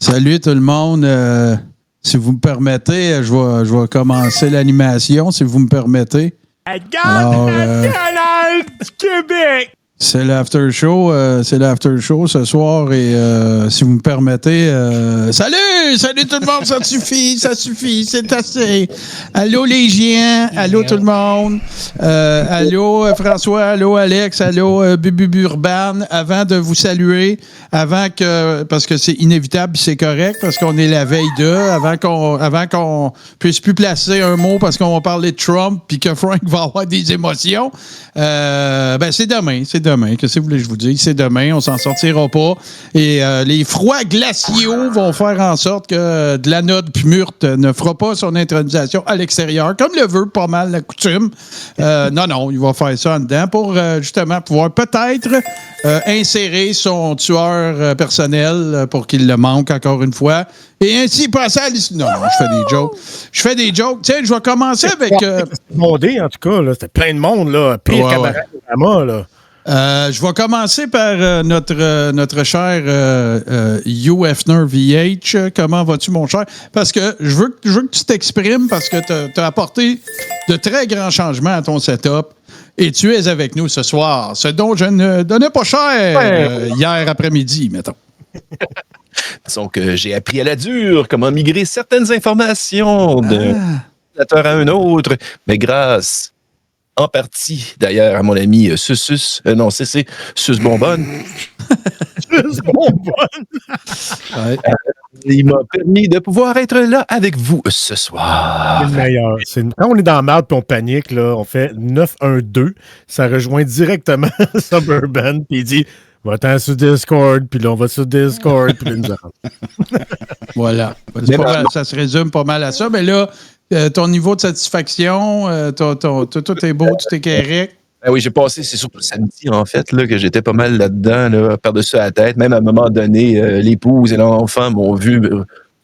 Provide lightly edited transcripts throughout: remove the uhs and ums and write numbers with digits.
Salut tout le monde. Si vous me permettez, je vais commencer l'animation, si vous me permettez. La Garde nationale du Québec! C'est l'after show ce soir et si vous me permettez, salut tout le monde, ça suffit, c'est assez. Allô les géants, allô tout le monde, allô François, allô Alex, allô Bubu Urban. Avant de vous saluer, parce que c'est inévitable puis c'est correct parce qu'on est la veille avant qu'on puisse plus placer un mot parce qu'on va parler de Trump puis que Frank va avoir des émotions. C'est demain. Qu'est-ce que vous voulez que je vous dise? C'est demain, on s'en sortira pas. Et les froids glaciaux vont faire en sorte que de la note puis Murte ne fera pas son intronisation à l'extérieur, comme le veut pas mal la coutume. Non, il va faire ça en dedans pour justement pouvoir peut-être insérer son tueur personnel pour qu'il le manque encore une fois. Et ainsi passer à l'histoire. Non, je fais des jokes. Tiens, je vais commencer avec... Mondé, en tout cas, là, c'était plein de monde, là. Pire cabaret là. Je vais commencer par notre cher Hugh Hefner VH. Comment vas-tu, mon cher? Parce que je veux que tu t'exprimes parce que tu as apporté de très grands changements à ton setup. Et tu es avec nous ce soir, ce dont je ne donnais pas cher hier après-midi, mettons. Disons que j'ai appris à la dure comment migrer certaines informations d'un utilisateur à un autre, mais grâce, en partie, d'ailleurs, à mon ami Sus Bonbonne. Sus Bonbonne! Ouais. Il m'a permis de pouvoir être là avec vous ce soir. C'est le meilleur. Quand on est dans la merde et on panique, là, on fait 912, ça rejoint directement Suburban, puis il dit « Va-t'en sur Discord », puis là, on va sur Discord, puis là, nous allons. Voilà. Ça se résume pas mal à ça. Mais là, ton niveau de satisfaction, tout est beau, tout est correct. Ben oui, j'ai passé, c'est surtout samedi, en fait, là, que j'étais pas mal là-dedans, là, par-dessus la tête. Même à un moment donné, l'épouse et l'enfant m'ont vu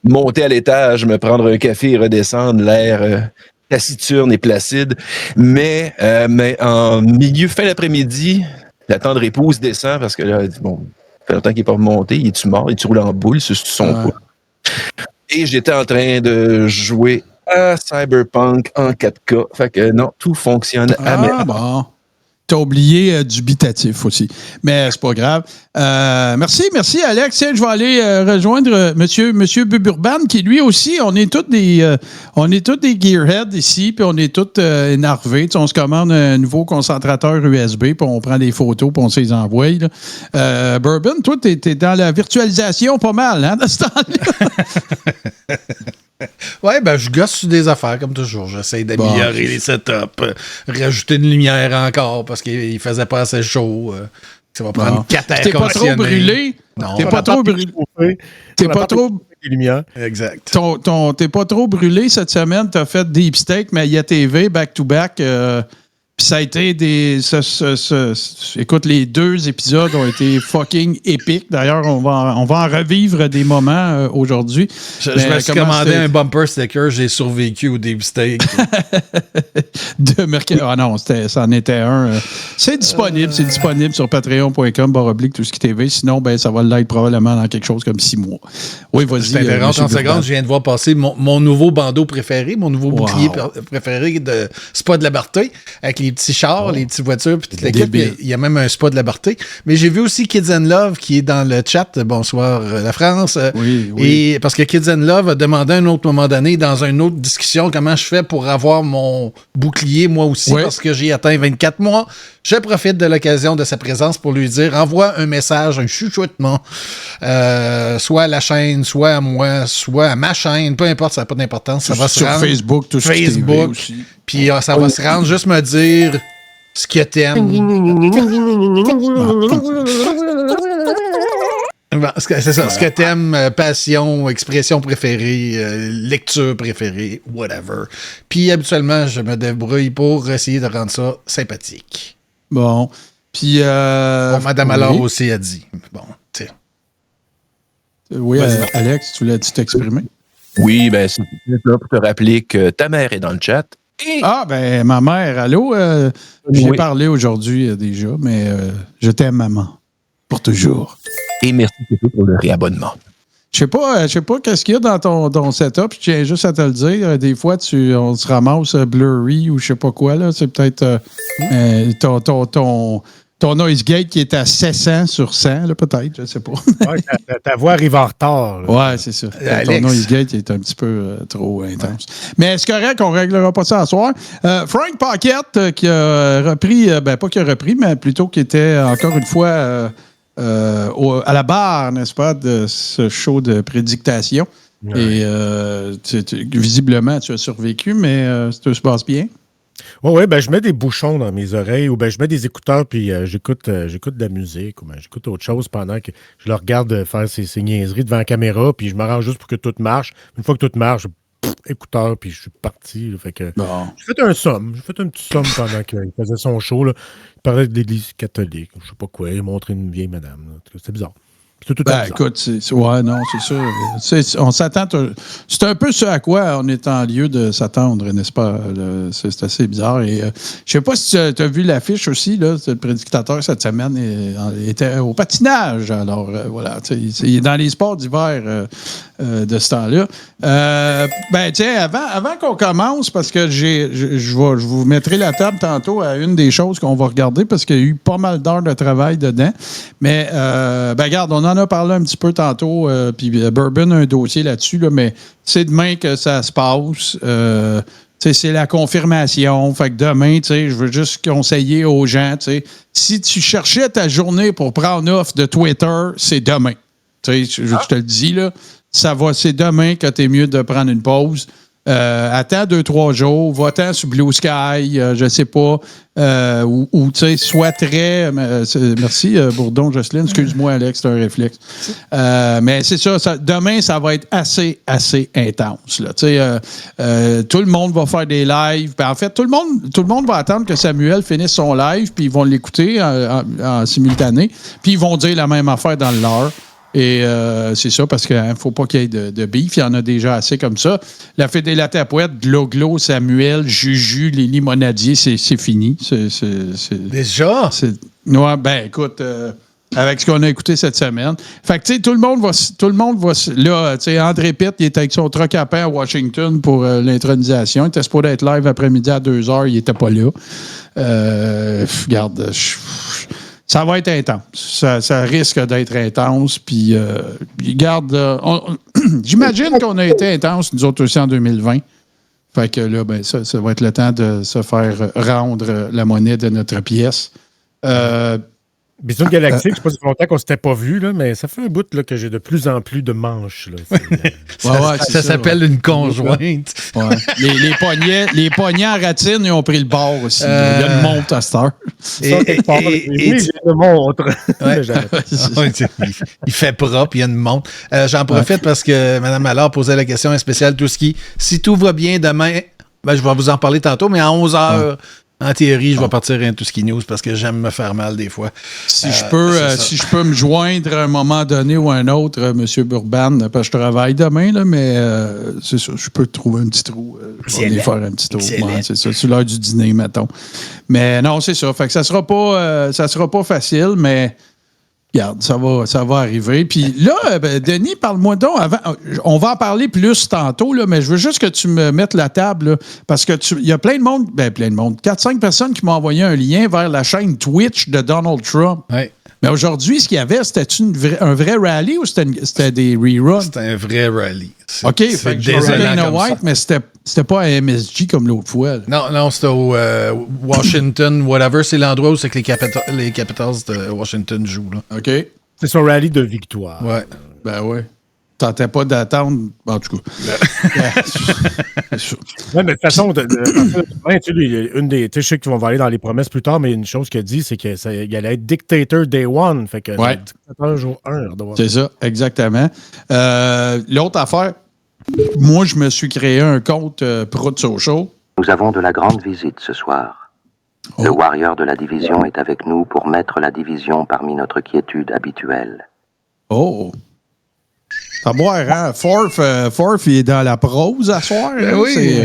monter à l'étage, me prendre un café et redescendre, l'air taciturne et placide. Mais en milieu, fin d'après-midi, la tendre épouse descend parce que là, elle dit, bon, ça fait longtemps qu'il n'est pas remonté, il est-tu mort, il est-tu roulé en boule sur son poids. Et j'étais en train de jouer à Cyberpunk en 4K. Fait que non, tout fonctionne à merveille. Bon. T'as oublié dubitatif aussi. Mais c'est pas grave. Merci Alex. Tiens, je vais aller rejoindre Monsieur Buburban, qui lui aussi, on est tous des gearheads ici, puis on est tous énervés. On se commande un nouveau concentrateur USB, puis on prend des photos, puis on se les envoie. Bourbon, toi, t'es dans la virtualisation pas mal, hein, de ce temps-là. Ouais, je gosse sur des affaires, comme toujours. J'essaie d'améliorer les setups, rajouter une lumière encore parce qu'il faisait pas assez chaud. Ça va prendre 4 heures. T'es pas trop brûlé? Non. T'es pas trop brûlé? T'es pas trop... lumière. Exact. T'es pas trop brûlé cette semaine? T'as fait Deep Steak, mais il y a TV, back-to-back. Puis ça a été écoute, les 2 épisodes ont été fucking épiques. D'ailleurs, on va en revivre des moments aujourd'hui. Je me suis commandé un bumper sticker, j'ai survécu au Deep Steak. De mercredi. Ah non, ça en était un. C'est disponible sur patreon.com/tout-ce-qui-tv. Sinon, ça va l'être probablement dans quelque chose comme 6 mois. Oui, vas-y. Je t'interromps 30 secondes, je viens de voir passer mon nouveau bandeau préféré, mon nouveau bouclier préféré de Spa de la Barté, avec les petits chars, les petites voitures, puis toute l'équipe. Il y a même un Spa de la Barté. Mais j'ai vu aussi Kids and Love qui est dans le chat. Bonsoir la France. Oui. Et parce que Kids and Love a demandé à un autre moment donné, dans une autre discussion, comment je fais pour avoir mon bouclier moi aussi, parce que j'ai atteint 24 mois. Je profite de l'occasion de sa présence pour lui dire, envoie un message, un chuchotement, soit à la chaîne, soit à moi, soit à ma chaîne, peu importe, ça n'a pas d'importance. Ça va sur Facebook, tout ce qui est aussi. Puis ça va se rendre, juste me dire ce que t'aimes. C'est ça, ce que t'aimes, passion, expression préférée, lecture préférée, whatever. Puis habituellement, je me débrouille pour essayer de rendre ça sympathique. Bon. Puis. Madame Allard aussi a dit. Bon, tu sais. Oui, Alex, tu voulais t'exprimer? Oui, c'est ça pour te rappeler que ta mère est dans le chat. Ma mère, allô? J'ai parlé aujourd'hui déjà, mais je t'aime, maman. Pour toujours. Et merci beaucoup pour le réabonnement. Je sais pas qu'est-ce qu'il y a dans ton setup. Je tiens juste à te le dire. Des fois, on se ramasse blurry ou je sais pas quoi. Là. C'est peut-être ton noise gate qui est à 700 sur 100, là, peut-être. Je sais pas. Ouais, ta voix arrive en retard. Là. Ouais, c'est ça. Ton noise gate est un petit peu trop intense. Mais c'est correct, on ne réglera pas ça à soir. Frank Pocket, qui a repris, pas qui a repris, mais plutôt qui était encore une fois à la barre, n'est-ce pas, de ce show de prédictation. Ouais. Et visiblement, tu as survécu, mais tout se passe bien. Oui, je mets des bouchons dans mes oreilles ou je mets des écouteurs puis j'écoute de la musique ou j'écoute autre chose pendant que je le regarde faire ses niaiseries devant la caméra puis je m'arrange juste pour que tout marche. Une fois que tout marche, écouteurs puis je suis parti. Là, fait que j'ai fait un petit somme pendant qu'il faisait son show. Là. Il parlait de l'église catholique, je sais pas quoi, il montrait une vieille madame. C'était bizarre. Écoute, c'est sûr. On s'attend. C'est un peu ce à quoi on est en lieu de s'attendre, n'est-ce pas? C'est assez bizarre. Et je sais pas si tu as vu l'affiche aussi, là. Le prédicateur cette semaine était au patinage. Alors, voilà. Il est dans les sports d'hiver de ce temps-là. Avant qu'on commence, parce que je vous mettrai la table tantôt à une des choses qu'on va regarder, parce qu'il y a eu pas mal d'heures de travail dedans. Mais, regarde, on en a parlé un petit peu tantôt, puis Bourbon a un dossier là-dessus, là, mais c'est demain que ça se passe. C'est la confirmation. Fait que demain, je veux juste conseiller aux gens, si tu cherchais ta journée pour prendre off de Twitter, c'est demain. Je te le dis, là, c'est demain que tu es mieux de prendre une pause. Attends 2-3 jours, va-t'en sur Blue Sky, je sais pas, ou tu sais, sois très... merci, Bourdon, Jocelyne. Excuse-moi, Alex, c'est un réflexe. Mais c'est ça, demain, ça va être assez intense. Là. Tout le monde va faire des lives. En fait, tout le monde va attendre que Samuel finisse son live, puis ils vont l'écouter en simultané, puis ils vont dire la même affaire dans leur. Et c'est ça, parce qu'il ne faut pas qu'il y ait de beef. Il y en a déjà assez comme ça. La Fédé la Tapouette, Gloglo, Samuel, Juju, les limonadiers, c'est fini. Déjà? Ouais, écoute, avec ce qu'on a écouté cette semaine. Fait que, tu sais, tout le monde va... Là, tu sais, André Pitt, il était avec son truck à pain à Washington pour l'intronisation. Il était supposé être live après-midi à 2h. Il n'était pas là. Regarde, ça va être intense. Ça risque d'être intense. Puis, regarde, j'imagine qu'on a été intense, nous autres aussi, en 2020. Fait que là, ça va être le temps de se faire rendre la monnaie de notre pièce. Bisous Galactique, je ne sais pas si ça fait longtemps qu'on ne s'était pas vu, là, mais ça fait un bout là, que j'ai de plus en plus de manches. Là. Ça s'appelle une conjointe. Ouais. Les poignets en ratine, ils ont pris le bord aussi. Il y a une montre à cette heure. Oui, il y a une montre. Il fait propre, il y a une montre. J'en profite parce que Mme Allard posait la question spéciale Touski. Si tout va bien demain, je vais vous en parler tantôt, mais à 11h... Ouais. En théorie, je vais partir à Touski News parce que j'aime me faire mal des fois. Si je peux me joindre à un moment donné ou à un autre, M. Burban, parce que je travaille demain, là, mais c'est ça, je peux trouver un petit trou. Je vais aller faire un petit tour. Ouais, c'est ça, c'est l'heure du dîner, mettons. Mais non, c'est ça. Fait que ça sera pas facile, mais regarde, ça va arriver. Puis là, Denis, parle-moi donc avant. On va en parler plus tantôt, là, mais je veux juste que tu me mettes la table, là, parce que il y a plein de monde, 4-5 personnes qui m'ont envoyé un lien vers la chaîne Twitch de Donald Trump. Ouais. Mais aujourd'hui, ce qu'il y avait, c'était un vrai rallye ou c'était des reruns? C'était un vrai rallye. OK, fait que j'ai Dana White, mais c'était pas un MSG comme l'autre fois. Là. Non, c'était au Washington, whatever. C'est l'endroit où c'est que les Capitals de Washington jouent. Là. OK. C'est son rallye de victoire. Ouais. Ouais. Tentais pas d'attendre. En tout cas. Oui, mais de toute façon, je sais qu'ils vont aller dans les promesses plus tard, mais une chose qu'il a dit, c'est qu'il allait être dictator day one. Fait que dictateur jour 1. C'est ça, exactement. L'autre affaire, moi, je me suis créé un compte Prout Social. Nous avons de la grande visite ce soir. Le warrior de la division est avec nous pour mettre la division parmi notre quiétude habituelle. Oh! À boire, hein? Forf, il est dans la prose à soir. Oui.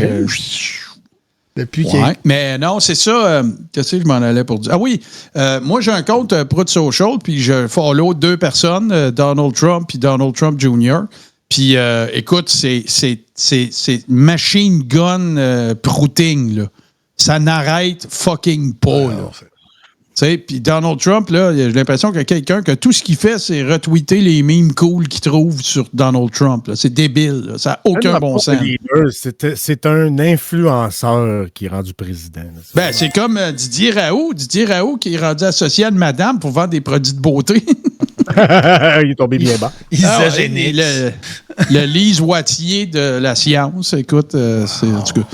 Depuis Ouais, mais non, c'est ça. Qu'est-ce que je m'en allais pour dire? Ah oui, moi, j'ai un compte Prout Social, puis je follow 2 personnes, Donald Trump et Donald Trump Jr. Puis, écoute, c'est machine gun prouting, là. Ça n'arrête fucking pas, là. Puis Donald Trump, là, j'ai l'impression que quelqu'un que tout ce qu'il fait, c'est retweeter les memes cool qu'il trouve sur Donald Trump. Là. C'est débile. Là. Ça n'a aucun bon sens. C'est un influenceur qui est rendu président. Ben, c'est comme Didier Raoult. Didier Raoult qui est rendu associé à une madame pour vendre des produits de beauté. Il est tombé bien bas. Isogénique. Le Lise Wattier de la science. Écoute, en tout cas,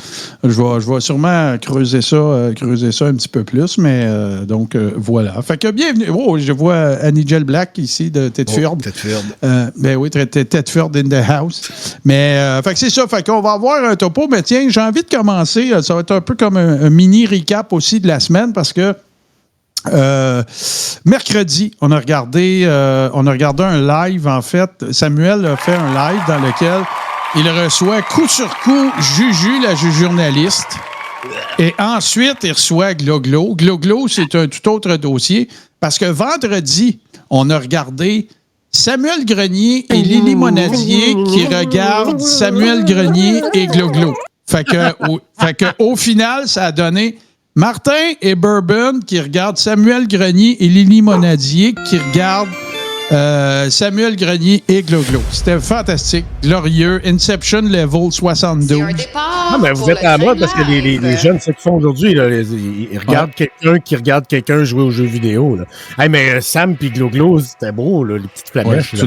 je vais sûrement creuser ça un petit peu plus, mais donc, voilà. Fait que bienvenue. Oh, je vois Annie Gel Black ici de Tedford. Ben oui, Tedford in the house. Mais, fait que c'est ça. Fait qu'on va avoir un topo. Mais tiens, j'ai envie de commencer. Ça va être un peu comme un mini recap aussi de la semaine parce que mercredi, on a regardé un live, en fait. Samuel a fait un live dans lequel il reçoit coup sur coup Juju, la journaliste. Et ensuite, il reçoit Gloglo. Gloglo, c'est un tout autre dossier parce que vendredi, on a regardé Samuel Grenier et Lily Monadier qui regardent Samuel Grenier et Gloglo. Fait que au final, ça a donné Martin et Bourbon qui regardent Samuel Grenier et Lily Monadier qui regardent Samuel Grenier et Gloglo. C'était fantastique, glorieux. Inception Level 72. Ah, mais vous êtes à la mode parce que les jeunes, ce qu'ils font aujourd'hui, là, ils regardent quelqu'un qui regarde quelqu'un jouer aux jeux vidéo. Là. Hey, mais Sam et Gloglo, c'était beau, là, les petites flamèches. Ouais,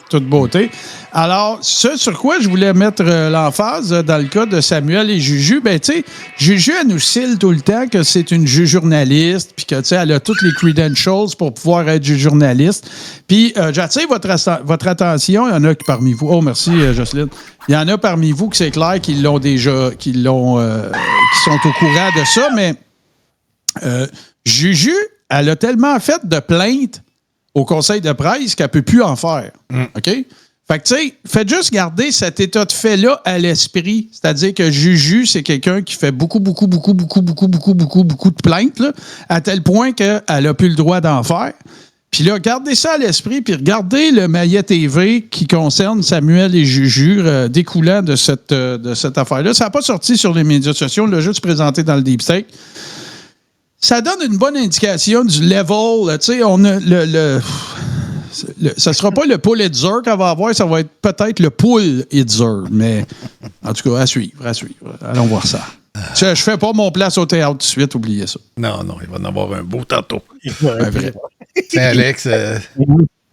toute beauté. Alors, ce sur quoi je voulais mettre l'emphase dans le cas de Samuel et Juju, ben tu sais, Juju, elle nous cille tout le temps que c'est une journaliste, puis que tu sais, elle a toutes les credentials pour pouvoir être journaliste. Puis, j'attire votre attention. Il y en a parmi vous. Oh, merci, Jocelyne. Il y en a parmi vous que c'est clair qu'ils l'ont déjà, qui sont au courant de ça, mais Juju, elle a tellement fait de plaintes au conseil de presse qu'elle ne peut plus en faire. OK? Fait que, tu sais, faites juste garder cet état de fait-là à l'esprit. C'est-à-dire que Juju, c'est quelqu'un qui fait beaucoup de plaintes, là, à tel point qu'elle n'a plus le droit d'en faire. Puis là, gardez ça à l'esprit, puis regardez le Maillet TV qui concerne Samuel et Juju découlant de cette affaire-là. Ça n'a pas sorti sur les médias sociaux, on l'a juste présenté dans le Deep State. Ça donne une bonne indication du level. Tu sais, on a ça ne sera pas le Pulitzer qu'elle va avoir, ça va être peut-être le Pulitzer. Mais en tout cas, à suivre. Allons voir ça. Je ne fais pas mon place au théâtre tout de suite, oubliez ça. Non, il va en avoir un beau tantôt. Vrai. C'est Alex.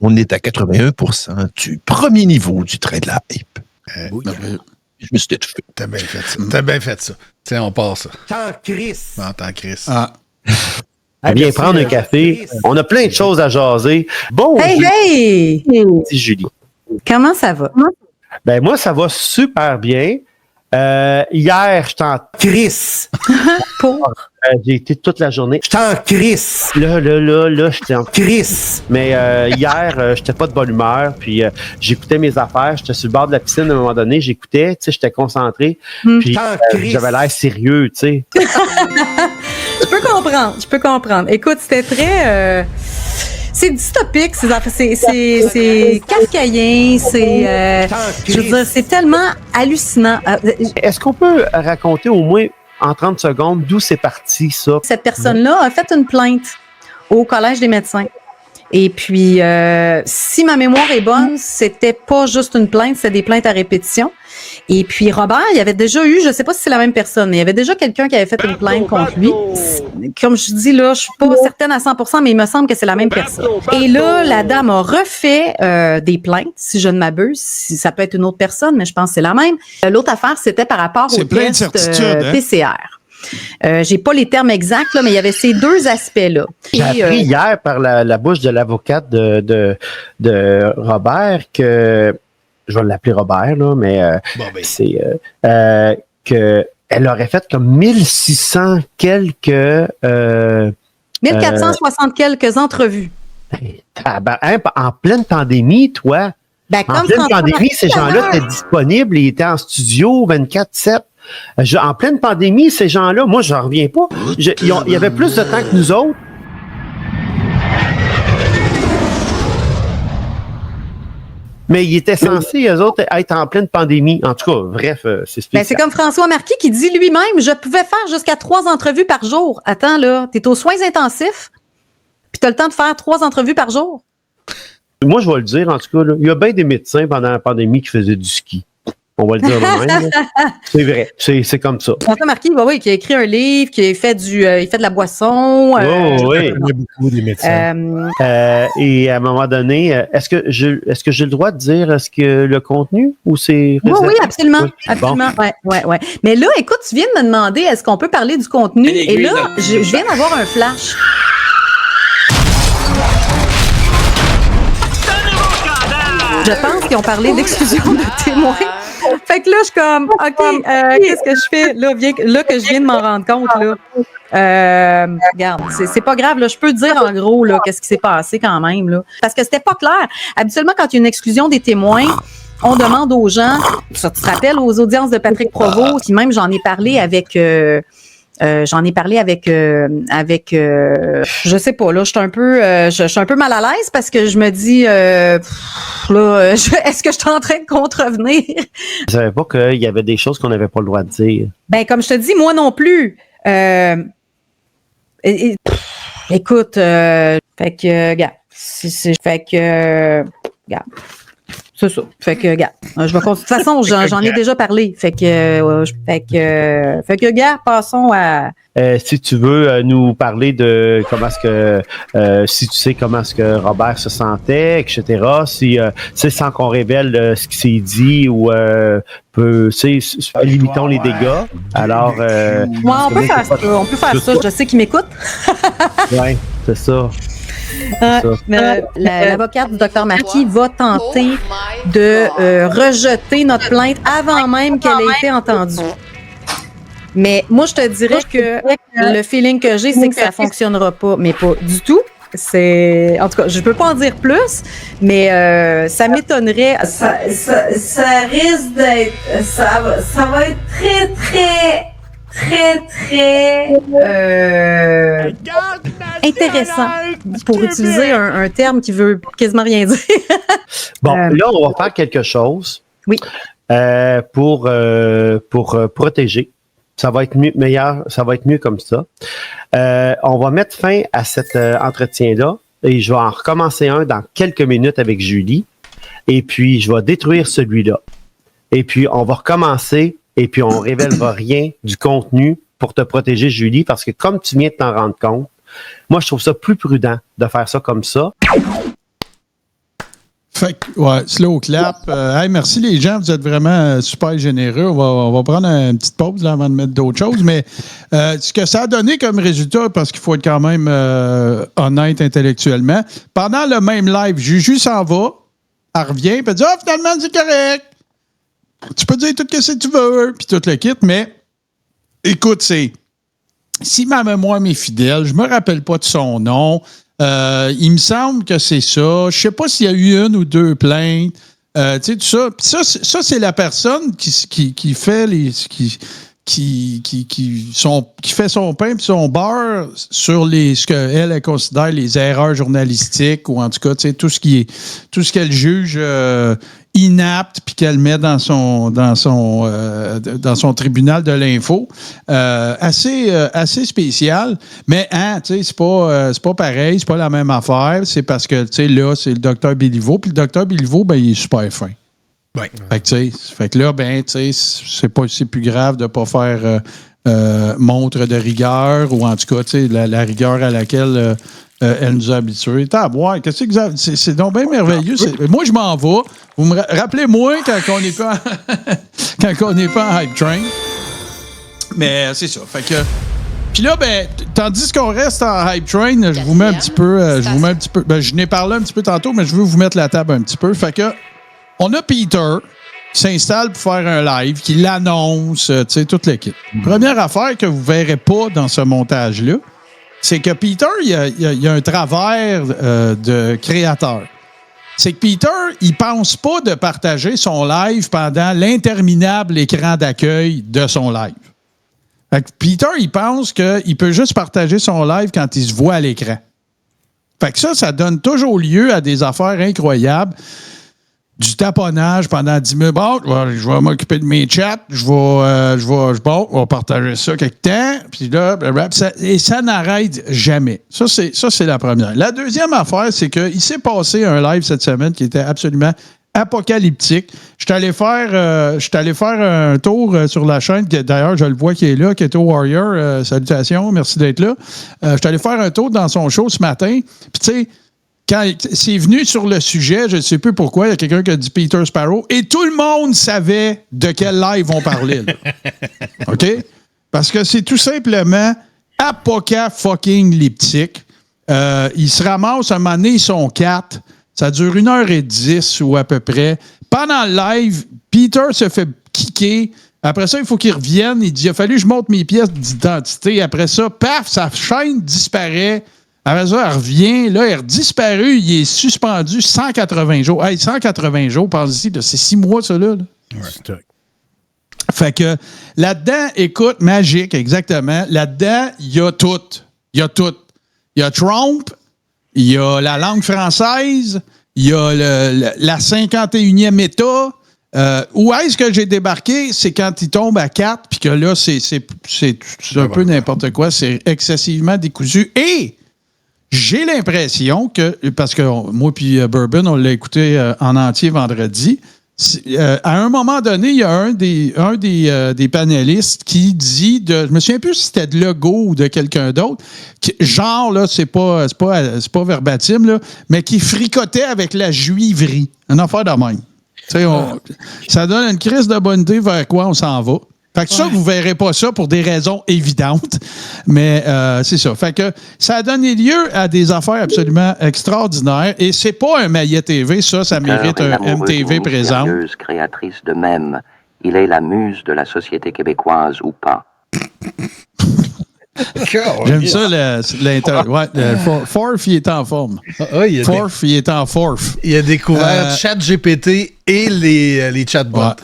On est à 81% du premier niveau du trait de la hype. Oui. Je me suis tout fait. T'as bien fait ça. Tiens, on part ça. Tant Chris. Tant Chris. Ah. Viens prendre un café. On a plein de choses à jaser. Bon, Hey! dit Julie. Comment ça va? Ben moi, ça va super bien. Hier, j'étais en Chris. J'ai été toute la journée. J'étais en Chris. Là, j'étais en Chris. Mais hier, j'étais pas de bonne humeur. Puis j'écoutais mes affaires. J'étais sur le bord de la piscine à un moment donné. J'écoutais, tu sais, j'étais concentré. Puis j'avais l'air sérieux, tu sais. Je peux comprendre. Écoute, c'était très... c'est dystopique, ces affaires. C'est kafkaïen, je veux dire, c'est tellement hallucinant. Est-ce qu'on peut raconter au moins en 30 secondes d'où c'est parti, ça? Cette personne-là a fait une plainte au Collège des médecins. Et puis, si ma mémoire est bonne, c'était pas juste une plainte, c'était des plaintes à répétition. Et puis, Robert, il y avait déjà eu, je sais pas si c'est la même personne, mais il y avait déjà quelqu'un qui avait fait une plainte contre lui. Comme je dis là, je suis pas certaine à 100%, mais il me semble que c'est la même personne. Et là, la dame a refait des plaintes, si je ne m'abuse. Si ça peut être une autre personne, mais je pense que c'est la même. L'autre affaire, c'était par rapport au test PCR. J'ai pas les termes exacts, là, mais il y avait ces deux aspects-là. J'ai appris hier par la bouche de l'avocate de Robert que, je vais l'appeler Robert, là, mais c'est qu'elle aurait fait comme 1600 quelques... 1460 quelques entrevues. En pleine pandémie, toi. En pleine pandémie, ces gens-là étaient disponibles, ils étaient en studio 24/7. En pleine pandémie, ces gens-là, moi, j'en reviens pas. Il y avait plus de temps que nous autres. Mais ils étaient censés, eux autres, être en pleine pandémie. En tout cas, bref, c'est spécial. Ben, c'est comme François Marquis qui dit lui-même, je pouvais faire jusqu'à 3 entrevues par jour. Attends, là, t'es aux soins intensifs, puis t'as le temps de faire 3 entrevues par jour. Moi, je vais le dire, en tout cas, là, il y a bien des médecins pendant la pandémie qui faisaient du ski. On va le dire de même. C'est vrai, c'est comme ça. François Marquis, oui, qui a écrit un livre, qui a fait il fait de la boisson. Oui. Il y a beaucoup des médecins. Et à un moment donné, est-ce que j'ai le droit de dire ce que le contenu ou c'est réservé? Oui, absolument. Oui. Absolument. Bon. Ouais. Mais là, écoute, tu viens de me demander est-ce qu'on peut parler du contenu? Et là, je viens d'avoir un flash. Je pense qu'ils ont parlé d'exclusion de témoins. Fait que là, je suis comme, OK, qu'est-ce que je fais? Là que je viens de m'en rendre compte, là. Regarde, c'est pas grave, là. Je peux dire, en gros, là, qu'est-ce qui s'est passé quand même, là. Parce que c'était pas clair. Habituellement, quand il y a une exclusion des témoins, on demande aux gens, tu te rappelles, aux audiences de Patrick Provost, puis même, j'en ai parlé avec, je sais pas, là, je suis un peu mal à l'aise parce que je me dis, est-ce que je suis en train de contrevenir? Je savais pas qu'il y avait des choses qu'on n'avait pas le droit de dire. Ben, comme je te dis, moi non plus. Écoute, fait que, gars, gars. C'est ça. Fait que, gars, je vais continuer. De toute façon, j'en ai déjà parlé. Fait que, gars, passons à. Si tu veux nous parler de comment est-ce que, si tu sais comment est-ce que Robert se sentait, etc. Si c'est sans qu'on révèle ce qui s'est dit ou limitons les dégâts. Alors, on peut faire ça. On peut faire ça. Je sais qu'il m'écoute. Oui, c'est ça. L'avocate du Dr Marquis va tenter de rejeter notre plainte avant même qu'elle ait été entendue. Mais moi, je te dirais que le feeling que j'ai, c'est que ça fonctionnera pas, mais pas du tout. En tout cas, je peux pas en dire plus, mais ça m'étonnerait. Ça risque d'être, ça va être très intéressant pour utiliser un terme qui veut quasiment rien dire. Bon, là, on va faire quelque chose. Oui. Pour protéger. Ça va être meilleur, ça va être mieux comme ça. On va mettre fin à cet entretien-là et je vais en recommencer un dans quelques minutes avec Julie. Et puis, je vais détruire celui-là. Et puis, on va recommencer et puis on révélera rien du contenu pour te protéger, Julie, parce que comme tu viens de t'en rendre compte, moi, je trouve ça plus prudent de faire ça comme ça. Fait que, ouais, slow clap. Hey, merci les gens, vous êtes vraiment super généreux. On va prendre une petite pause là, avant de mettre d'autres choses. Mais ce que ça a donné comme résultat, parce qu'il faut être quand même honnête intellectuellement, pendant le même live, Juju s'en va, elle revient, puis elle dit « Ah, finalement, c'est correct. Tu peux dire tout ce que tu veux. » Puis tout le kit, mais écoute, si ma mémoire m'est fidèle, je me rappelle pas de son nom. Il me semble que c'est ça. Je sais pas s'il y a eu 1 ou 2 plaintes. Tu sais, tout ça. Puis ça, c'est la personne qui fait qui fait son pain et son beurre sur ce qu'elle considère les erreurs journalistiques ou en tout cas, tu sais, tout ce qu'elle juge inapte puis qu'elle met dans son tribunal de l'info. Assez spécial. Mais, tu sais, c'est pas pareil, c'est pas la même affaire. C'est parce que, tu sais, là, c'est le docteur Béliveau. Puis le docteur Béliveau, ben, il est super fin. Ouais. Fait que là, ben, tu sais, c'est plus grave de pas faire montre de rigueur ou en tout cas, tu sais, la rigueur à laquelle elle nous a habitués. T'as à voir, qu'est-ce que c'est donc bien merveilleux. Moi, je m'en vais. Vous me rappelez-moi quand on n'est pas quand on n'est pas en hype train. Mais c'est ça. Fait que puis là, ben, tandis qu'on reste en hype train, je vous mets un petit peu. Ben, je n'ai parlé un petit peu tantôt, mais je veux vous mettre la table un petit peu. Fait que on a Peter qui s'installe pour faire un live, qui l'annonce, tu sais, toute l'équipe. Première affaire que vous ne verrez pas dans ce montage-là, c'est que Peter, il y a un travers de créateur. c'est que Peter, il pense pas de partager son live pendant l'interminable écran d'accueil de son live. Fait que Peter, il pense qu'il peut juste partager son live quand il se voit à l'écran. Fait que ça donne toujours lieu à des affaires incroyables. Du taponnage pendant 10 minutes. Bon, je vais m'occuper de mes chats. On va partager ça quelque temps. Puis là, ça n'arrête jamais. Ça, c'est la première. La deuxième affaire, c'est qu'il s'est passé un live cette semaine qui était absolument apocalyptique. Je suis allé faire un tour sur la chaîne, d'ailleurs, je le vois qui est là, Keto Warrior. Salutations, merci d'être là. Je suis allé faire un tour dans son show ce matin. Puis tu sais, quand c'est venu sur le sujet, je ne sais plus pourquoi, il y a quelqu'un qui a dit Peter Sparrow, et tout le monde savait de quel live on parlait. Là. OK? Parce que c'est tout simplement apoca-fucking-liptique. Ils se ramassent, un moment donné, ils sont 4. Ça dure 1h10 ou à peu près. Pendant le live, Peter se fait kicker. Après ça, il faut qu'il revienne. Il dit, il a fallu que je monte mes pièces d'identité. Après ça, paf, sa chaîne disparaît. Après ça, elle revient. Là, elle est disparue. Il est suspendu 180 jours. Hey, 180 jours, pense-y, c'est 6 mois, ça, là. Ouais. Fait que là-dedans, écoute, magique, exactement. Là-dedans, il y a tout. Il y a tout. Il y a Trump, il y a la langue française, il y a la 51e État. Où est-ce que j'ai débarqué? C'est quand il tombe à 4, puis que là, c'est un peu n'importe quoi. C'est excessivement décousu. Et j'ai l'impression que, parce que moi puis Bourbon, on l'a écouté en entier vendredi, à un moment donné, il y a un des panélistes qui dit, je me souviens plus si c'était de Legault ou de quelqu'un d'autre, genre, là, c'est pas verbatim, là, mais qui fricotait avec la juiverie. Une affaire de même. Ça donne une crise de bonne idée vers quoi on s'en va. Fait que ça, vous verrez pas ça pour des raisons évidentes, mais c'est ça. Fait que ça a donné lieu à des affaires absolument extraordinaires et c'est pas un Maillet TV, ça mérite un MTV présent. Créatrice de même, il est la muse de la société québécoise ou pas. J'aime ça, Forf, il est en forme. Forf, il est en forf. Il a découvert ChatGPT et les chatbots. Ouais.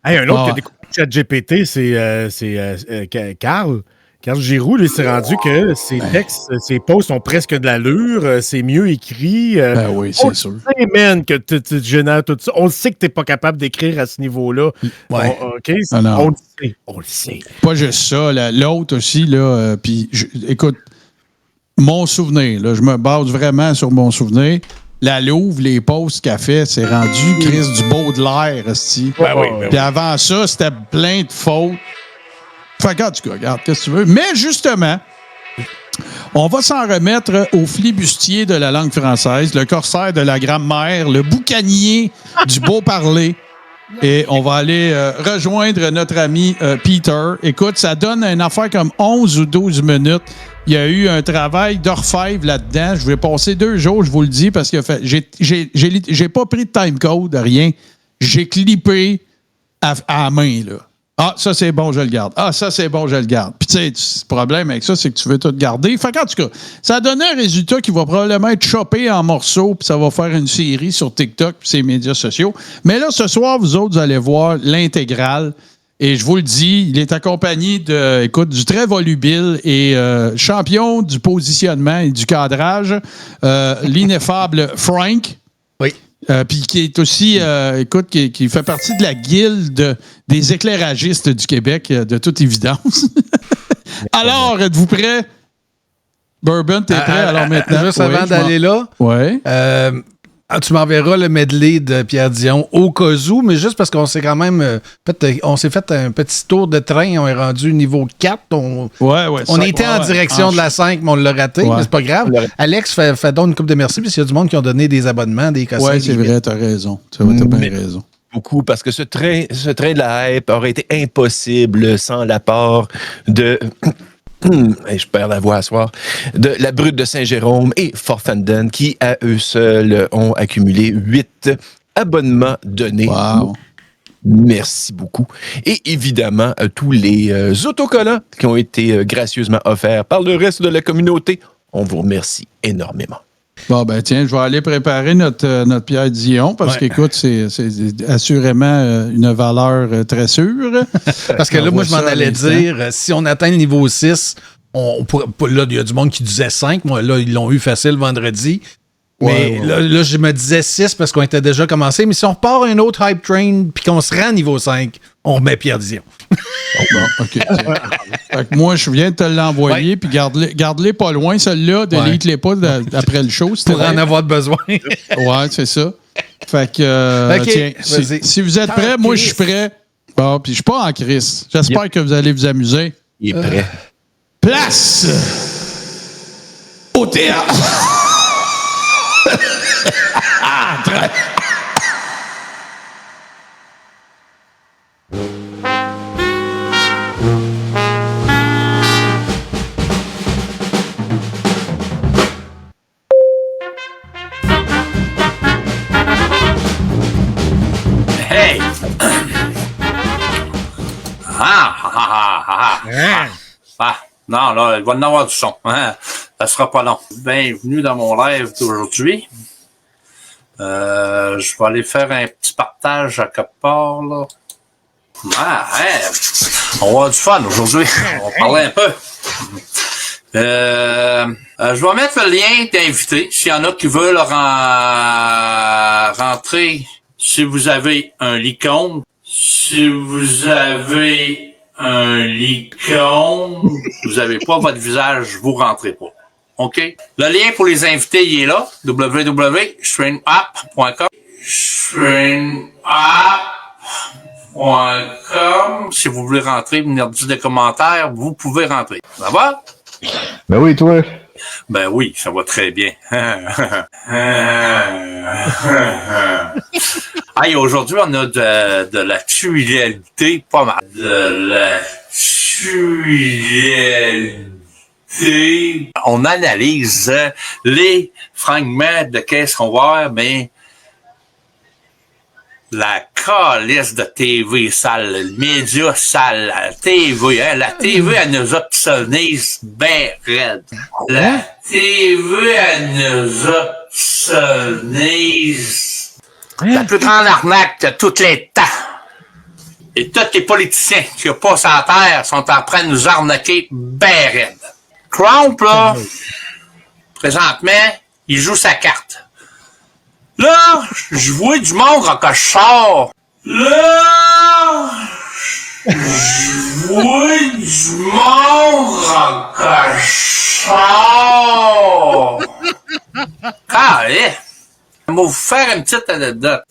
Hey, un autre qui a découvert ChatGPT, c'est Carl. Carl Giroux, il s'est rendu que ses textes, ses posts ont presque de l'allure, c'est mieux écrit. Oui, c'est sûr. On sait, man, que tu génères tout ça. On le sait que tu n'es pas capable d'écrire à ce niveau-là. Ouais. OK? On le sait. Pas juste ça. L'autre aussi, là, puis écoute, mon souvenir, là, je me base vraiment sur mon souvenir. La Louve, les posts qu'elle fait, c'est rendu Chris du Baudelaire, esti. Puis avant ça, c'était plein de fautes. Fait que, en tout cas, regarde, qu'est-ce que tu veux. Mais justement, on va s'en remettre au flibustier de la langue française, le corsaire de la grammaire, le boucanier du beau parler. Et on va aller rejoindre notre ami Peter. Écoute, ça donne une affaire comme 11 ou 12 minutes. Il y a eu un travail d'orfèvre là-dedans. Je vais passer 2 jours, je vous le dis, parce que j'ai pas pris de timecode, rien. J'ai clippé à la main, là. Ah, ça, c'est bon, je le garde. Ah, ça, c'est bon, je le garde. Puis, tu sais, le problème avec ça, c'est que tu veux tout garder. Fait qu'en tout cas, ça a donné un résultat qui va probablement être choppé en morceaux, puis ça va faire une série sur TikTok puis ses médias sociaux. Mais là, ce soir, vous autres, vous allez voir l'intégrale. Et je vous le dis, il est accompagné du très volubile et champion du positionnement et du cadrage, l'ineffable Frank. Oui. Puis qui est aussi, qui fait partie de la guilde des éclairagistes du Québec, de toute évidence. Alors, êtes-vous prêts? Bourbon, t'es prêt? Alors maintenant. Juste avant d'aller là, tu m'enverras le medley de Pierre Dion au cas où, mais juste parce qu'on s'est quand même on s'est fait un petit tour de train, on est rendu niveau 4. On était en direction de la 5, mais on l'a raté, mais c'est pas grave. Alex, fait donc une coupe de merci, puis il y a du monde qui ont donné des abonnements, des cossins. Oui, c'est vrai, t'as raison. T'as bien raison. Beaucoup, parce que ce train de la hype aurait été impossible sans l'apport de... je perds la voix à soir, de la Brute de Saint-Jérôme et Forfenden, qui, à eux seuls, ont accumulé 8 abonnements donnés. Wow. Merci beaucoup. Et évidemment, tous les autocollants qui ont été gracieusement offerts par le reste de la communauté. On vous remercie énormément. Bon, ben tiens, je vais aller préparer notre Pierre Dion parce qu'écoute, c'est assurément une valeur très sûre. Parce que là, moi, je m'en allais dire, si on atteint le niveau 6, là, il y a du monde qui disait 5. Moi, là, ils l'ont eu facile vendredi. Mais là, je me disais 6 parce qu'on était déjà commencé. Mais si on repart un autre hype train puis qu'on se rend à niveau 5, on remet Pierre Dion. Bon, OK. Fait que moi, je viens de te l'envoyer, puis garde-les pas loin. Celle-là, delete-les pas après le show. Pour en avoir besoin. Ouais, c'est ça. Fait que, tiens, si vous êtes prêts, moi, je suis prêt. Bon, puis je suis pas en crise. J'espère que vous allez vous amuser. Il est prêt. Place au théâtre. Hey! Non, là, il va en avoir du son. Hein? Ça sera pas long. Bienvenue dans mon live d'aujourd'hui. Je vais aller faire un petit partage à quelque part, là. On va avoir du fun aujourd'hui. On va parler un peu. Je vais mettre le lien d'invité. S'il y en a qui veulent rentrer, si vous avez un l'icône, vous avez pas votre visage, vous rentrez pas. OK? Le lien pour les invités, il est là. www.streamapp.com. Streamapp.com. Si vous voulez rentrer, venir dire des commentaires, vous pouvez rentrer. Ça va? Ben oui, toi. Ben oui, ça va très bien. Hey, aujourd'hui, on a de l'actualité pas mal. De l'actualité. On analyse les fragments de qu'est-ce qu'on va voir, mais la calice de TV sale, le média sale, la TV, hein, la TV, elle nous opsonise bien raide. La TV, elle nous opsonise. La plus grande arnaque de tous les temps. Et tous les politiciens qui passent à la terre sont en train de nous arnaquer bien raide. Trump, là, présentement, il joue sa carte. Là, je vois du monde quand je sors. Là, je vois du monde quand je sors. Allez, je vais vous faire une petite anecdote.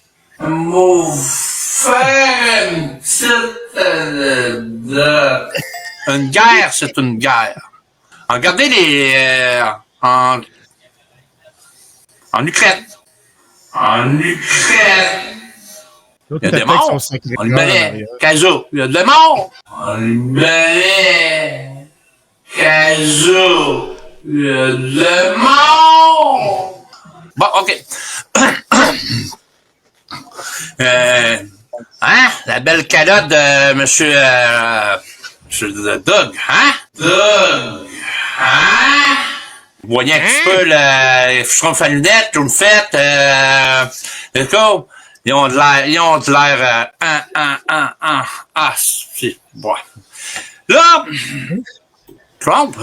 Une guerre, c'est une guerre. Regardez en Ukraine. En Ukraine. Il y a des morts. On lui met Caso. Il y a des morts. On lui met Caso. Il y a des morts. Bon, OK. La belle calotte de monsieur Doug, hein? Doug, hein? Vous voyez un petit peu le Schtroumpf à lunettes, tout le fait, ils ont de l'air, bon. Là, Trump,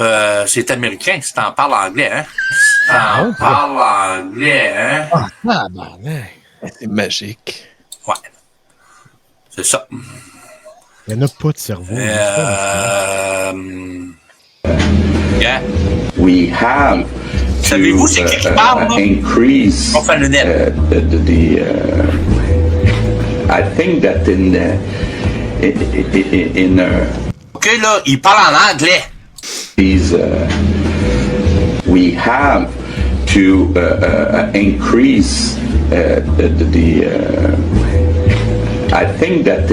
c'est américain, si t'en parles anglais, hein? C'est magique. Ouais. C'est ça. Il n'y en a pas de cerveau. We have to increase I think that in OK, là, il parle en anglais. We have to increase I think that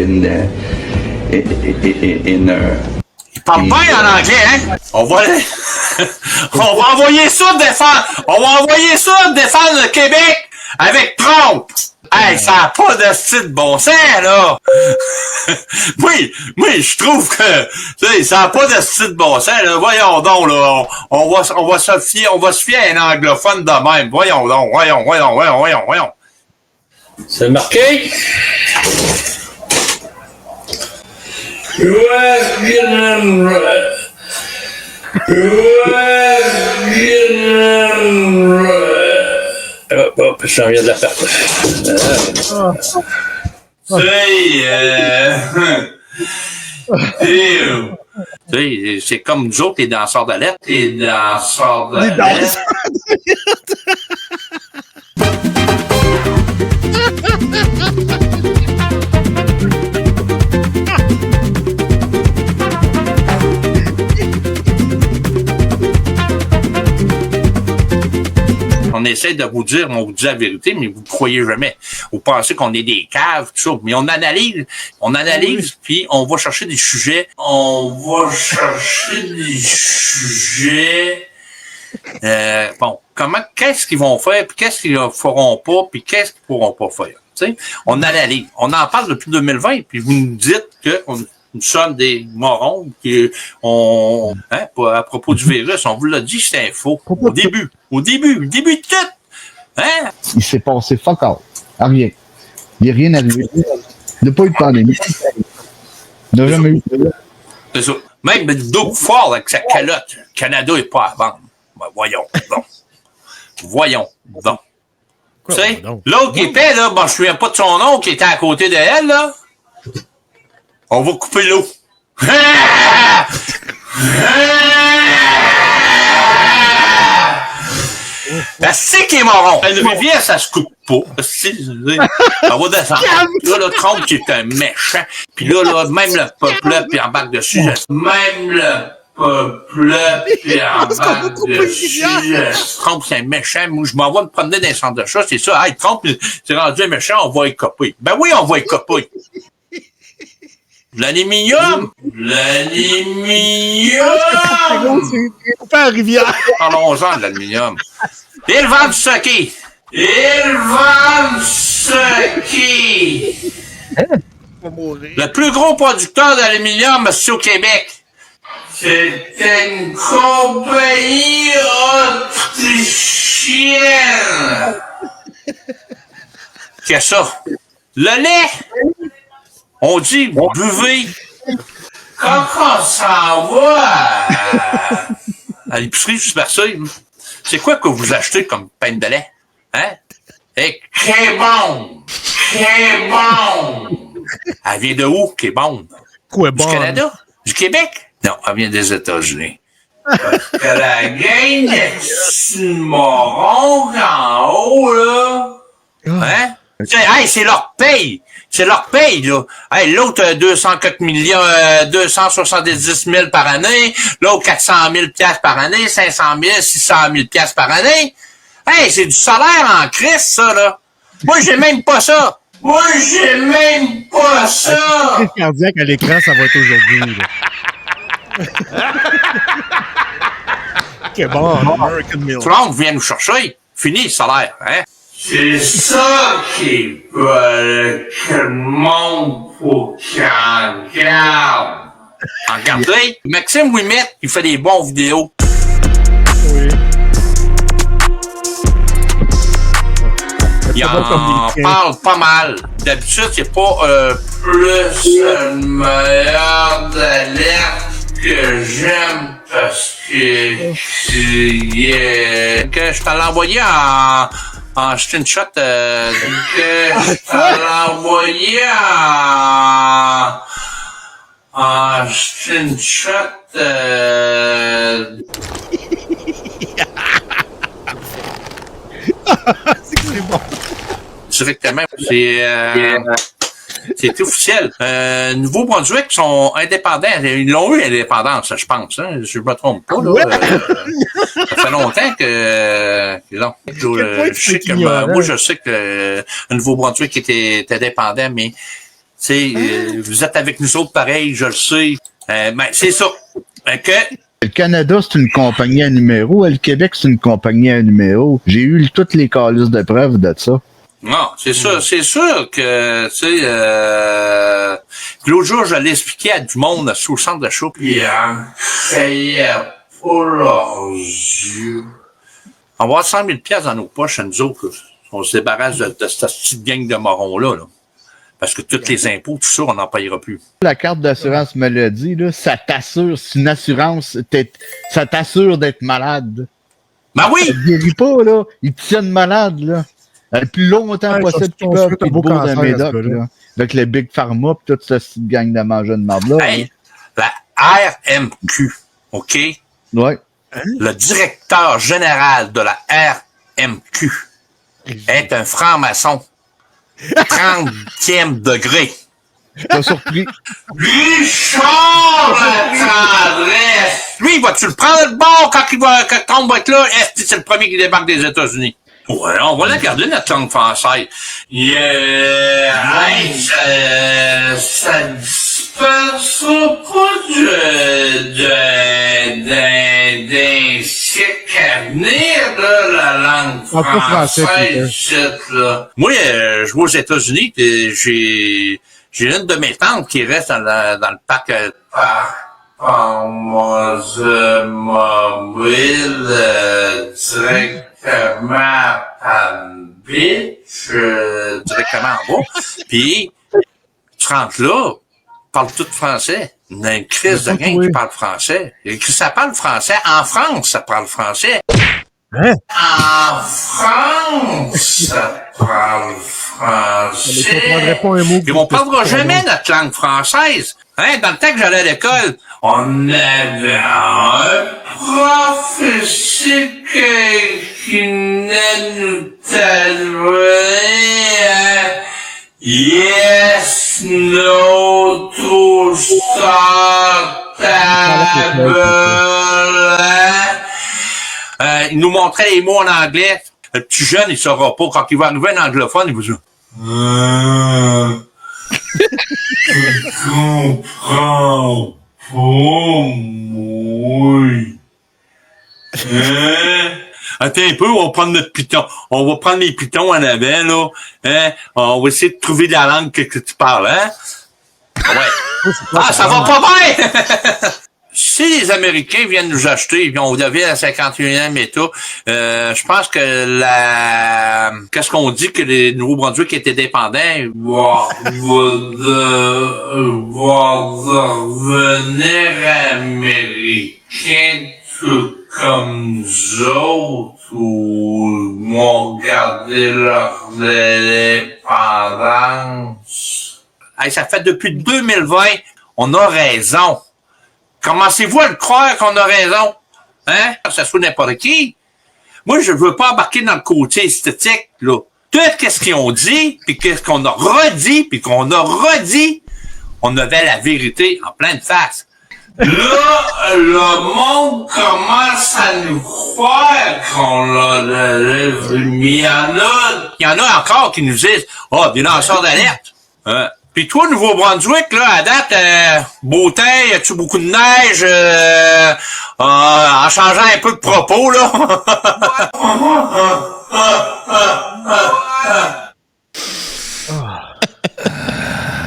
il parle pas en anglais, hein? On va envoyer ça défendre le Québec avec Trump. Hey, ça n'a pas de style de bon sens, là! Oui, je trouve que, tu sais, ça n'a pas de style de bon sens, là. Voyons donc, là. On va se fier à un anglophone de même. Voyons donc, voyons. C'est marqué? Hop, je viens de la perdre. C'est comme nous autres, les danseurs de lettres. Les danseurs de lettres. On essaie de vous dire, on vous dit la vérité, mais vous ne croyez jamais. Vous pensez qu'on est des caves, tout ça. Mais on analyse, puis on va chercher des sujets. Qu'est-ce qu'ils vont faire, puis qu'est-ce qu'ils ne feront pas, puis qu'est-ce qu'ils ne pourront pas faire. T'sais? On analyse. On en parle depuis 2020, puis vous nous dites que nous sommes des morons, à propos du virus, on vous l'a dit, c'était faux. Au début de tout. Hein? Il s'est passé fuck all. Rien. Il n'y a rien arrivé. Il n'y a pas eu de pandémie. Il n'y a jamais eu. C'est ça. Même Doug Ford avec sa calotte. Le Canada n'est pas à vendre. Ben, voyons donc. Tu sais, l'autre qui était, là, je ne me souviens pas de son nom, qui était à côté de elle, là. On va couper l'eau. C'est qui est moron. Une rivière, ça se coupe pas. Ça va descendre. Là, Trump qui est un méchant. Puis là, même le peuple, puis embarque dessus. Même le peuple, puis embarque dessus. Trump, c'est un méchant. Moi, je m'en vais me promener dans un centre de chat. C'est ça. Hey, Trump, c'est rendu un méchant, on va y copier. Ben oui, on va y copier. L'aluminium! Coupé à la rivière! Parlons-en de l'aluminium. Il vend du ski! Le plus gros producteur d'aluminium, c'est au Québec. C'est une compagnie autrichienne. Qu'est-ce que ça? Le lait! On dit, buvez. Quand on s'en va à l'épicerie, juste personne, c'est quoi que vous achetez comme pain de lait? Hein? Et qu'est bon! Elle vient de où, qu'est bon? Quoi Du bon? Canada? Du Québec? Non, elle vient des États-Unis. Parce que la gang de morons en haut, là. Hein? Hey, c'est leur paye! Là. Hey, l'autre, 270 000 par année. L'autre, 400 000 piastres par année. 500 000, 600 000 piastres par année. Hey, c'est du salaire en crise, ça, là. Moi, j'ai même pas ça. Crise cardiaque à l'écran, ça va être aujourd'hui, là. C'est bon, American Mill. Trump vient nous chercher. Fini le salaire, hein? C'est ça qui veut que le monde faut qu'il regarde. Regardez, Maxime Ouimet, il fait des bons vidéos. Oui. Il en parle pas mal. D'habitude, c'est pas plus meilleur d'alerte que j'aime parce que je te l'ai envoyé en screenshot que je te l'ai envoyé en screenshot C'est bon. Directement. C'est officiel. Nouveau-Brunswick sont indépendants. Ils l'ont eu indépendance, je pense. Hein? Je me trompe pas. Là. Ça fait longtemps que non. Moi, je sais que le Nouveau-Brunswick était indépendant, mais vous êtes avec nous autres pareil, je le sais. C'est ça. Le Canada, c'est une compagnie à numéro. Le Québec, c'est une compagnie à numéro. J'ai eu toutes les calices de preuves de ça. Non, c'est sûr que, tu sais, l'autre jour, j'allais expliquer à du monde sous le centre de show, puis criait pour leurs yeux. On va avoir 100 000 $ dans nos poches, nous autres, là. On se débarrasse de cette petite gang de morons-là, là. Parce que tous les impôts, tout ça, on n'en payera plus. La carte d'assurance maladie, là, ça t'assure, c'est une assurance, ça t'assure d'être malade. Ben oui! Ça te guérit pas, là. Ils te tiennent malade, là. Le plus longtemps possible qu'ils peuvent, puis beau d'un médoc, là. Avec le Big Pharma, puis toute cette petite gang de mangeurs de marde, là. Hey, la RMQ, OK? Ouais. Le directeur général de la RMQ est un franc-maçon. 30e degré. Pas surpris. Richard Latendresse! Lui, vas-tu le prendre le bord quand on va être là? Est-ce que c'est le premier qui débarque des États-Unis? Ouais, on va la garder, notre langue française. Ça disparaîtra pas d'un siècle à venir, là, la langue française, là. Moi, je vais aux États-Unis, pis j'ai une de mes tantes qui reste dans le parc mobile, directement à Palm Beach, directement en bas. Puis, tu rentres là, parle tout français. Il y a une crise de gang qui parle français. Et que ça parle français. En France, ça parle français. Hein? En France, ça parle français. Puis on parlera jamais notre langue française. Hein? Dans le temps que j'allais à l'école, on avait un prof ici qui venait nous téléphoner. Yes, no, to start table. Il nous montrait les mots en anglais. Le petit jeune, il saura pas. Quand il va arriver un anglophone, il va dire je comprends pas, moi. Attends un peu, on va prendre notre piton. On va prendre les pitons en avant, là. Hein? On va essayer de trouver la langue que tu parles, hein? Ouais. Ça va pas bien! Si les Américains viennent nous acheter, puis on devient à 51e État, je pense que qu'est-ce qu'on dit que les Nouveau-Brunswick étaient dépendants? Va devenir américain tout comme nous autres, ou vont garder leur indépendance. Hey, ça fait depuis 2020, on a raison. Commencez-vous à le croire qu'on a raison? Hein? Ça soit n'importe qui. Moi, je veux pas embarquer dans le côté esthétique, là. Tout ce qu'ils ont dit, puis qu'est-ce qu'on a redit, puis qu'on a redit, on avait la vérité en pleine face. Là, le monde commence à nous croire qu'on l'a mais il y en a encore qui nous disent, des lanceurs d'alerte. Puis toi, Nouveau-Brunswick, là, à date, beau temps, y a-tu beaucoup de neige, en changeant un peu de propos, là?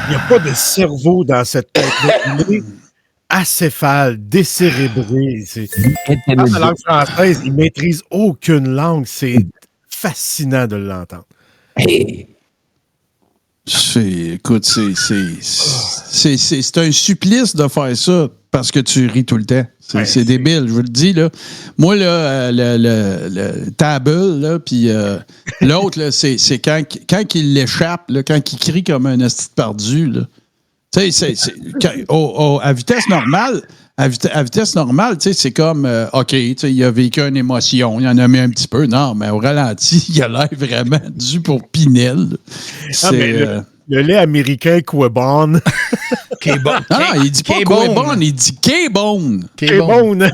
Il n'y a pas de cerveau dans cette tête-là. Il est acéphale, décérébré. Dans la langue française, il ne maîtrise aucune langue. C'est fascinant de l'entendre. Écoute, c'est un supplice de faire ça parce que tu ris tout le temps. C'est débile, je vous le dis, là. Moi, là, le table, là, puis l'autre, là, c'est quand il l'échappe, là, quand il crie comme un asti de perdu, là. Tu sais, à vitesse normale, c'est comme, OK, il a vécu une émotion, il en a mis un petit peu. Non, mais au ralenti, il a l'air vraiment dû pour Pinel. Le lait américain Quebone. Non, il dit pas Quebone, il dit K-Bone. K-Bone.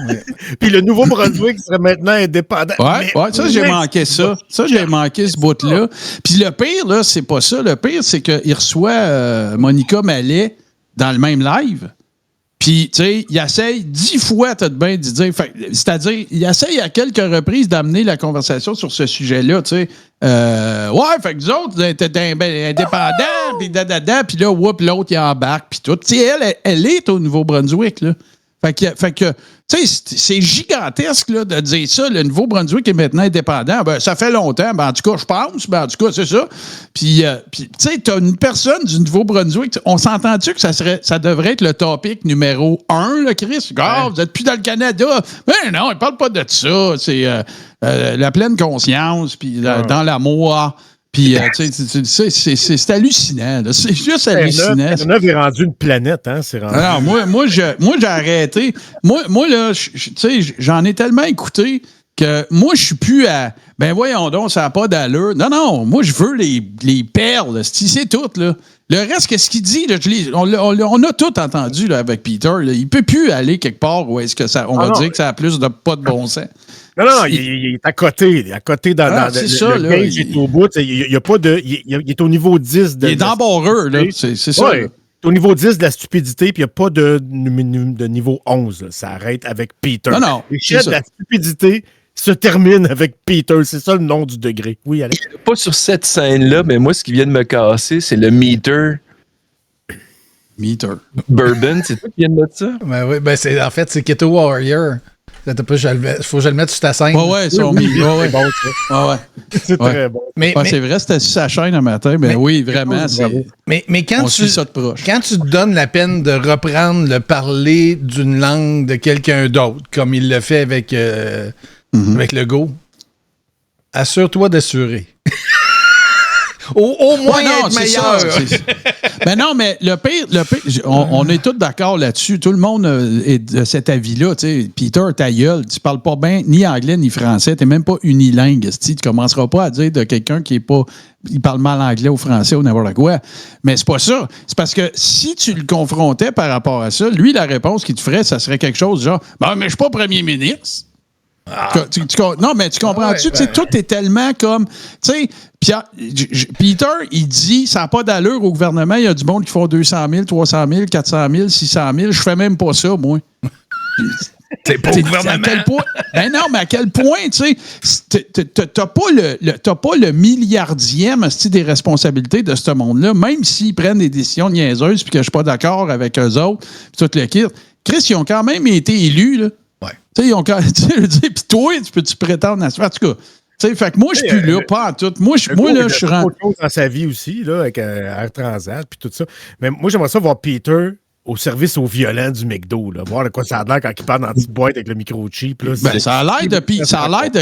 Puis le Nouveau-Brunswick serait maintenant indépendant. Ouais, ça, j'ai manqué ça. Ça, j'ai manqué ce bout-là. Puis le pire, là, c'est pas ça. Le pire, c'est qu'il reçoit Monica Mallet dans le même live. Puis, tu sais, il essaye 10 fois, t'as de bien d'y dire. C'est-à-dire, il essaye à quelques reprises d'amener la conversation sur ce sujet-là, tu sais. Ouais, fait que nous autres, on était indépendants, puis puis là, l'autre, il embarque, puis tout. Tu sais, elle est au Nouveau-Brunswick, là. Fait que tu sais, c'est gigantesque là, de dire ça. Le Nouveau-Brunswick est maintenant indépendant. Ben, ça fait longtemps. Ben, en tout cas, je pense. Ben, en tout cas, c'est ça. Puis tu sais, t'as une personne du Nouveau-Brunswick. On s'entend-tu que ça devrait être le topic numéro 1, là, Chris? Gars, vous êtes plus dans le Canada. Ben non, il parle pas de ça. C'est la pleine conscience, puis dans l'amour. Puis, c'est hallucinant. Là. C'est juste hallucinant. Terre-Neuve est rendu une planète, hein? C'est rendu... Alors, moi, j'ai arrêté. Moi là, tu sais, j'en ai tellement écouté que moi, je suis plus à. Ben, voyons donc, ça n'a pas d'allure. Non, moi, je veux les perles. C'est tout, là. Le reste, qu'est-ce qu'il dit? Là, on a tout entendu là, avec Peter. Là. Il ne peut plus aller quelque part où est-ce que ça. On va dire que ça a plus de pas de bon sens. Non, il est à côté. Il est à côté dans le gauge est au bout. Il y a pas de. Il est au niveau 10 de. Il est d'embarreux, là. C'est ça. Ouais. Au niveau 10 de la stupidité, puis il n'y a pas de niveau 11. Là. Ça arrête avec Peter. Non. L'échelle de la stupidité se termine avec Peter. C'est ça le nom du degré. Oui, allez. Pas sur cette scène-là, mais moi, ce qui vient de me casser, c'est le meter. Bourbon, c'est toi qui viens de mettre ça? Ben oui, en fait, c'est Keto Warrior. Faut que je le mette sur ta scène. Ouais, c'est bon, ça. C'est très bon. Mais c'est vrai, c'était sur sa chaîne un matin, mais oui, vraiment. Mais quand tu te donnes la peine de reprendre le parler d'une langue de quelqu'un d'autre, comme il le fait avec Legault, assure-toi d'assurer. Au moins être meilleur. Ben non, mais le pire, on est tous d'accord là-dessus. Tout le monde est de cet avis-là. Peter, ta gueule, tu parles pas bien ni anglais ni français. Tu n'es même pas unilingue. Tu commenceras pas à dire de quelqu'un qui est pas. Il parle mal anglais ou français ou n'importe quoi. Mais c'est pas ça. C'est parce que si tu le confrontais par rapport à ça, lui, la réponse qu'il te ferait, ça serait quelque chose genre ben, mais je suis pas premier ministre. Non, mais tu comprends-tu? Tout est tellement comme. Peter, il dit ça n'a pas d'allure au gouvernement. Il y a du monde qui font 200 000, 300 000, 400 000, 600 000. Je fais même pas ça, moi. C'est pas au gouvernement. Ben non, mais à quel point, tu sais, t'as pas le milliardième des responsabilités de ce monde-là, même s'ils prennent des décisions niaiseuses puis que je suis pas d'accord avec eux autres, puis tout le kit. Chris, ils ont quand même été élus, là. Tu sais, ils ont quand même. Puis toi, tu peux-tu prétendre à ça? En tout cas, tu sais, fait que moi, je suis plus là, pas en tout. Moi, là, je suis rendu. Autre chose dans sa vie aussi, là, avec Air Transat, puis tout ça. Mais moi, j'aimerais ça voir Peter au service au violent du McDo, là. Voir de quoi ça a l'air quand il parle dans la petite boîte avec le micro cheap, là. Ben, ça a l'air de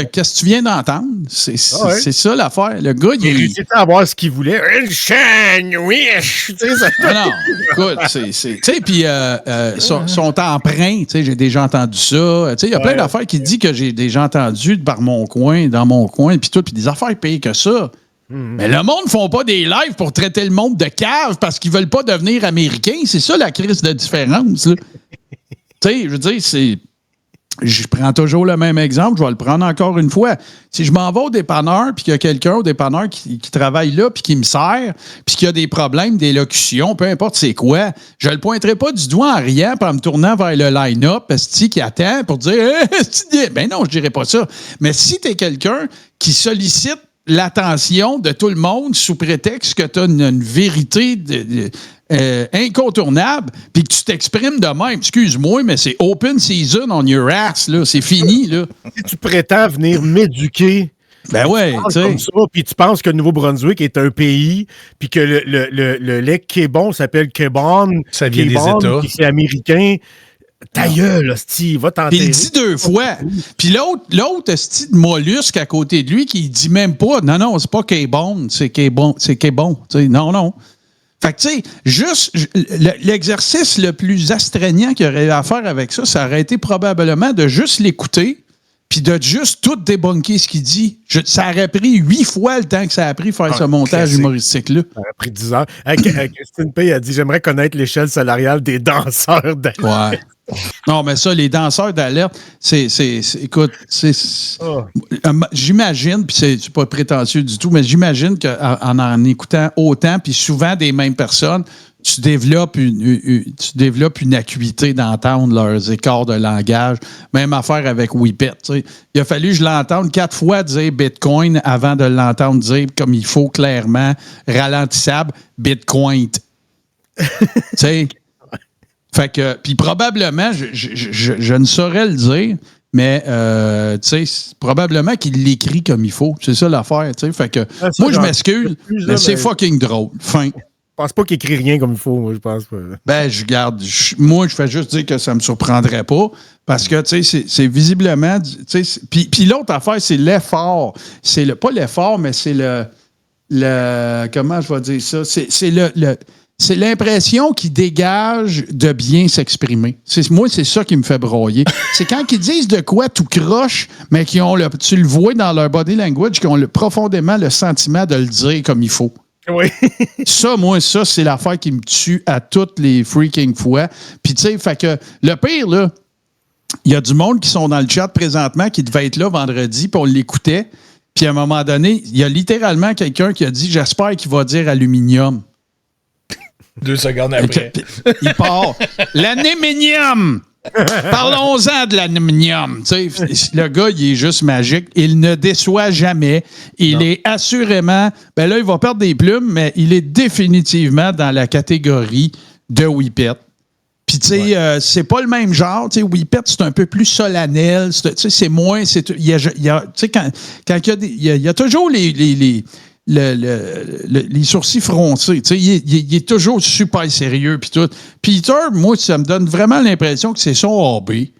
qu'est-ce que tu viens d'entendre. C'est ça l'affaire. Le gars, il réussit à avoir ce qu'il voulait. Une chaîne, oui! Non, écoute, tu sais, puis son emprunt, tu sais, j'ai déjà entendu ça. Tu sais, il y a plein d'affaires qui disent que j'ai déjà entendu dans mon coin, puis tout, puis des affaires payées que ça. Mais le monde ne font pas des lives pour traiter le monde de cave parce qu'ils veulent pas devenir américains. C'est ça la crise de différence. Tu sais, je veux dire, c'est. Je prends toujours le même exemple, je vais le prendre encore une fois. Si je m'en vais au dépanneur, puis qu'il y a quelqu'un au dépanneur qui travaille là, puis qui me sert, puis qu'il y a des problèmes d'élocution, peu importe c'est quoi, je le pointerai pas du doigt en riant, puis en me tournant vers le line-up, qui attend pour dire ben non, je dirais pas ça. Mais si tu es quelqu'un qui sollicite l'attention de tout le monde sous prétexte que tu as une vérité incontournable, puis que tu t'exprimes de même. Excuse-moi, mais c'est open season on your ass, là. C'est fini, là. Si tu prétends venir m'éduquer, ben ouais, tu sais. Puis tu penses que le Nouveau-Brunswick est un pays, puis que le lait Québon s'appelle Québon. Ça vient des États. Puis c'est américain. Ta gueule, Steve, va t'enterrer. Puis il dit 2 fois. Puis l'autre Steve mollusque à côté de lui qui dit même pas, non, c'est pas Québon, c'est Québon. Non. Fait que, tu sais, juste l'exercice le plus astreignant qu'il y aurait à faire avec ça, ça aurait été probablement de juste l'écouter puis de juste tout débunker ce qu'il dit. Ça aurait pris 8 fois le temps que ça a pris faire ce montage humoristique-là. Ça aurait pris 10 heures. Christine Pay a dit « J'aimerais connaître l'échelle salariale des danseurs d'alerte. » Ouais. Non, mais ça, les danseurs d'alerte, écoute, j'imagine, puis c'est pas prétentieux du tout, mais j'imagine qu'en écoutant autant, puis souvent des mêmes personnes, tu développes une acuité d'entendre leurs écarts de langage. Même affaire avec Whippet. Il a fallu que je l'entende 4 fois dire Bitcoin avant de l'entendre dire comme il faut clairement, ralentissable, Bitcoin. Tu sais? Fait que, puis probablement, je ne saurais le dire, mais tu sais, probablement qu'il l'écrit comme il faut. C'est ça l'affaire, tu sais. Fait que, moi, je m'excuse, mais c'est fucking drôle. Fin. Je pense pas qu'il écrit rien comme il faut, moi, je pense pas. Ben, moi, je fais juste dire que ça me surprendrait pas, parce que, tu sais, c'est visiblement, tu sais, puis l'autre affaire, c'est l'effort. Pas l'effort, mais c'est le comment je vais dire ça? C'est l'impression qu'ils dégagent de bien s'exprimer. Moi, c'est ça qui me fait broyer. C'est quand ils disent de quoi tout croche, mais qui ont tu le vois dans leur body language, qui ont profondément le sentiment de le dire comme il faut. Oui. Ça, c'est l'affaire qui me tue à toutes les freaking fois. Puis, tu sais, fait que le pire, là, il y a du monde qui sont dans le chat présentement qui devait être là vendredi, puis on l'écoutait. Puis, à un moment donné, il y a littéralement quelqu'un qui a dit « J'espère qu'il va dire aluminium ». 2 secondes après. Il part. L'aluminium! Parlons-en de l'aluminium. Le gars, il est juste magique. Il ne déçoit jamais. Il est assurément... Ben là, il va perdre des plumes, mais il est définitivement dans la catégorie de Whippet. Puis, tu sais, c'est pas le même genre. Tu sais, Whippet, c'est un peu plus solennel. Tu sais, c'est moins... Il y a toujours les sourcils froncés. Il est toujours super sérieux. Pis tout. Peter, moi, ça me donne vraiment l'impression que c'est son hobby.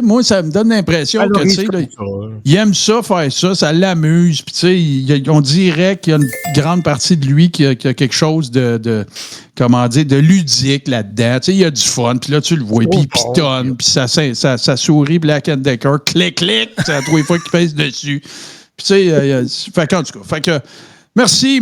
Moi, ça me donne l'impression que il aime ça, faire ça, ça l'amuse. Puis, on dirait qu'il y a une grande partie de lui qui a quelque chose de comment dire, de ludique là-dedans. Il y a du fun. Puis là, tu le vois. Puis il pitonne. Puis ça sourit Black & Decker. Clic, clic. C'est la 3 fois qu'il pèse dessus. Puis, tu sais, en tout cas, fait que merci,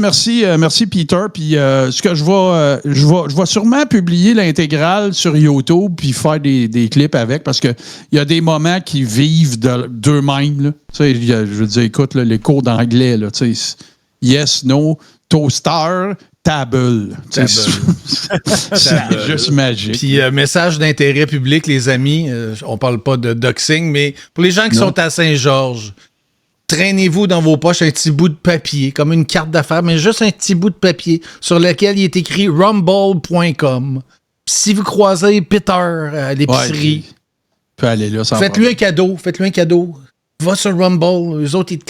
Peter. Puis, ce que je vais sûrement publier l'intégrale sur YouTube puis faire des clips avec parce qu'il y a des moments qui vivent d'eux-mêmes. Tu sais, je veux dire, écoute, là, les cours d'anglais, là, tu sais, yes, no, toaster, table. C'est juste magique. Puis, message d'intérêt public, les amis, on parle pas de doxing, mais pour les gens qui sont à Saint-Georges, traînez-vous dans vos poches un petit bout de papier, comme une carte d'affaires, mais juste un petit bout de papier sur lequel il est écrit rumble.com. Si vous croisez Peter à l'épicerie, peut aller là sans faites-lui un cadeau. Va sur Rumble. Eux autres, ils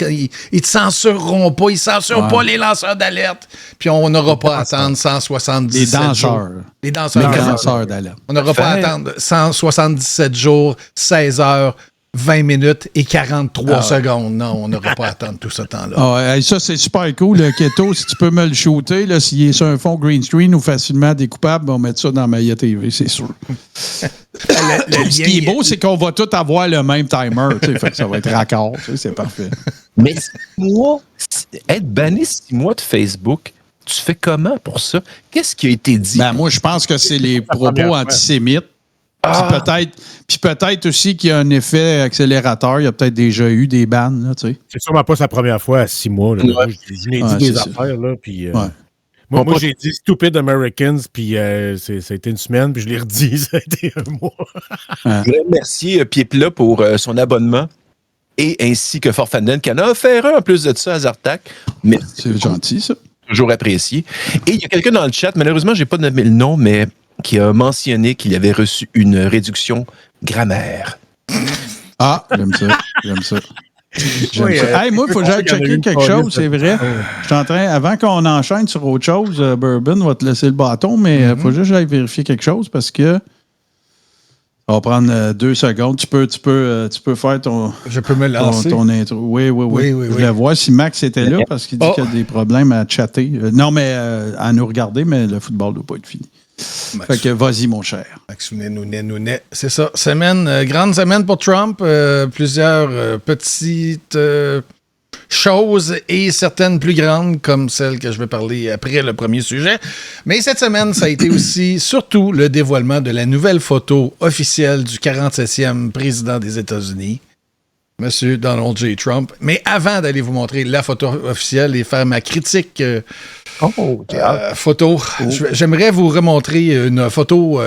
te censureront pas. Ils censurent pas les lanceurs d'alerte. Puis on n'aura pas à attendre 177 jours. Les danseurs d'alerte. On n'aura pas à attendre 177 jours, 16 heures, 20 minutes et 43 secondes. Non, on n'aura pas à attendre tout ce temps-là. Ça, c'est super cool. Le keto, si tu peux me le shooter, là, s'il est sur un fond green screen ou facilement découpable, on va mettre ça dans Maya TV, c'est sûr. Ce qui est beau, c'est qu'on va tous avoir le même timer. Fait que ça va être raccord. C'est parfait. Mais 6 mois, être banni 6 mois de Facebook, tu fais comment pour ça? Qu'est-ce qui a été dit? Ben, moi, je pense que c'est les propos antisémites. Puis peut-être aussi qu'il y a un effet accélérateur. Il y a peut-être déjà eu des bannes. Là, tu sais. C'est sûrement pas sa première fois à 6 mois. Là. Moi, je l'ai dit des affaires. Là, puis, moi j'ai dit Stupid Americans, puis ça a été une semaine, puis je l'ai redit, ça a été un mois. Je voudrais remercier Piepla pour son abonnement et ainsi que Forfanden qui en a offert un en plus de ça à Zartak. Merci. C'est gentil, ça. Toujours apprécié. Et il y a quelqu'un dans le chat, malheureusement, je n'ai pas nommé le nom, mais qui a mentionné qu'il avait reçu une réduction grammaire. Ah, j'aime ça. Hey, moi, il faut que j'aille checker quelque chose, c'est vrai. Je suis en train, avant qu'on enchaîne sur autre chose, Bourbon va te laisser le bâton, mais il faut juste que j'aille vérifier quelque chose parce que ça va prendre 2 secondes. Tu peux faire ton. Je peux me lancer. Ton intro. Oui. Je voulais voir si Max était là parce qu'il dit qu'il y a des problèmes à chatter. Non, mais à nous regarder, mais le football ne doit pas être fini. Fait que vas-y, mon cher. Nounet. C'est ça. Grande semaine pour Trump. Plusieurs petites choses et certaines plus grandes, comme celle que je vais parler après le premier sujet. Mais cette semaine, ça a été aussi, surtout, le dévoilement de la nouvelle photo officielle du 47e président des États-Unis, Monsieur Donald J. Trump. Mais avant d'aller vous montrer la photo officielle et faire ma critique photo, j'aimerais vous remontrer une photo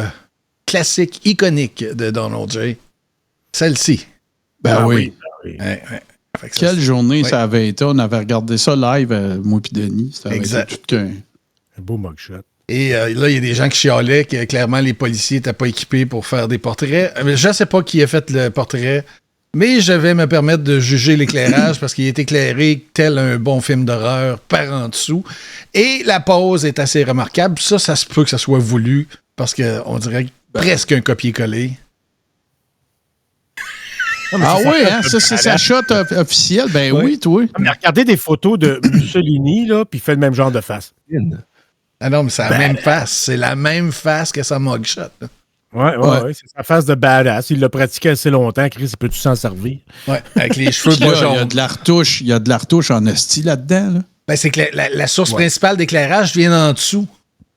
classique, iconique de Donald J. Celle-ci. Ben oui. Ouais. Quelle journée ça avait été. On avait regardé ça live, moi et Denis. Ça avait été tout un beau mugshot. Et là, il y a des gens qui chialaient que clairement les policiers n'étaient pas équipés pour faire des portraits. Je ne sais pas qui a fait le portrait, mais je vais me permettre de juger l'éclairage parce qu'il est éclairé tel un bon film d'horreur par en dessous. Et la pose est assez remarquable. Ça se peut que ça soit voulu parce qu'on dirait presque un copier-coller. Ah oui, hein? Ça, c'est sa shot officielle. Ben oui, toi. Mais regardez des photos de Mussolini, là, puis il fait le même genre de face. Ah non, mais c'est la même face. C'est la même face que sa mugshot. Ouais. C'est sa face de badass. Il l'a pratiqué assez longtemps. Chris, il peut-tu s'en servir? Ouais, avec les cheveux pas jaunes. Il y a de la retouche en esti là-dedans. Là. Ben, c'est que la source principale d'éclairage vient en dessous.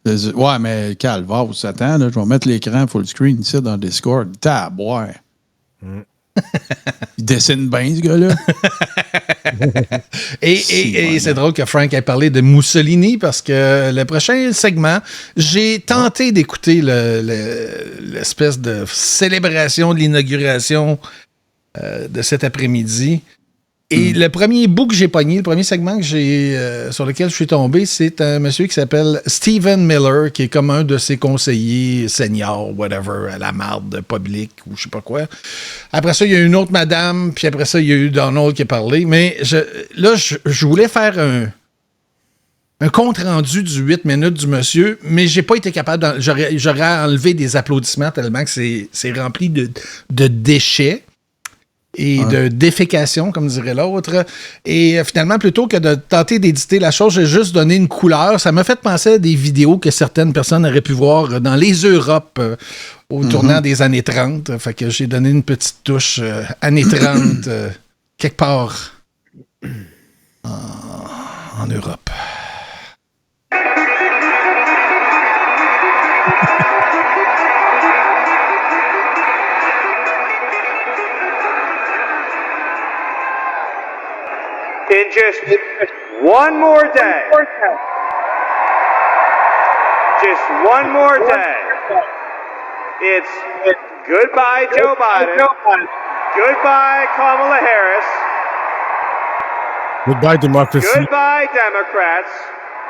Ouais, mais calvaire, Satan, là, je vais mettre l'écran full screen ici dans Discord. Taboire. Il dessine bien, ce gars-là. et c'est drôle que Frank ait parlé de Mussolini parce que le prochain segment, j'ai tenté d'écouter l'espèce de célébration de l'inauguration de cet après-midi. Et le premier bout que j'ai pogné, le premier segment que sur lequel je suis tombé, c'est un monsieur qui s'appelle Stephen Miller, qui est comme un de ses conseillers seniors, whatever, à la marde publique ou je sais pas quoi. Après ça, il y a une autre madame, puis après ça, il y a eu Donald qui a parlé. Mais je voulais faire un compte-rendu du 8 minutes du monsieur, mais j'ai pas été capable. J'aurais enlevé des applaudissements tellement que c'est rempli de déchets. Et de défécation, comme dirait l'autre. Et finalement, plutôt que de tenter d'éditer la chose, j'ai juste donné une couleur. Ça m'a fait penser à des vidéos que certaines personnes auraient pu voir dans les Europes au tournant des années 30. Fait que j'ai donné une petite touche années 30 quelque part en Europe. In just one more day. Just one more day. It's goodbye Joe Biden. Goodbye Kamala Harris. Goodbye democracy. Goodbye Democrats.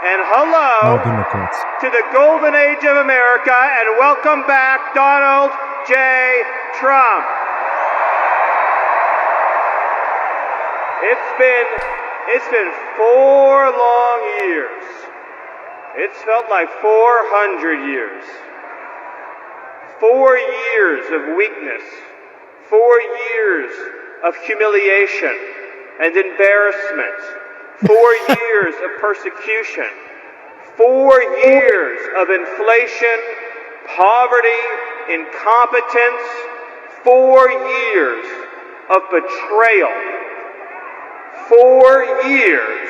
And hello to the golden age of America and welcome back Donald J. Trump. It's been 4 long years. It's felt like 400 years. 4 years of weakness. 4 years of humiliation and embarrassment. 4 years of persecution. 4 years of inflation, poverty, incompetence. 4 years of betrayal. 4 years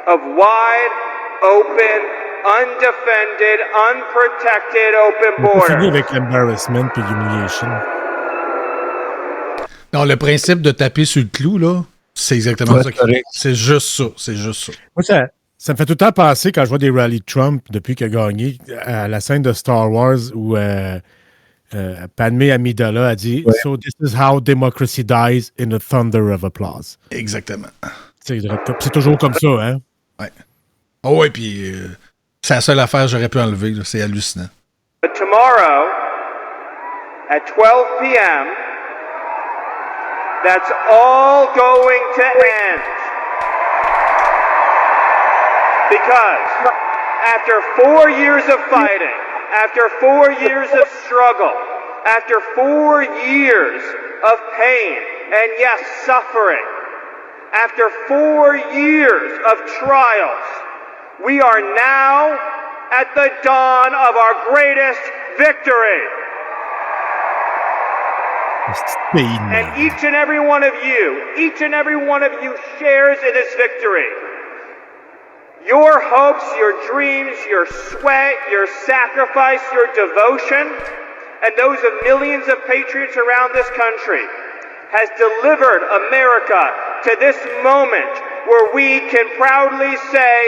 of wide open, undefended, unprotected, open border. Fini avec l'embarrassment et l'humiliation. Non, le principe de taper sur le clou, là, c'est exactement ça. C'est juste ça. C'est juste ça. Moi, ça me fait tout le temps penser, quand je vois des rallyes de Trump depuis qu'il a gagné, à la scène de Star Wars où Padmé Amidala a dit « So this is how democracy dies in a thunder of applause ». Exactement. C'est toujours comme ça, hein? Ouais. Oh ouais, puis c'est la seule affaire que j'aurais pu enlever. Là. C'est hallucinant. But tomorrow, at 12 p.m., that's all going to end. Because after 4 years of fighting, after 4 years of struggle, after 4 years of pain, and yes, suffering, after 4 years of trials, we are now at the dawn of our greatest victory. And each and every one of you shares in this victory. Your hopes, your dreams, your sweat, your sacrifice, your devotion, and those of millions of patriots around this country has delivered America to this moment where we can proudly say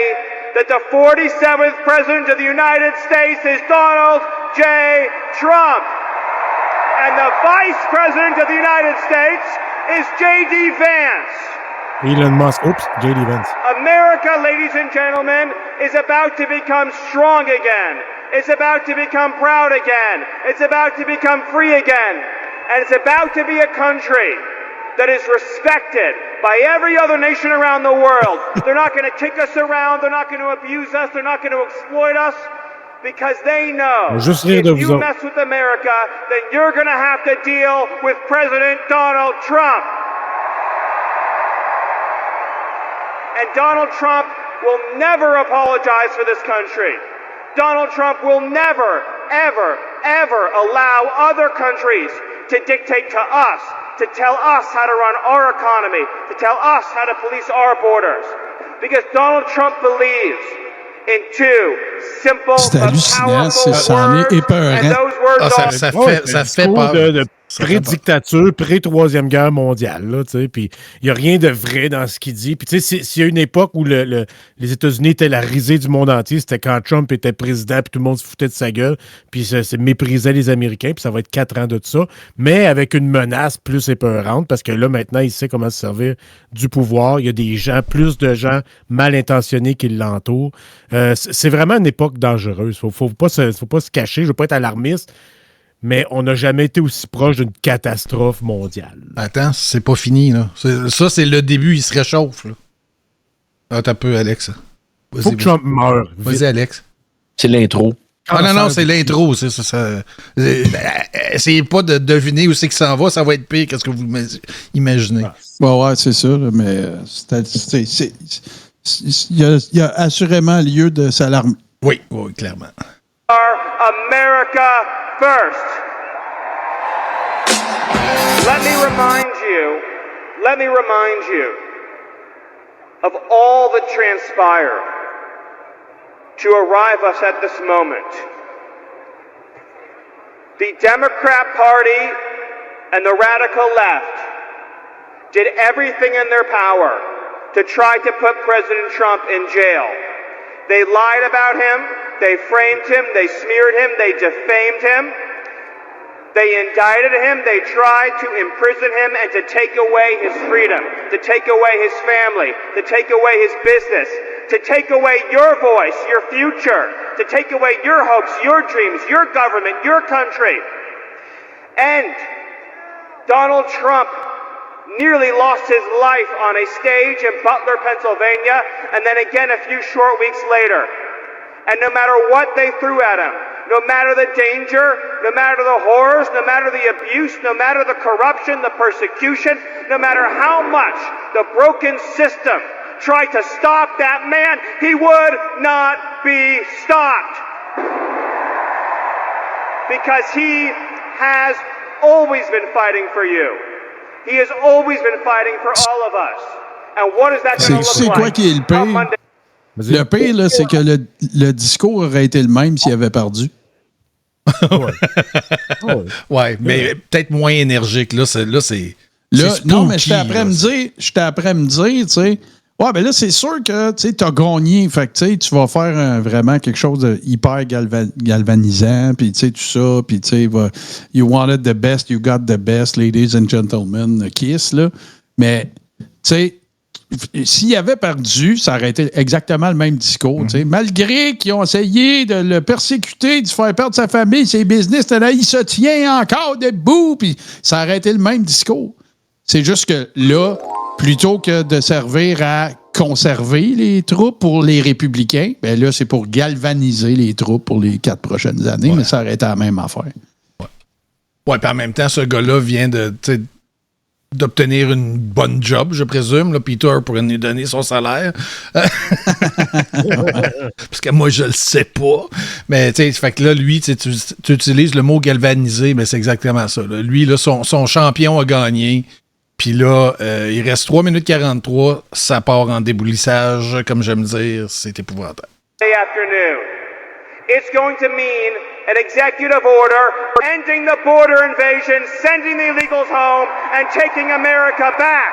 that the 47th President of the United States is Donald J. Trump. And the Vice President of the United States is J.D. Vance. Elon Musk. Oops, J.D. Vance. America, ladies and gentlemen, is about to become strong again. It's about to become proud again. It's about to become free again. And it's about to be a country that is respected by every other nation around the world. They're not going to kick us around. They're not going to abuse us. They're not going to exploit us because they know if you mess with America, then you're going to have to deal with President Donald Trump. And Donald Trump will never apologize for this country. Donald Trump will never, ever, ever allow other countries to dictate to us, to tell us how to run our economy, to tell us how to police our borders. Because Donald Trump believes in two simple but powerful words, and those words are... Ça fait peur. De pré-dictature, pré-troisième guerre mondiale, là, tu sais, puis il n'y a rien de vrai dans ce qu'il dit. Puis tu sais, s'il y a une époque où les États-Unis étaient la risée du monde entier, c'était quand Trump était président, puis tout le monde se foutait de sa gueule, puis se méprisait les Américains, puis ça va être 4 ans de ça, mais avec une menace plus épeurante, parce que là, maintenant, il sait comment se servir du pouvoir. Il y a des gens, plus de gens mal intentionnés qui l'entourent. C'est vraiment une époque dangereuse. Faut pas se cacher. Je veux pas être alarmiste, mais on n'a jamais été aussi proche d'une catastrophe mondiale. Attends, c'est pas fini, là. Ça, c'est le début, il se réchauffe, là. Attends un peu, Alex. Faut que Trump meure. Vas-y, Alex. C'est l'intro. Ah non, c'est l'intro, c'est ça. Essayez pas de deviner où c'est que ça en va, ça va être pire que ce que vous imaginez. Ouais, c'est ça, là, mais il y a assurément lieu de s'alarmer. Oui, clairement. America first. Let me remind you of all that transpired to arrive us at this moment. The Democrat Party and the radical left did everything in their power to try to put President Trump in jail. They lied about him, they framed him, they smeared him, they defamed him, they indicted him, they tried to imprison him and to take away his freedom, to take away his family, to take away his business, to take away your voice, your future, to take away your hopes, your dreams, your government, your country. And Donald Trump nearly lost his life on a stage in Butler, Pennsylvania, and then again a few short weeks later. And no matter what they threw at him, no matter the danger, no matter the horrors, no matter the abuse, no matter the corruption, the persecution, no matter how much the broken system tried to stop that man, he would not be stopped. Because he has always been fighting for you. He has always been fighting for all of us. And what is that going to look like? C'est quoi qui est le pire? Le pire, là, c'est que le discours aurait été le même s'il avait perdu. Ouais, mais peut-être moins énergique. Là, c'est non, mais j'étais après me dire, tu sais, ouais, ben là, c'est sûr que tu as gagné. Fait que tu vas faire vraiment quelque chose de hyper galvanisant, puis tu sais, tout ça, puis tu sais, you wanted the best, you got the best, ladies and gentlemen, kiss, là. Mais, tu sais, s'il avait perdu, ça aurait été exactement le même discours. Mm-hmm. Malgré qu'ils ont essayé de le persécuter, de faire perdre sa famille, ses business, là, il se tient encore debout, puis ça aurait été le même discours. C'est juste que là, plutôt que de servir à conserver les troupes pour les républicains, ben là, c'est pour galvaniser les troupes pour les 4 prochaines années, mais ça aurait été la même affaire. Ouais, puis en même temps, ce gars-là vient d'obtenir une bonne job, je présume. Là, Peter pourrait nous donner son salaire. Parce que moi, je le sais pas. Mais tu sais, fait que là, lui, tu utilises le mot galvaniser, mais c'est exactement ça. Là. Lui, là, son champion a gagné. Puis là, il reste 3 minutes 43. Ça part en déboulissage, comme j'aime dire. C'est épouvantable. Afternoon. It's going to mean an executive order ending the border invasion, sending the illegals home, and taking America back.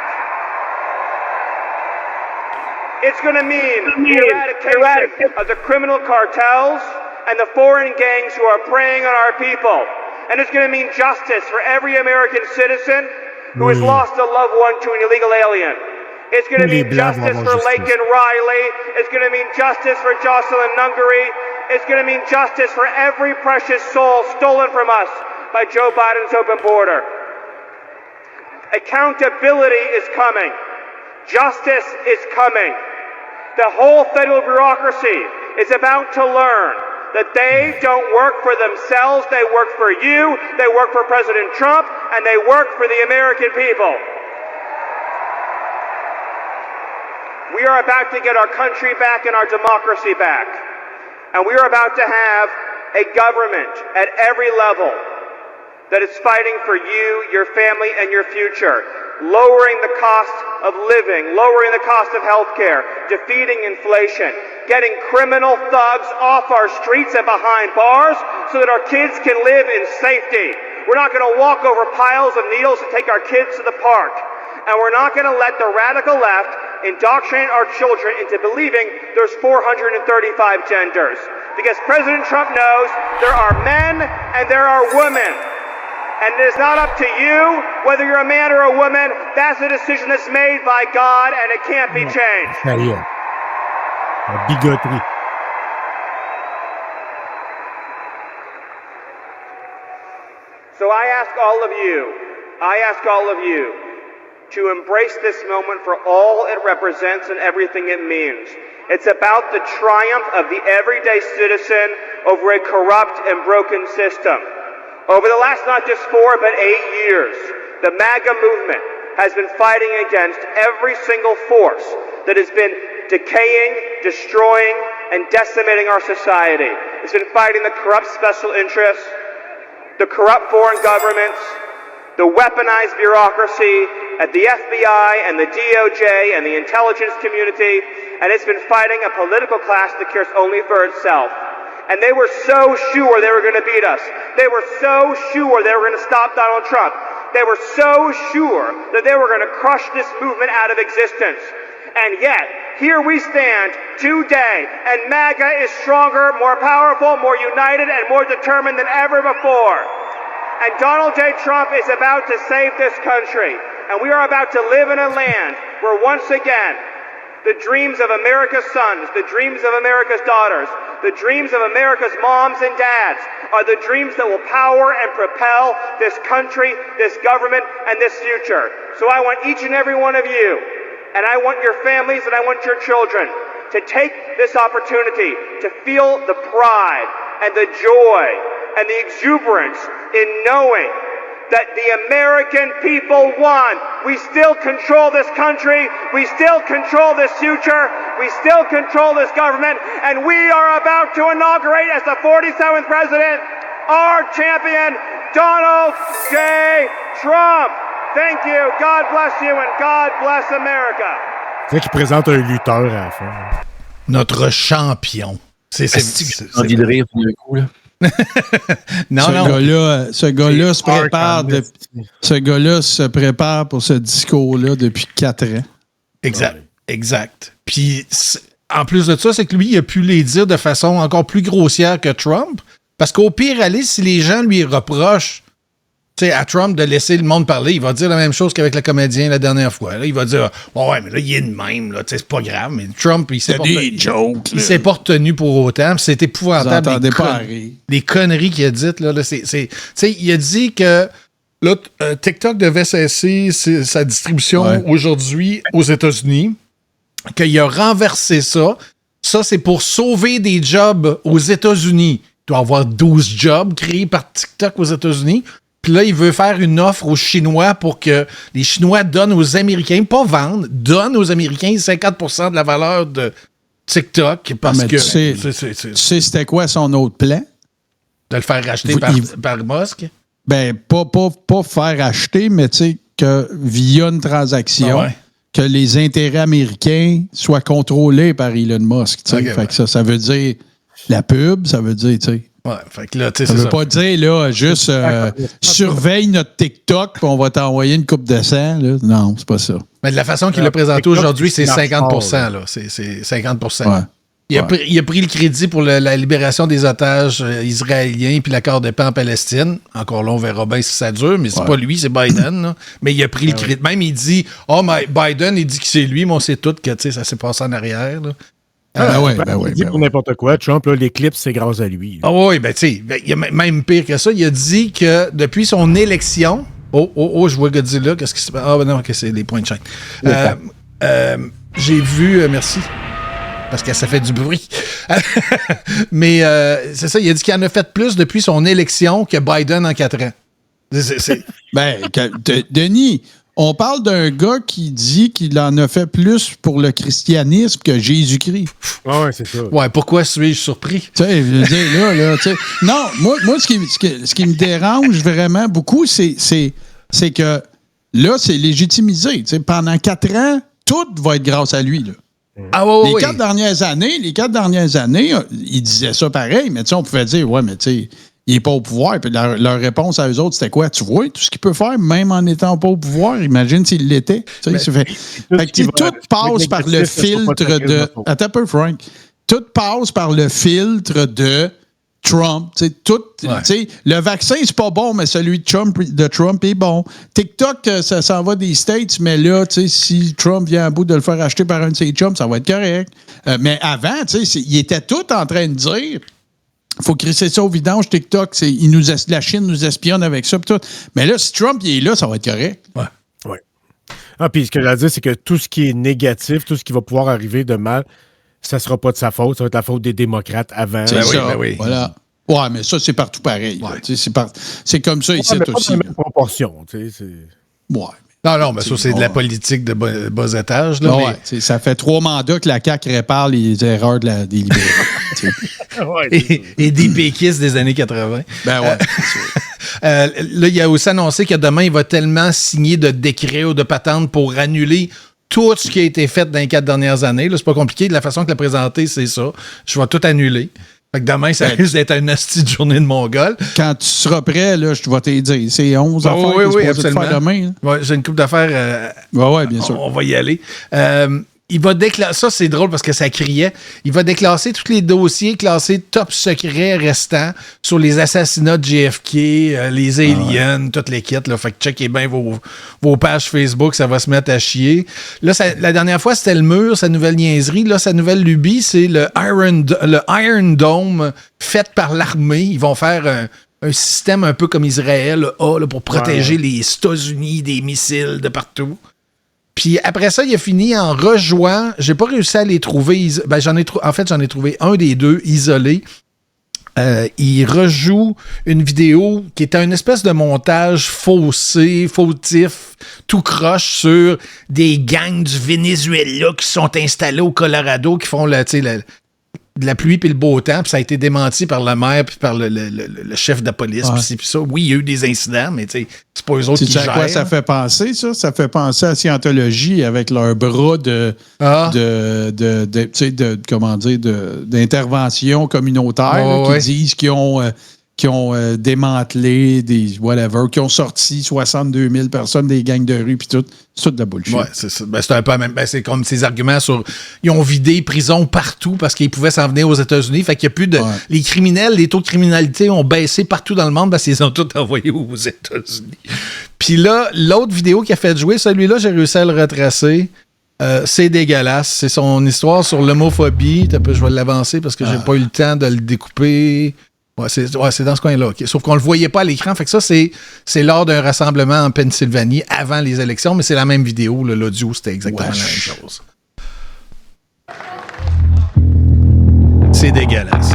It's going to mean the eradication of the criminal cartels and the foreign gangs who are preying on our people. And it's going to mean justice for every American citizen who has lost a loved one to an illegal alien. It's going to mean justice for Laken Riley. It's going to mean justice for Jocelyn Nungary. It's going to mean justice for every precious soul stolen from us by Joe Biden's open border. Accountability is coming. Justice is coming. The whole federal bureaucracy is about to learn that they don't work for themselves, they work for you, they work for President Trump, and they work for the American people. We are about to get our country back and our democracy back. And we are about to have a government at every level that is fighting for you, your family, and your future, lowering the cost of living, lowering the cost of health care, defeating inflation, getting criminal thugs off our streets and behind bars so that our kids can live in safety. We're not going to walk over piles of needles and take our kids to the park. And we're not going to let the radical left indoctrinate our children into believing there's 435 genders. Because President Trump knows there are men and there are women. And it is not up to you whether you're a man or a woman. That's a decision that's made by God and it can't be changed. Bigoterie. So I ask all of you to embrace this moment for all it represents and everything it means. It's about the triumph of the everyday citizen over a corrupt and broken system. Over the last not just 4 but 8 years, the MAGA movement has been fighting against every single force that has been decaying, destroying, and decimating our society. It's been fighting the corrupt special interests, the corrupt foreign governments, the weaponized bureaucracy at the FBI and the DOJ and the intelligence community, and it's been fighting a political class that cares only for itself. And they were so sure they were going to beat us. They were so sure they were going to stop Donald Trump. They were so sure that they were going to crush this movement out of existence. And yet, here we stand today, and MAGA is stronger, more powerful, more united, and more determined than ever before. And Donald J. Trump is about to save this country. And we are about to live in a land where once again, the dreams of America's sons, the dreams of America's daughters, the dreams of America's moms and dads are the dreams that will power and propel this country, this government, and this future. So I want each and every one of you, and I want your families, and I want your children to take this opportunity to feel the pride and the joy and the exuberance in knowing that the American people won. We still control this country. We still control this future. We still control this government. And we are about to inaugurate as the 47th president, our champion, Donald J. Trump. Thank you. God bless you and God bless America. C'est qu'il présente un lutteur à la fin. Notre champion. C'est envie de rire pour le coup, là. Ce gars-là se prépare. Ce gars-là se prépare pour ce discours-là depuis 4 ans. Exact. Puis, en plus de ça, c'est que lui, il a pu les dire de façon encore plus grossière que Trump. Parce qu'au pire, aller, si les gens lui reprochent à Trump de laisser le monde parler, il va dire la même chose qu'avec le comédien la dernière fois. Là, il va dire ouais, mais là, il est de même, là, c'est pas grave. Mais Trump, il s'est pas retenu pour autant. C'est épouvantable. Les conneries qu'il a dites. Là, il a dit que là, TikTok devait cesser sa distribution aujourd'hui aux États-Unis, qu'il a renversé ça. Ça, c'est pour sauver des jobs aux États-Unis. Il doit y avoir 12 jobs créés par TikTok aux États-Unis. Puis là, il veut faire une offre aux Chinois pour que les Chinois donnent aux Américains, pas vendent, donnent aux Américains 50% de la valeur de TikTok. Parce que tu sais c'était quoi son autre plan? De le faire racheter par Musk? Ben, pas faire acheter, mais tu sais, que via une transaction, que les intérêts américains soient contrôlés par Elon Musk. Fait que ça veut dire la pub, ça veut dire, tu sais. Ouais, fait que là, tu sais, Ça c'est veut ça. pas dire, là, juste surveille notre TikTok puis on va t'envoyer une coupe de sang, là. Non, c'est pas ça. Mais de la façon qu'il l'a présenté aujourd'hui, c'est 50%, là. C'est 50%. Ouais. Il a pris le crédit pour la libération des otages israéliens puis l'accord de paix en Palestine. Encore là, on verra bien si ça dure, mais c'est pas lui, c'est Biden. Là. Mais il a pris le crédit. Même, il dit, Biden, il dit que c'est lui, mais on sait tout que ça s'est passé en arrière. Là. Il dit pour n'importe quoi. Trump, là, l'éclipse, c'est grâce à lui. Ah oui, ben tu sais, il a même pire que ça. Il a dit que depuis son élection... je vois Godzilla. Qu'est-ce qui se passe? Ah, ben non, ok, c'est des points de chaîne. J'ai vu... merci. Parce que ça fait du bruit. Mais c'est ça, il a dit qu'il en a fait plus depuis son élection que Biden en 4 ans. Denis, on parle d'un gars qui dit qu'il en a fait plus pour le christianisme que Jésus-Christ. Ah ouais, c'est ça. Ouais, pourquoi suis-je surpris? Tu sais, je veux dire, là, tu sais. Non, moi ce qui me dérange vraiment beaucoup, c'est que là, c'est légitimisé. Tu sais, pendant 4 ans, tout va être grâce à lui, là. Les 4 dernières années, ils disaient ça pareil, mais tu sais, on pouvait dire, ouais, mais tu sais, il n'est pas au pouvoir. Puis leur réponse à eux autres, c'était quoi? Tu vois, tout ce qu'il peut faire, même en n'étant pas au pouvoir, imagine s'il l'était. Tout passe par le filtre de... Attends un peu, Frank. Tout passe par le filtre de Trump. Le vaccin, c'est pas bon, mais celui de Trump est bon. TikTok, ça s'en va des States, mais là, si Trump vient à bout de le faire acheter par un de ses chums, ça va être correct. Mais avant, il était tout en train de dire... Faut crisser ça au vidange, TikTok, la Chine nous espionne avec ça. Tout. Mais là, si Trump il est là, ça va être correct. Ouais. Ah, puis ce que je veux dire, c'est que tout ce qui est négatif, tout ce qui va pouvoir arriver de mal, ça ne sera pas de sa faute, ça va être la faute des démocrates avant. C'est ça, voilà. Ouais, mais ça, c'est partout pareil. Ouais. C'est comme ça ici aussi. Pas dans la même proportion. Ouais. Non, mais ça, c'est de la politique de bas étage. Là, ça fait 3 mandats que la CAQ répare les erreurs des libéraux. et des péquistes des années 80. Ben ouais. Là, il a aussi annoncé que demain, il va tellement signer de décrets ou de patentes pour annuler tout ce qui a été fait dans les 4 dernières années. Là, c'est pas compliqué. De la façon que l'a présenté, c'est ça. Je vais tout annuler. Fait que demain, ça risque d'être une hostie de journée de Mongol. Quand tu seras prêt, là, je vais te dire. C'est 11 affaires que tu peux faire demain. Ouais, j'ai une couple d'affaires. Bien sûr. On va y aller. Il va déclarer... Ça, c'est drôle parce que ça criait. Il va déclasser tous les dossiers classés top secret restants sur les assassinats de JFK, les aliens, toutes les kits. Là. Fait que checkez bien vos pages Facebook, ça va se mettre à chier. Là, la dernière fois, c'était le mur, sa nouvelle niaiserie. Là, sa nouvelle lubie, c'est le Iron Dome fait par l'armée. Ils vont faire un système un peu comme Israël a là, pour protéger les États-Unis des missiles de partout. Puis après ça, il a fini en rejouant. J'ai pas réussi à les trouver. J'en ai trouvé un des deux isolé. Il rejoue une vidéo qui est un espèce de montage fautif, tout croche sur des gangs du Venezuela qui sont installés au Colorado, qui font de la pluie puis le beau temps, puis ça a été démenti par la maire puis par le chef de police, puis ça. Oui, il y a eu des incidents, mais c'est pas eux autres qui gèrent. À quoi ça fait penser, ça? Ça fait penser à Scientologie avec leur bras d'intervention communautaire qui disent qu'ils ont démantelé des whatever, qui ont sorti 62 000 personnes des gangs de rue, puis tout. C'est tout de la bullshit. Ouais, c'est ça. C'est un peu même. C'est comme ces arguments sur. Ils ont vidé les prisons partout parce qu'ils pouvaient s'en venir aux États-Unis. Fait qu'il n'y a plus de. Les criminels, les taux de criminalité ont baissé partout dans le monde parce qu'ils ont tout envoyé aux États-Unis. Puis là, l'autre vidéo qui a fait jouer, celui-là, j'ai réussi à le retracer. C'est dégueulasse. C'est son histoire sur l'homophobie. Je vais l'avancer parce que j'ai pas eu le temps de le découper. C'est dans ce coin-là. Okay. Sauf qu'on ne le voyait pas à l'écran. Fait que ça, c'est lors d'un rassemblement en Pennsylvanie avant les élections, mais c'est la même vidéo. L'audio, c'était exactement la même chose. C'est dégueulasse.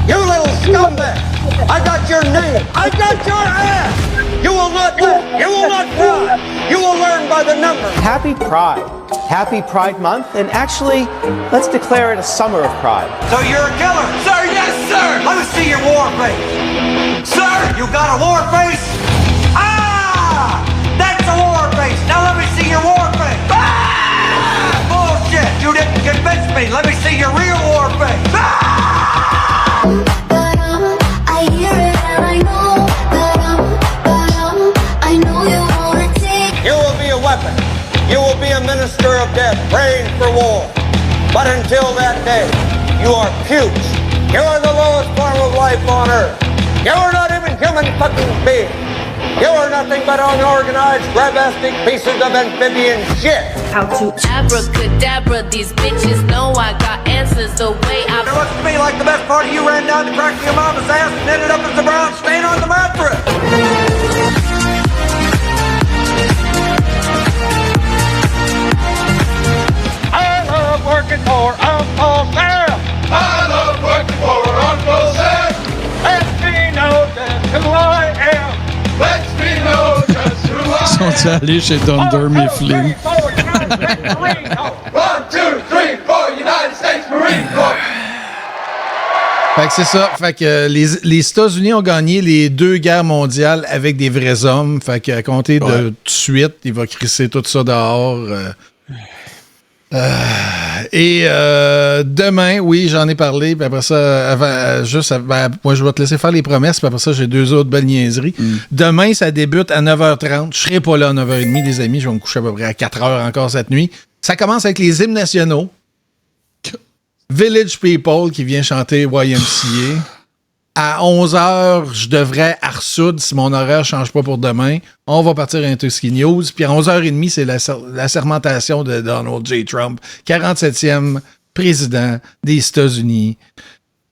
You little scumbag! I got your name! I got your ass! You will not live! You will not cry! You will learn by the numbers! Happy Pride. Happy Pride Month, and actually, let's declare it a summer of pride. So you're a killer? Sir, yes, sir! Let me see your war face! Sir, you got a war face? Ah! That's a war face! Now let me see your war face! Ah! Bullshit! You didn't convince me. Let me see your real war face. I hear it and I know I know you wanna take. You will be a weapon. You will be a minister of death, praying for war. But until that day, you are pukes. You are the lowest form of life on earth. You are not even human fucking beings. You are nothing but unorganized, grabastic pieces of amphibian shit. How to abracadabra, these bitches know I got answers the way I... It looks to me like the best part of you ran down the crack of your mama's ass and ended up as a brown stain on the mattress. I love working for Uncle Sam. I love working for Uncle Sam. Let me know just who I am. Let me know just who I am. Ils sont allés chez Dunder Mifflin. 1, 2, 3, 4, United States Marine Corps. Fait que c'est ça. Fait que les États-Unis ont gagné les 2 guerres mondiales avec des vrais hommes. Fait qu'à compter de tout de suite, il va crisser tout ça dehors. Demain, oui, j'en ai parlé. Puis après ça, moi, je vais te laisser faire les promesses. Puis après ça, j'ai 2 autres belles niaiseries. Demain, ça débute à 9h30. Je serai pas là à 9h30, les amis. Je vais me coucher à peu près à 4h encore cette nuit. Ça commence avec les hymnes nationaux. Village People qui vient chanter YMCA. À 11h, je devrais à Arsoud si mon horaire ne change pas pour demain. On va partir à Tuskegee News. Puis à 11h30, c'est la sermentation de Donald J. Trump, 47e président des États-Unis.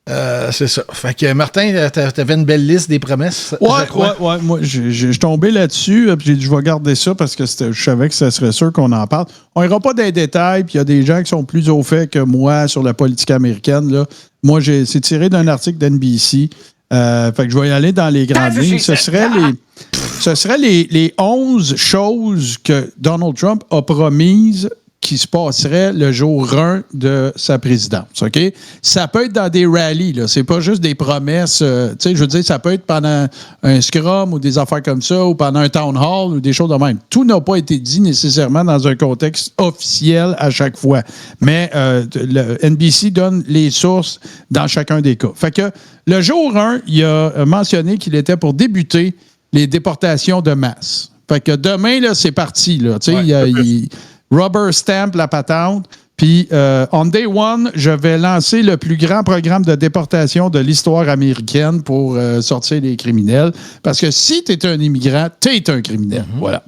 C'est ça. Fait que Martin, t'avais une belle liste des promesses. Ouais. Moi, j'ai tombé là-dessus. Puis j'ai dit, je vais garder ça parce que je savais que ça serait sûr qu'on en parle. On n'ira pas dans les détails. Puis il y a des gens qui sont plus au fait que moi sur la politique américaine. Là. Moi, c'est tiré d'un article d'NBC. Fait que je vais y aller dans les grandes lignes. Ce serait les 11 choses que Donald Trump a promises qui se passerait le jour 1 de sa présidence, OK? Ça peut être dans des rallyes, là. C'est pas juste des promesses. Tu sais, je veux dire, ça peut être pendant un scrum ou des affaires comme ça, ou pendant un town hall ou des choses de même. Tout n'a pas été dit nécessairement dans un contexte officiel à chaque fois. Mais le NBC donne les sources dans chacun des cas. Fait que le jour 1, il a mentionné qu'il était pour débuter les déportations de masse. Fait que demain, là, c'est parti, là. Tu sais, rubber stamp la patente. Puis, on day one, je vais lancer le plus grand programme de déportation de l'histoire américaine pour sortir les criminels. Parce que si tu es un immigrant, tu es un criminel. Voilà.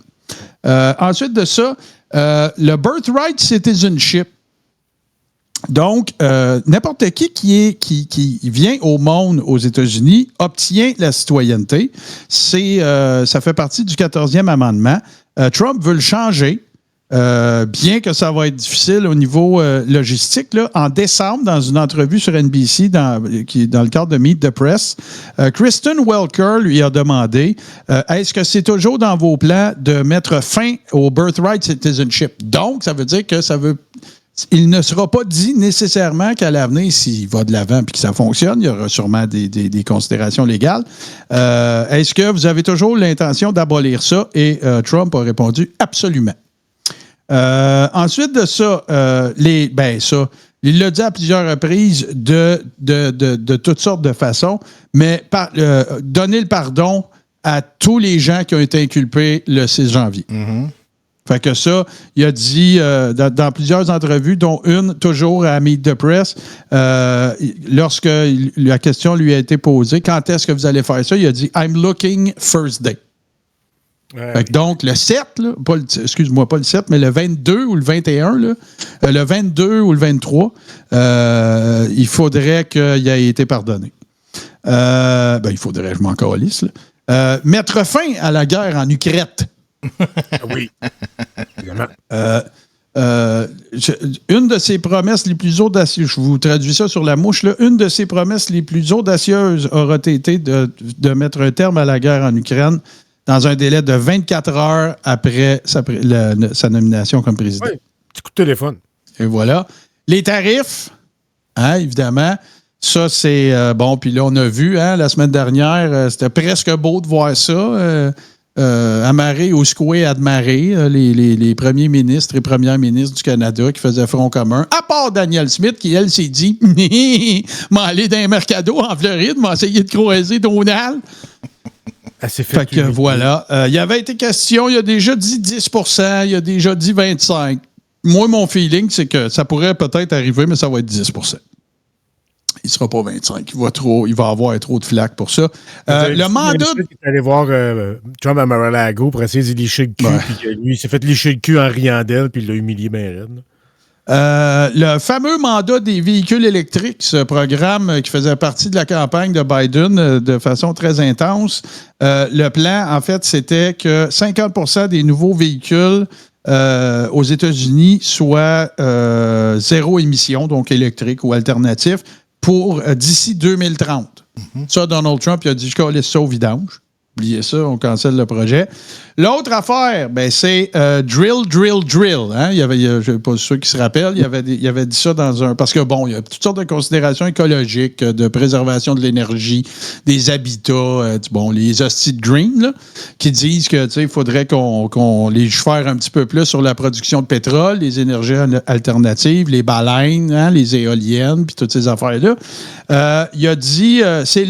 Ensuite de ça, le birthright citizenship. Donc, n'importe qui vient au monde aux États-Unis obtient la citoyenneté. Ça fait partie du 14e amendement. Trump veut le changer. Bien que ça va être difficile au niveau logistique, là, en décembre, dans une entrevue sur NBC, dans le cadre de Meet the Press, Kristen Welker lui a demandé est-ce que c'est toujours dans vos plans de mettre fin au birthright citizenship? Donc, ça veut dire que il ne sera pas dit nécessairement qu'à l'avenir, s'il va de l'avant et que ça fonctionne, il y aura sûrement des considérations légales. Est-ce que vous avez toujours l'intention d'abolir ça? Et Trump a répondu absolument. Ensuite de ça, il l'a dit à plusieurs reprises de toutes sortes de façons, mais donner le pardon à tous les gens qui ont été inculpés le 6 janvier. Fait que ça, il a dit dans plusieurs entrevues, dont une toujours à Meet the Press, lorsque la question lui a été posée, quand est-ce que vous allez faire ça? Il a dit « I'm looking first day ». Fait que donc, le 7, là, pas le 7, mais le 22 ou le 21, là, le 22 ou le 23, il faudrait qu'il ait été pardonné. Il faudrait, je m'en calisse. Mettre fin à la guerre en Ukraine. Oui. Une de ses promesses les plus audacieuses, je vous traduis ça sur la mouche, là, une de ses promesses les plus audacieuses aura été de mettre un terme à la guerre en Ukraine dans un délai de 24 heures après sa nomination comme président. Oui, petit coup de téléphone. Et voilà. Les tarifs, évidemment, ça c'est bon. Puis là, on a vu, la semaine dernière, c'était presque beau de voir ça. amarrés au square admarrés, les premiers ministres et premières ministres du Canada qui faisaient front commun, à part Danielle Smith qui, elle, s'est dit « m'en aller dans un mercado en Floride, m'en essayer de croiser Donald. » Fait que voilà. Il avait été question, il a déjà dit 10 %, il a déjà dit 25 %. Moi, mon feeling, c'est que ça pourrait peut-être arriver, mais ça va être 10 %. Il ne sera pas 25. Il va avoir trop de flack pour ça. Le mandat... Il est allé voir Trump à Mar-a-Lago pour essayer de licher le cul. Puis lui, il s'est fait licher le cul en riant d'elle, puis il l'a humilié bien raide. Le fameux mandat des véhicules électriques, ce programme qui faisait partie de la campagne de Biden de façon très intense, le plan, en fait, c'était que 50 % des nouveaux véhicules aux États-Unis soient zéro émission, donc électrique ou alternatif, pour d'ici 2030. Ça, Donald Trump, il a dit « Je calisse ça au vidange ». Oubliez ça, on cancelle le projet. L'autre affaire, ben, c'est drill, drill, drill. Hein? Je ne sais pas ceux qui se rappellent, il avait dit ça dans un... Parce que, bon, il y a toutes sortes de considérations écologiques, de préservation de l'énergie, des habitats, les hosties de green, là, qui disent que, tu sais, il faudrait qu'on légifère un petit peu plus sur la production de pétrole, les énergies alternatives, les baleines, hein, les éoliennes, puis toutes ces affaires-là. Il a dit, c'est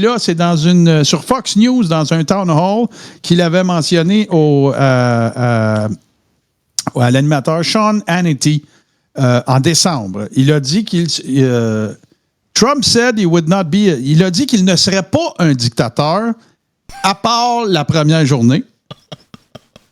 sur Fox News, dans un town hall, qu'il avait mentionné à l'animateur Sean Hannity en décembre. Il a dit Trump said he would not be... Il a dit qu'il ne serait pas un dictateur à part la première journée.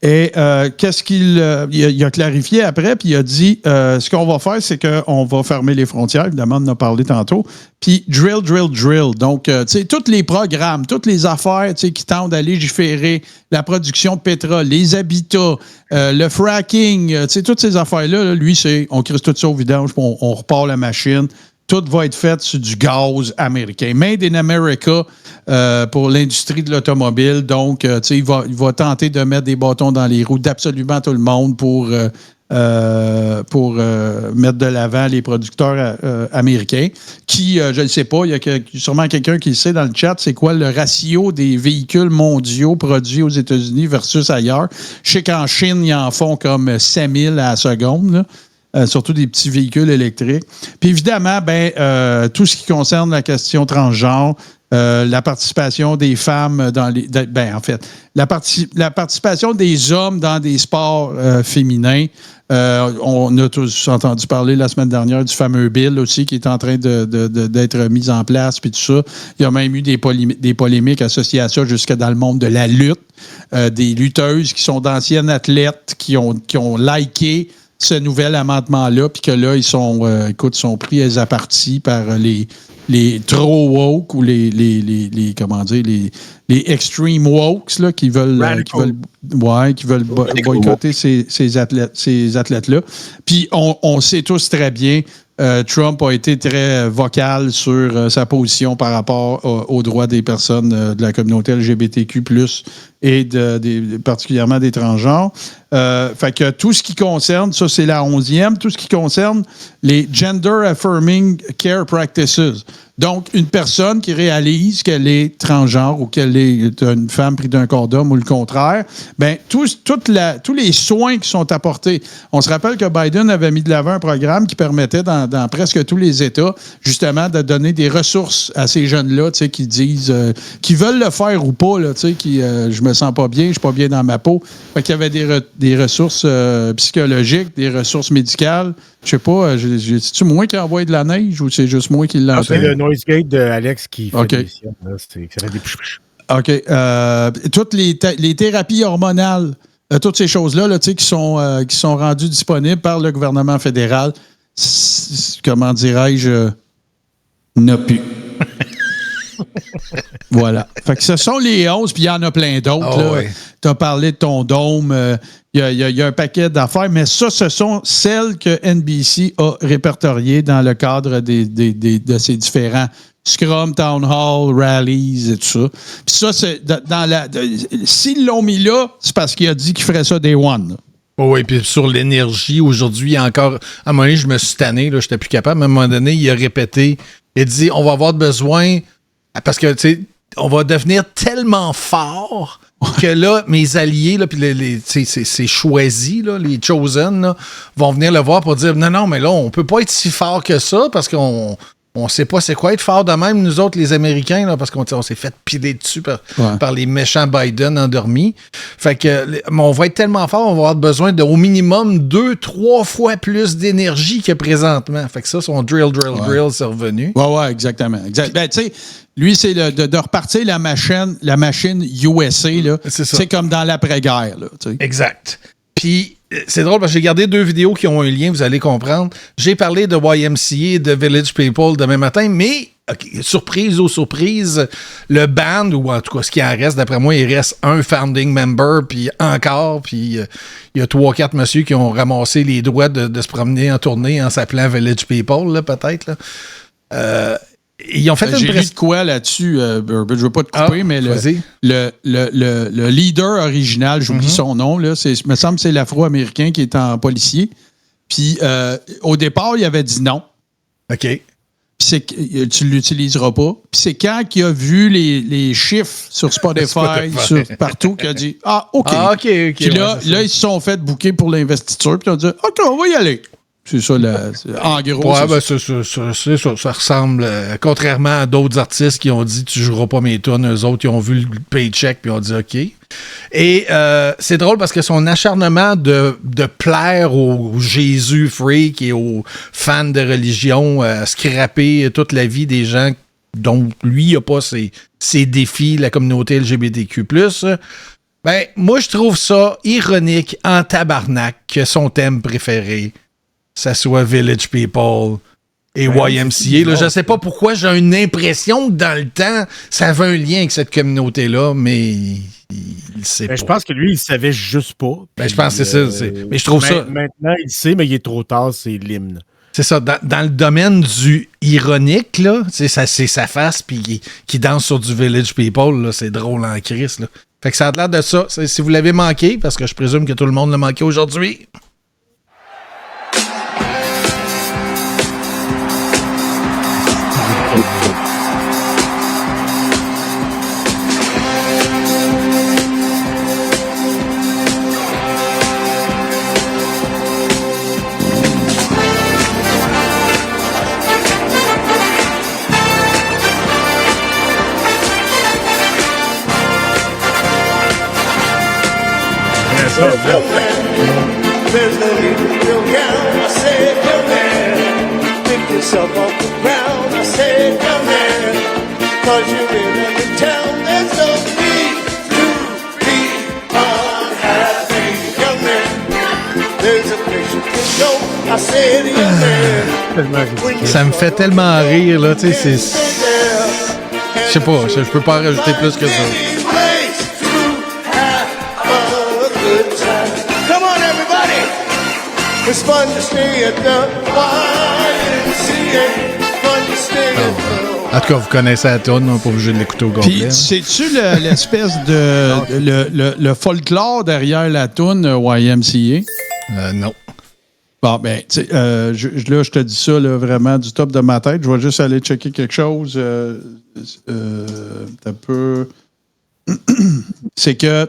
Et qu'est-ce qu'il a clarifié après, puis il a dit ce qu'on va faire, c'est qu'on va fermer les frontières, évidemment, on en a parlé tantôt, puis drill, drill, drill. Donc, tu sais, tous les programmes, toutes les affaires qui tendent à légiférer la production de pétrole, les habitats, le fracking, tu sais, toutes ces affaires-là, là, lui, c'est on crisse tout ça au vidange, on repart la machine. Tout va être fait sur du gaz américain. Made in America pour l'industrie de l'automobile. Donc, tu sais, il va tenter de mettre des bâtons dans les roues d'absolument tout le monde pour mettre de l'avant les producteurs américains qui, je ne sais pas, il y a sûrement quelqu'un qui le sait dans le chat, c'est quoi le ratio des véhicules mondiaux produits aux États-Unis versus ailleurs. Je sais qu'en Chine, ils en font comme 5000 à la seconde, là. Surtout des petits véhicules électriques. Puis évidemment, tout ce qui concerne la question transgenre, la participation des femmes dans les... la participation des hommes dans des sports féminins. On a tous entendu parler la semaine dernière du fameux bill aussi qui est en train d'être mis en place, puis tout ça. Il y a même eu des polémiques associées à ça jusque dans le monde de la lutte. Des lutteuses qui sont d'anciennes athlètes qui ont liké ce nouvel amendement-là, puis que là, ils sont pris à partie par les trop woke ou les extreme wokes là, qui veulent boycotter ces athlètes-là. Puis on sait tous très bien, Trump a été très vocal sur sa position par rapport aux droits des personnes de la communauté LGBTQ+, et particulièrement des transgenres. Fait que tout ce qui concerne, ça c'est la 11e, tout ce qui concerne les Gender Affirming Care Practices. Donc, une personne qui réalise qu'elle est transgenre ou qu'elle est une femme prise d'un corps d'homme ou le contraire, tous les soins qui sont apportés. On se rappelle que Biden avait mis de l'avant un programme qui permettait dans presque tous les États, justement, de donner des ressources à ces jeunes-là, tu sais, qui disent, qui veulent le faire ou pas, là, tu sais, qui, je me sens pas bien, je suis pas bien dans ma peau. Fait qu'il y avait des ressources psychologiques, des ressources médicales. Je sais pas, c'est-tu moi qui envoie de la neige ou c'est juste moi qui l'entends? C'est le noise gate de Alex qui fait des siennes. Ça fait des OK. Toutes les thérapies hormonales, toutes ces choses-là là, qui sont rendues disponibles par le gouvernement fédéral, comment dirais-je, n'a plus. Voilà. Fait que ce sont les 11, puis il y en a plein d'autres. Oui. Tu as parlé de ton dôme. Il y a un paquet d'affaires, mais ça, ce sont celles que NBC a répertoriées dans le cadre de ces différents Scrum, Town Hall, Rallies et tout ça. Puis ça, c'est s'ils l'ont mis là, c'est parce qu'il a dit qu'il ferait ça day one. Là. Oui, puis sur l'énergie, aujourd'hui, il y a encore... À un moment donné, je me suis tanné, je n'étais plus capable. À un moment donné, il a répété, il a dit, on va avoir besoin... Parce que, tu sais, on va devenir tellement fort que là, mes alliés, là, puis c'est choisi, là, les Chosen, là, vont venir le voir pour dire non, mais là, on peut pas être si fort que ça parce qu'on sait pas c'est quoi être fort de même, nous autres, les Américains, là, parce qu'on s'est fait piler dessus par les méchants Biden endormis. Fait que on va être tellement fort, on va avoir besoin d'au minimum 2-3 fois plus d'énergie que présentement. Fait que ça, son drill, c'est revenu. Ouais, exactement. Ben, tu sais, lui, c'est de repartir la machine USA, là. C'est comme dans l'après-guerre, là. T'sais. Exact. Puis, c'est drôle parce que j'ai gardé 2 vidéos qui ont un lien, vous allez comprendre. J'ai parlé de YMCA et de Village People demain matin, mais, surprise ou surprise, le band, ou en tout cas ce qui en reste, d'après moi, il reste un founding member, puis encore, puis il y a 3-4 messieurs qui ont ramassé les droits de se promener en tournée en s'appelant Village People, là, peut-être. Là. Ils ont fait une j'ai lu de quoi là-dessus, Burbage, je veux pas te couper, mais le leader original, j'oublie son nom, là, me semble que c'est l'Afro-Américain qui est en policier. Puis au départ, il avait dit non. OK. Puis tu l'utiliseras pas. Puis c'est quand il a vu les chiffres sur Spotify, sur partout, qu'il a dit OK. Puis là, ils se sont fait booker pour l'investiture, puis ils ont dit OK, on va y aller. C'est ça, en gros. Ouais, c'est ça. Ça ressemble, contrairement à d'autres artistes qui ont dit tu joueras pas mes tunes, eux autres, ils ont vu le paycheck puis ont dit OK. Et c'est drôle parce que son acharnement de plaire aux Jésus freak et aux fans de religion, scraper toute la vie des gens dont lui n'a pas ses défis, la communauté LGBTQ+, ben, moi, je trouve ça ironique en tabarnak que son thème préféré, ça soit Village People et YMCA. Là, je sais pas pourquoi, j'ai une impression que dans le temps, ça avait un lien avec cette communauté-là, mais il sait pas. Je pense que lui, il savait juste pas. Ben, je pense que c'est ça. Mais je trouve ça... Maintenant, il sait, mais il est trop tard, c'est l'hymne. C'est ça. Dans le domaine du ironique, là, c'est sa face puis qui danse sur du Village People, là, c'est drôle en crise. Là. Fait que ça a l'air de ça. Si vous l'avez manqué, parce que je présume que tout le monde l'a manqué aujourd'hui... There's no need to feel down. I said, young man, pick yourself off the ground. I said, young man, cause you're in the town. There's no need to be unhappy, young man. There's a place you can go. I said, young man. Ça me fait tellement rire, là, tu sais, c'est... Je sais pas, je peux pas en rajouter plus que ça. It's fun to stay at the YMCA. Fun to stay at the... En tout cas, vous connaissez la toune, on n'est pas obligé de l'écouter au complet. Puis, sais-tu l'espèce de... le folklore derrière la toune YMCA? Non. Bon, ben, tu sais, là, je te dis ça là, vraiment du top de ma tête. Je vais juste aller checker quelque chose. Un peu... C'est que...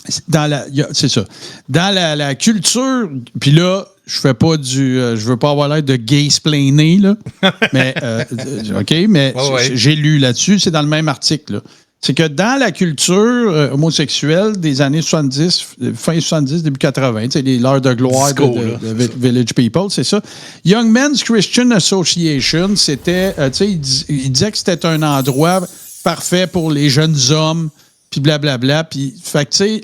c'est ça. Dans la culture, puis là, je fais pas je veux pas avoir l'air de gay-splainé, là. Mais, OK, mais j'ai lu là-dessus, c'est dans le même article, là. C'est que dans la culture homosexuelle des années 70, fin 70, début 80, c'est l'heure de gloire de Village People, c'est ça. Young Men's Christian Association, c'était, il disait que c'était un endroit parfait pour les jeunes hommes, puis blablabla. Puis, fait que, tu sais,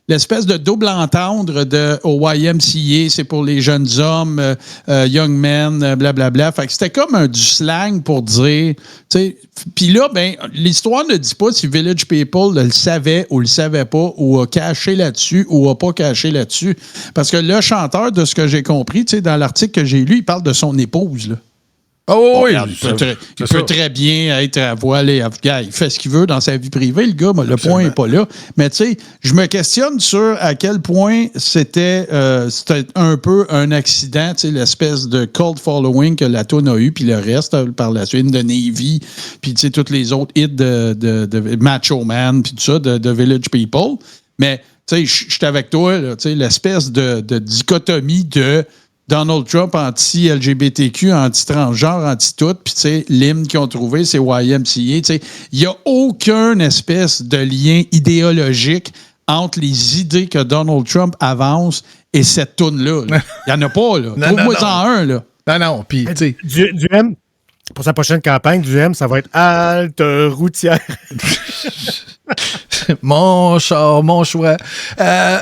l'espèce de double entendre au YMCA, c'est pour les jeunes hommes, young men, blablabla. Fait que c'était comme du slang pour dire, tu sais. Puis là, ben, l'histoire ne dit pas si Village People le savait ou le savait pas, ou a caché là-dessus, ou a pas caché là-dessus. Parce que le chanteur, de ce que j'ai compris, tu sais, dans l'article que j'ai lu, il parle de son épouse, là. Oh oui, il peut très bien être à voile et il fait ce qu'il veut dans sa vie privée, le gars, mais le point n'est pas là. Mais tu sais, je me questionne sur à quel point c'était un peu un accident, tu sais, l'espèce de cult following que la toune a eu, puis le reste, par la suite, de Navy, puis tu sais, tous les autres hits de Macho Man, puis tout ça, de Village People. Mais tu sais, je suis avec toi, tu sais, l'espèce de dichotomie de Donald Trump anti-LGBTQ, anti-transgenre, anti-tout, puis tu sais, l'hymne qu'ils ont trouvé, c'est YMCA, tu sais, il n'y a aucun espèce de lien idéologique entre les idées que Donald Trump avance et cette toune-là. Il n'y en a pas, là. Trouve-moi-en un, là. Non, puis tu sais... Duhem, pour sa prochaine campagne, Duhem, ça va être halte routière. Mon char, mon choix.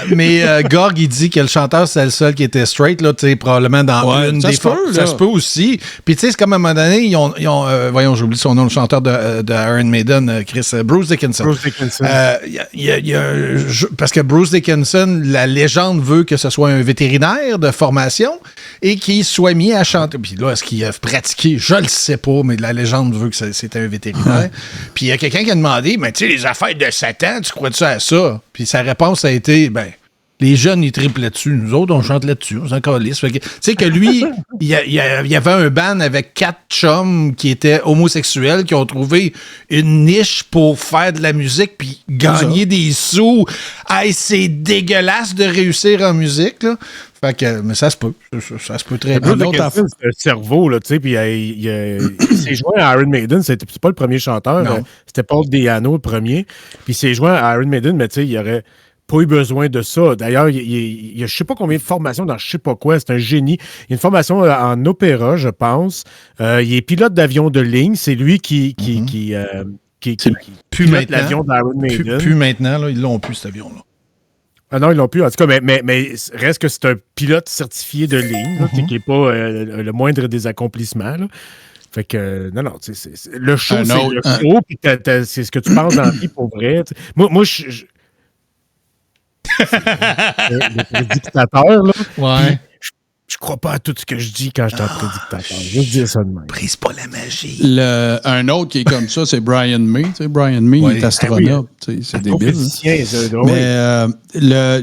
Mais Gorg, il dit que le chanteur, c'est le seul qui était straight, là, tu sais, probablement dans une des fois. Ça se peut aussi. Puis, tu sais, c'est comme à un moment donné, ils ont voyons, j'oublie son nom, le chanteur de Iron Maiden, Bruce Dickinson. Bruce Dickinson. Parce que Bruce Dickinson, la légende veut que ce soit un vétérinaire de formation et qu'il soit mis à chanter. Puis là, est-ce qu'il a pratiqué? Je le sais pas, mais la légende veut que c'était un vétérinaire. Puis il y a quelqu'un qui a demandé, mais tu sais, les affaires de Satan, tu crois-tu à ça? Puis sa réponse a été, ben, les jeunes, ils triplent là-dessus. Nous autres, on chante là-dessus. On s'en calisse. Tu sais que lui, il y avait un band avec 4 chums qui étaient homosexuels, qui ont trouvé une niche pour faire de la musique puis gagner des sous. Hey, c'est dégueulasse de réussir en musique, là. Fait que, mais ça se peut. Ça se peut très bien. C'est un cerveau, là, tu sais, puis il s'est joint à Iron Maiden. C'est pas le premier chanteur. C'était Paul Diano, le premier. Puis il s'est joint à Iron Maiden, mais tu sais, il aurait pas eu besoin de ça. D'ailleurs, il y a je sais pas combien de formations dans je sais pas quoi. C'est un génie. Il y a une formation en opéra, je pense. Il est pilote d'avion de ligne. C'est lui qui pilote l'avion d'Iron Maiden. Plus maintenant, là, ils l'ont plus, cet avion-là. Ah non, ils l'ont plus. En tout cas, mais reste que c'est un pilote certifié de ligne, là, qui n'est pas le moindre des accomplissements. Là. Fait que, non, le show, c'est le show, puis c'est ce que tu penses dans la vie pour vrai. T'sais. Moi, je le prédictateur, là. Ouais. Je crois pas à tout ce que je dis quand je suis en prédictateur. Je veux dire ça de même. Brise pas la magie. Un autre qui est comme ça, c'est Brian May. Tu sais, Brian May, il est astronaute. C'est débile. Mais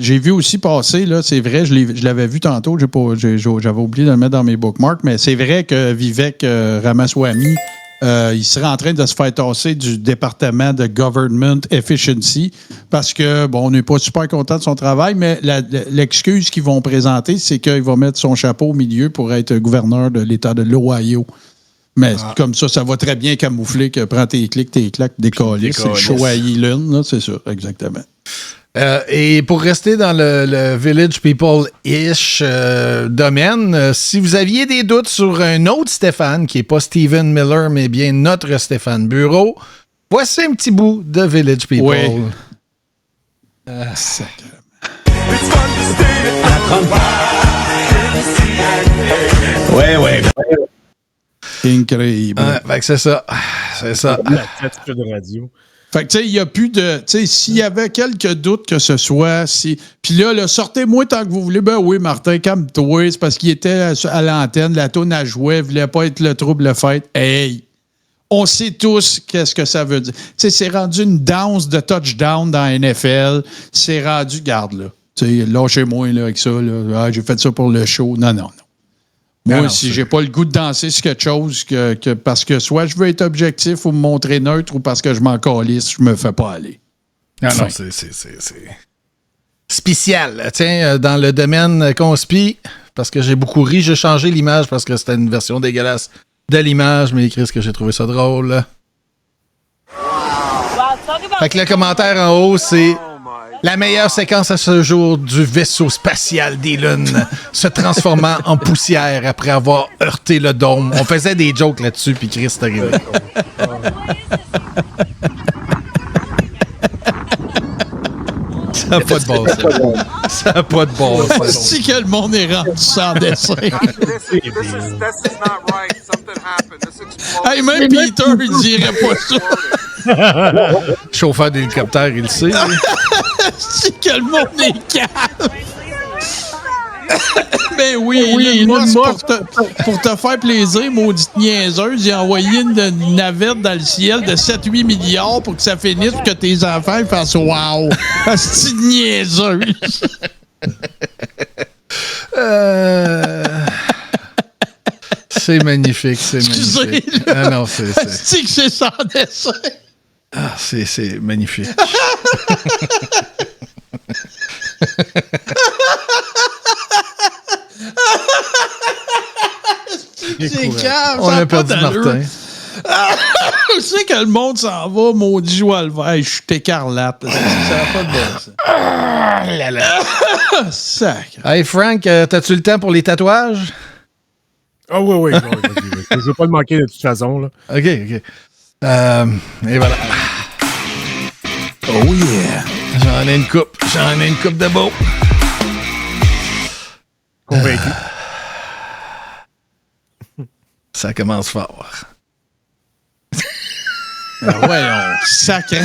j'ai vu aussi passer, là, c'est vrai, je l'avais vu tantôt, j'avais oublié de le mettre dans mes bookmarks, mais c'est vrai que Vivek Ramaswamy, il serait en train de se faire tasser du département de Government Efficiency parce que, bon, on n'est pas super content de son travail, mais l'excuse qu'ils vont présenter, c'est qu'il va mettre son chapeau au milieu pour être gouverneur de l'État de l'Ohio. Mais comme ça va très bien camoufler que prends tes clics, tes claques, décoller. C'est chaud à Elon, là, c'est ça, exactement. Et pour rester dans le Village People-ish domaine, si vous aviez des doutes sur un autre Stéphane, qui n'est pas Steven Miller, mais bien notre Stéphane Bureau, voici un petit bout de Village People. Oui. Ouais. Incroyable. Fait que c'est ça. C'est ça. La de radio. Fait que, tu sais, il n'y a plus de... Tu sais, s'il y avait quelques doutes que ce soit... Puis là, sortez-moi tant que vous voulez. Ben oui, Martin, calme-toi. C'est parce qu'il était à l'antenne, la toune à jouer, il voulait pas être le trouble le fait. Hey! On sait tous qu'est-ce que ça veut dire. Tu sais, c'est rendu une danse de touchdown dans la NFL. C'est rendu... Garde, là. Tu sais, lâchez-moi, là, avec ça. Là. Ah, j'ai fait ça pour le show. Non. Moi, si j'ai pas le goût de danser sur quelque chose, que parce que soit je veux être objectif ou me montrer neutre ou parce que je m'en calisse, je me fais pas aller. Non, c'est spécial. Tiens, dans le domaine conspi, parce que j'ai beaucoup ri, j'ai changé l'image parce que c'était une version dégueulasse de l'image, mais écrit ce que j'ai trouvé ça drôle. Fait que le commentaire en haut, c'est... La meilleure séquence à ce jour du vaisseau spatial d'Elon se transformant en poussière après avoir heurté le dôme. On faisait des jokes là-dessus, puis Chris est arrivé. Ça n'a pas de bon sens. Ça n'a pas de bon sens. Si que le monde est rendu sans dessin. Hey, même Peter, il dirait pas ça. Chauffeur d'hélicoptère, il le sait. Si que le monde est calme. Ben oui, Elon Musk, pour te faire plaisir, maudite niaiseuse, il a envoyé une navette dans le ciel de 7-8 milliards pour que ça finisse, pour que tes enfants fassent « Wow! » C'est niaiseuse! C'est magnifique, c'est Excusez, magnifique. là. Ah non, c'est... C'est que c'est sans dessin! Ah, c'est magnifique. C'est calme, On a perdu Martin. Je sais que le monde s'en va, maudit joie le vert. Je suis écarlate. Ça n'a pas de bon sens. Ah là là. Sac. Hey Frank, t'as-tu le temps pour les tatouages? Ah oui. Je veux pas le manquer de toute façon. Là. OK. Et voilà. Oh yeah. J'en ai une coupe de beau. Convaincu. Ça commence fort. Voyons, sacré.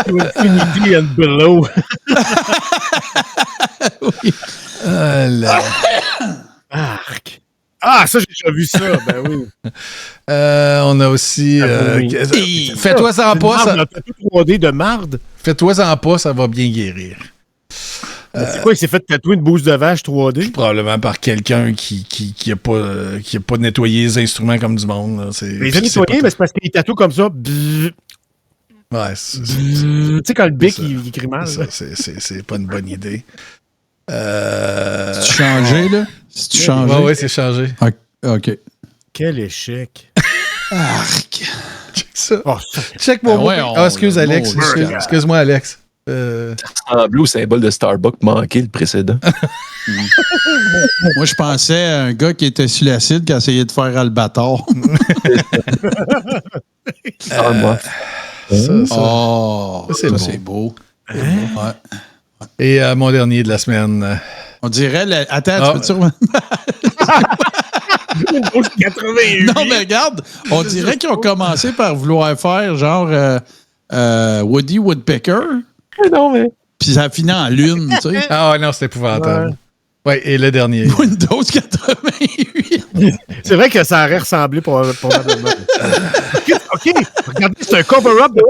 Infinity and below. Oui. Arc. Ah, ça, j'ai déjà vu ça. Ben oui. On a aussi... Fais-toi sans pas. Ça... 3D de marde. Fais-toi sans pas, ça va bien guérir. C'est quoi, il s'est fait tatouer une bouse de vache 3D? Probablement par quelqu'un qui a pas nettoyé les instruments comme du monde. Là. Mais il a nettoyé, mais c'est parce qu'il tatoue comme ça. Ouais, tu sais, quand le bic, il crie mal. C'est pas une bonne idée. C'est-tu changé, là? C'est-tu changé? Oui, c'est changé. OK. Quel échec. Arc. Check ça. Oh, Check mon excuse, Alex. Excuse-moi, Alex. En bleu, symbole de Starbucks manqué le précédent. Moi, je pensais à un gars qui était sur l'acide qui essayait de faire Albator. C'est beau. Ouais. Et mon dernier de la semaine. On dirait... Attends, tu peux-tu revenir? Non, mais regarde, on dirait qu'ils ont commencé par vouloir faire genre Woody Woodpecker. Non, mais... Puis ça a fini en lune, tu sais. Ah non, c'est épouvantable. Ouais, et le dernier. Windows 88. C'est vrai que ça aurait ressemblé probablement. OK, regardez, c'est un cover-up de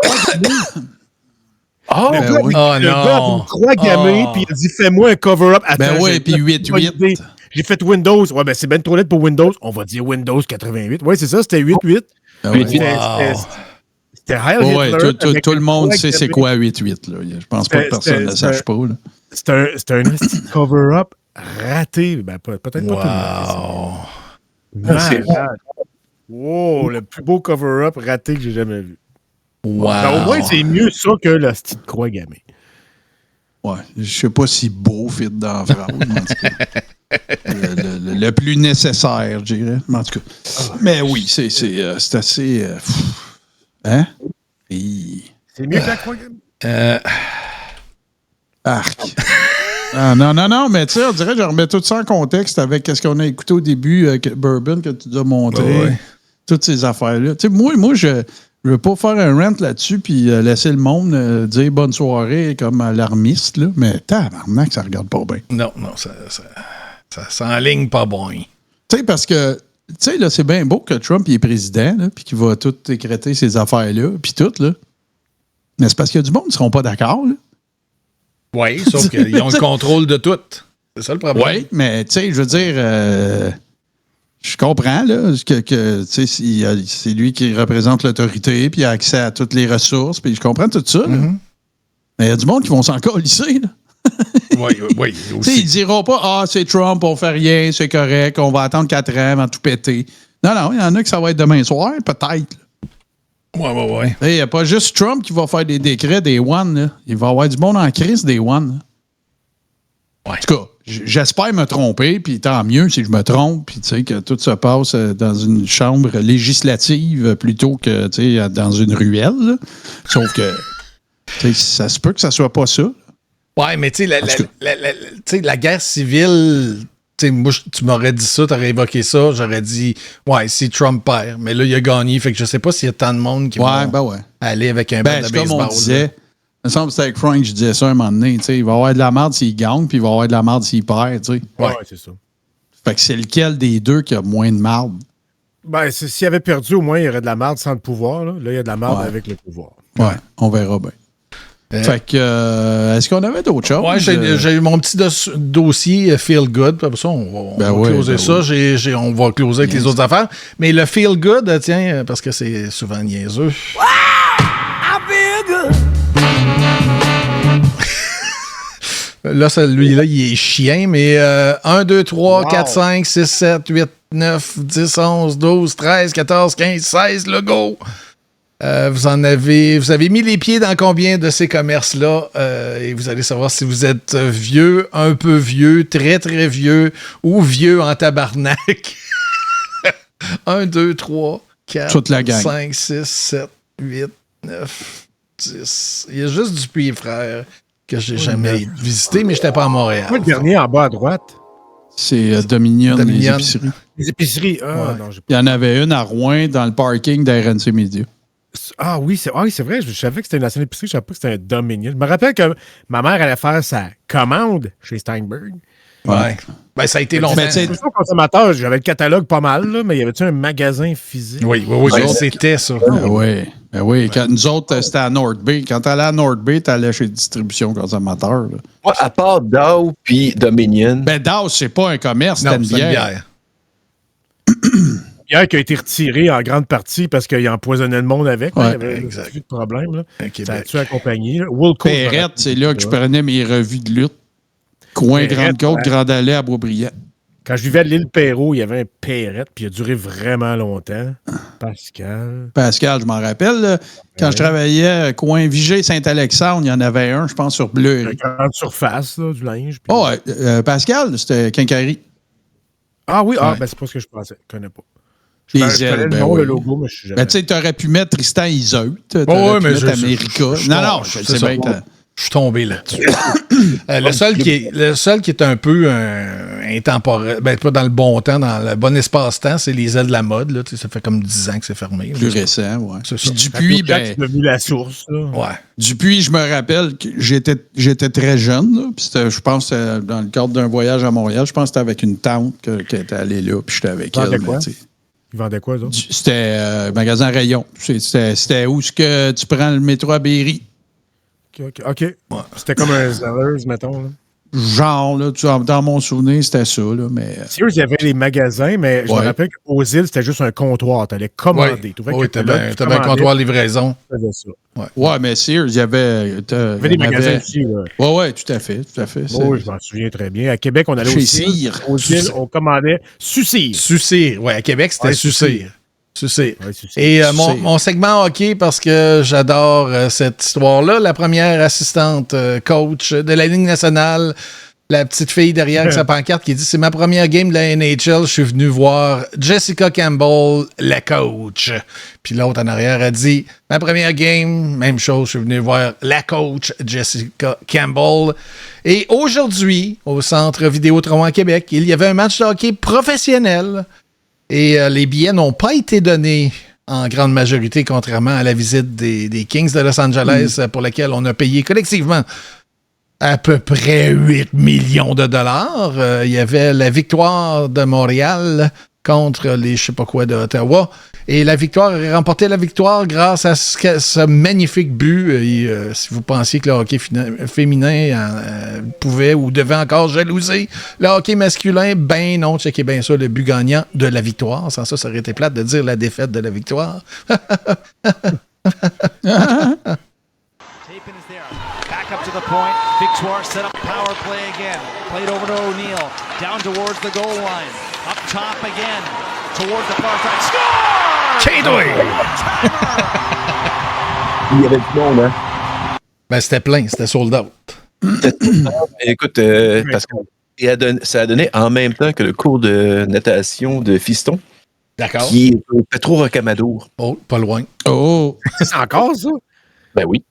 Oh, le gars a une croix gammée, puis il a dit « Fais-moi un cover-up. » Ben oui, puis 8.8. J'ai fait Windows. Ouais, ben c'est ben trop net pour Windows. On va dire Windows 88. Ouais, c'est ça, c'était 8.8. C'était Heil Hitler. Tout le monde sait c'est quoi 8.8. Là. Je pense pas que personne ne le sache pas. C'est un cover-up raté. Ben, peut-être pas tout le monde. C'est wow, le plus beau cover-up raté que j'ai jamais vu. Wow. Ben, au moins, c'est mieux ça que la petite croix gammée. Ouais, je sais pas si beau fit dans la phrase, mais en tout cas, le plus nécessaire, je dirais. En tout cas. Mais oui, c'est assez... hein? C'est mieux que la croix gammée? Arc. Ah, non, mais tu sais, on dirait que je remets tout ça en contexte avec ce qu'on a écouté au début, Bourbon, que tu nous as montré. Toutes ces affaires-là. Tu sais, moi, je veux pas faire un rant là-dessus puis laisser le monde dire bonne soirée comme alarmiste, là, mais tabarnak, ça regarde pas bien. Non, ça s'enligne pas bon. Tu sais, parce que, tu sais, là, c'est bien beau que Trump il est président, puis qu'il va tout écréter ces affaires-là, puis tout, là. Mais c'est parce qu'il y a du monde qui ne seront pas d'accord, là. Oui, sauf qu'ils ont le contrôle de tout. C'est ça le problème. Oui, mais, tu sais, je veux dire... je comprends là, que c'est lui qui représente l'autorité, puis il a accès à toutes les ressources, puis je comprends tout ça. Mais il y a du monde qui vont s'en colisser. Oui, aussi. Ils diront pas « Ah, c'est Trump, on fait rien, c'est correct, on va attendre 4 ans avant de tout péter. » Non, il y en a que ça va être demain soir, peut-être. Ouais. Il n'y a pas juste Trump qui va faire des décrets des One. Là. Il va y avoir du monde en crise des One. En tout cas, j'espère me tromper, puis tant mieux si je me trompe, puis tu sais que tout se passe dans une chambre législative plutôt que dans une ruelle. Là. Sauf que ça se peut que ça soit pas ça. Ouais, mais tu sais, la guerre civile, moi, tu m'aurais dit ça, tu aurais évoqué ça, j'aurais dit, ouais, si Trump perd, mais là, il a gagné, fait que je sais pas s'il y a tant de monde qui va aller avec un bat de baseball. Comme on disait, Il me semble que c'était avec Frank que je disais ça un moment donné. Il va y avoir de la merde s'il gagne, puis il va y avoir de la merde s'il perd. T'sais. Ouais, c'est ça. Fait que c'est lequel des deux qui a moins de merde? Ben, s'il avait perdu, au moins, il y aurait de la merde sans le pouvoir. Là, il y a de la merde avec le pouvoir. Ouais, on verra bien. Fait que, est-ce qu'on avait d'autres choses? Ouais, j'ai eu mon petit dossier Feel Good. Pour ça, on va closer ça. On va closer avec les autres affaires. Mais le Feel Good, tiens, parce que c'est souvent niaiseux. I feel good. Là, celui-là, il est chien, mais 1, 2, 3, 4, 5, 6, 7, 8, 9, 10, 11, 12, 13, 14, 15, 16, le go! Vous avez mis les pieds dans combien de ces commerces-là? Et vous allez savoir si vous êtes vieux, un peu vieux, très, très vieux ou vieux en tabarnak. 1, 2, 3, 4, toute la gang. 5, 6, 7, 8, 9, 10. Il y a juste du Puy Frère que j'ai jamais visité, mais j'étais pas à Montréal. Le dernier en bas à droite. C'est Dominion, les épiceries. Les épiceries. Ouais. Non, il y en avait une à Rouen dans le parking d'RNC Media. Ah oui, c'est vrai. Je savais que c'était une ancienne épicerie. Je savais pas que c'était un Dominion. Je me rappelle que ma mère allait faire sa commande chez Steinberg. Ouais. Ben, ça a été longtemps. Je suis consommateur. J'avais le catalogue pas mal, là, mais y avait-tu un magasin physique? Oui, c'était ça. Oui. Quand nous autres, c'était à North Bay. Quand t'allais à North Bay, t'allais chez Distribution Consommateur. Là. Ouais, à part Dow puis Dominion. Ben, Dow, c'est pas un commerce, c'est une bière. Bière qui a été retirée en grande partie parce qu'il empoisonnait le monde avec. Ouais, il y avait plus de problème. Là. Ça a tué la compagnie. Perrette, c'est là que je prenais mes revues de lutte. Coin Grande-Côte, Grand-Allée à Boisbriand. Quand je vivais à l'île Perrault, il y avait un Perrette, puis il a duré vraiment longtemps. Pascal, je m'en rappelle. Là, quand je travaillais coin Vigée-Saint-Alexandre, il y en avait un, je pense, sur Bleury. Une grande surface, là, du linge. Puis... Oh, Pascal, c'était Quincaillerie. Ah oui, ben c'est pas ce que je pensais. Je connais pas. Les ailes, le logo, mais je suis jamais... Ben, tu sais, t'aurais pu mettre Tristan Iseut. Oui, mais mettre America. Non, je sais bien que... Je suis tombé là-dessus. Le seul qui est un peu intemporel, ben pas dans le bon temps, dans le bon espace-temps, c'est les ailes de la mode. Là, ça fait comme 10 ans que c'est fermé. Plus récent, oui. Puis Dupuis, c'est devenu la source. Là. Ouais. Dupuis, je me rappelle que j'étais très jeune. Là, puis je pense dans le cadre d'un voyage à Montréal, je pense que c'était avec une tante qui était allée là, puis j'étais avec elle. Ils vendaient quoi, ça? C'était magasin Rayon. C'était où est-ce que tu prends le métro à Berry? OK. Ouais. C'était comme un Zellers, mettons. Là. Genre, là, dans mon souvenir, c'était ça. Là, mais... Sears, il y avait les magasins, mais je me rappelle qu'aux îles, c'était juste un comptoir. Tu allais commander. Oui, tu avais un comptoir livraison. Ouais, mais Sears, il y avait... Il y avait des magasins aussi. Oui, tout à fait. Oui, je m'en souviens très bien. À Québec, on allait aux îles, on commandait Sucir. Sucir, oui. À Québec, c'était Sucir. Et mon segment hockey, parce que j'adore cette histoire-là, la première assistante coach de la Ligue nationale, la petite fille derrière sa pancarte qui dit « C'est ma première game de la NHL, je suis venu voir Jessica Campbell, la coach. » Puis l'autre en arrière a dit « Ma première game, même chose, je suis venu voir la coach Jessica Campbell. » Et aujourd'hui, au Centre Vidéotron à Québec, il y avait un match de hockey professionnel. Et les billets n'ont pas été donnés en grande majorité, contrairement à la visite des Kings de Los Angeles, pour laquelle on a payé collectivement à peu près 8 millions de dollars. Il y avait la victoire de Montréal contre les je sais pas quoi d'Ottawa. Et la victoire a remporté la victoire grâce à ce magnifique but. Et, si vous pensiez que le hockey féminin pouvait ou devait encore jalouser le hockey masculin, ben non, checkez bien ça, le but gagnant de la victoire. Sans ça, ça aurait été plate de dire la défaite de la victoire. Back up to the point. Victoire set up power play again. Played over to O'Neill. Down towards the goal line. Up top again. Towards the far side. Score! K-Doy! Il y avait du monde, hein? Ben, c'était plein. C'était sold out. Écoute, parce que ça a donné en même temps que le cours de natation de Fiston. D'accord. Qui est au Petro-Rocamadour. Oh, pas loin. Oh! C'est encore ça? Ben oui.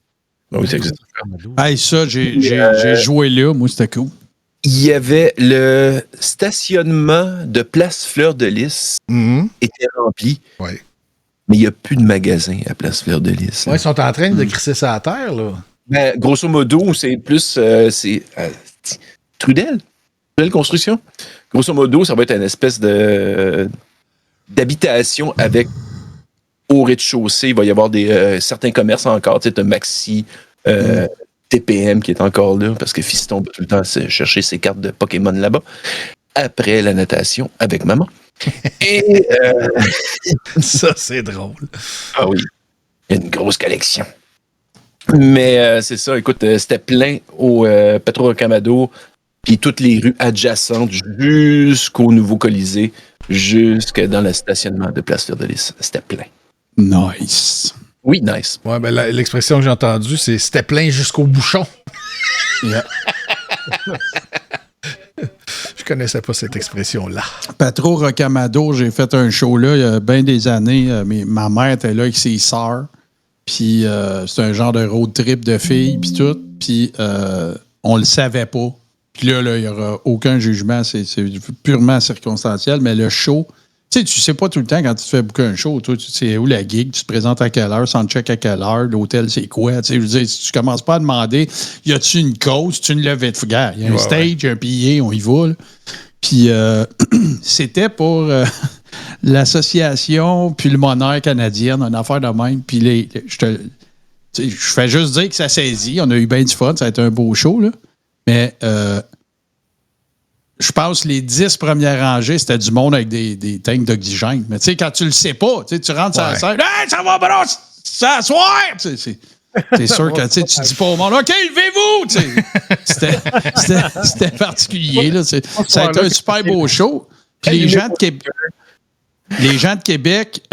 Oui, c'est exactement. Hey, ça, j'ai joué là. Moi, c'était cool. Il y avait le stationnement de Place Fleur-de-Lys était rempli. Oui. Mais il n'y a plus de magasin à Place Fleur-de-Lys. Oui, ils sont en train de crisser ça à terre, là. Ben, grosso modo, c'est plus... Trudel Construction. Grosso modo, ça va être une espèce d'habitation avec au rez-de-chaussée. Il va y avoir certains commerces encore. Tu sais, Maxi, TPM qui est encore là, parce que Fiston va tout le temps chercher ses cartes de Pokémon là-bas. Après la natation avec maman. Et ça, c'est drôle. Ah oui. Il y a une grosse collection. Mais c'est ça, écoute, c'était plein au Petro Rocamadour, puis toutes les rues adjacentes jusqu'au nouveau Colisée, jusque dans le stationnement de Place Fleur-de-Lys. C'était plein. Nice. Oui, nice. Ouais, ben l'expression que j'ai entendue, c'est « c'était plein jusqu'au bouchon ». Yeah. Je connaissais pas cette expression-là. Petro Rocamadour, j'ai fait un show là il y a bien des années. Ma mère était là avec ses sœurs. Puis c'est un genre de road trip de filles, puis tout. Puis on le savait pas. Puis là, il n'y aura aucun jugement. C'est purement circonstanciel. Mais le show, tu sais pas tout le temps quand tu te fais booker un show. Toi, tu sais où la gig, tu te présentes à quelle heure, soundcheck à quelle heure, l'hôtel, c'est quoi. Tu sais, je veux dire, si tu commences pas à demander, y a-tu une cause, tu une levée de fougère. Il y a un stage, un billet, on y va. Là. Puis c'était pour l'association pulmonaire canadienne, une affaire de même. Puis je fais juste dire que ça saisit. On a eu bien du fun. Ça a été un beau show. Là. Mais je pense que les 10 premières rangées, c'était du monde avec des tanks d'oxygène. Mais tu sais, quand tu le sais pas, tu rentres sur la scène, « Hey, ça va, bro! C'est à soir! » C'est sûr que tu dis pas au monde, « OK, levez-vous! » C'était particulier. Là. Ça a été un super beau show. Puis les gens de Québec,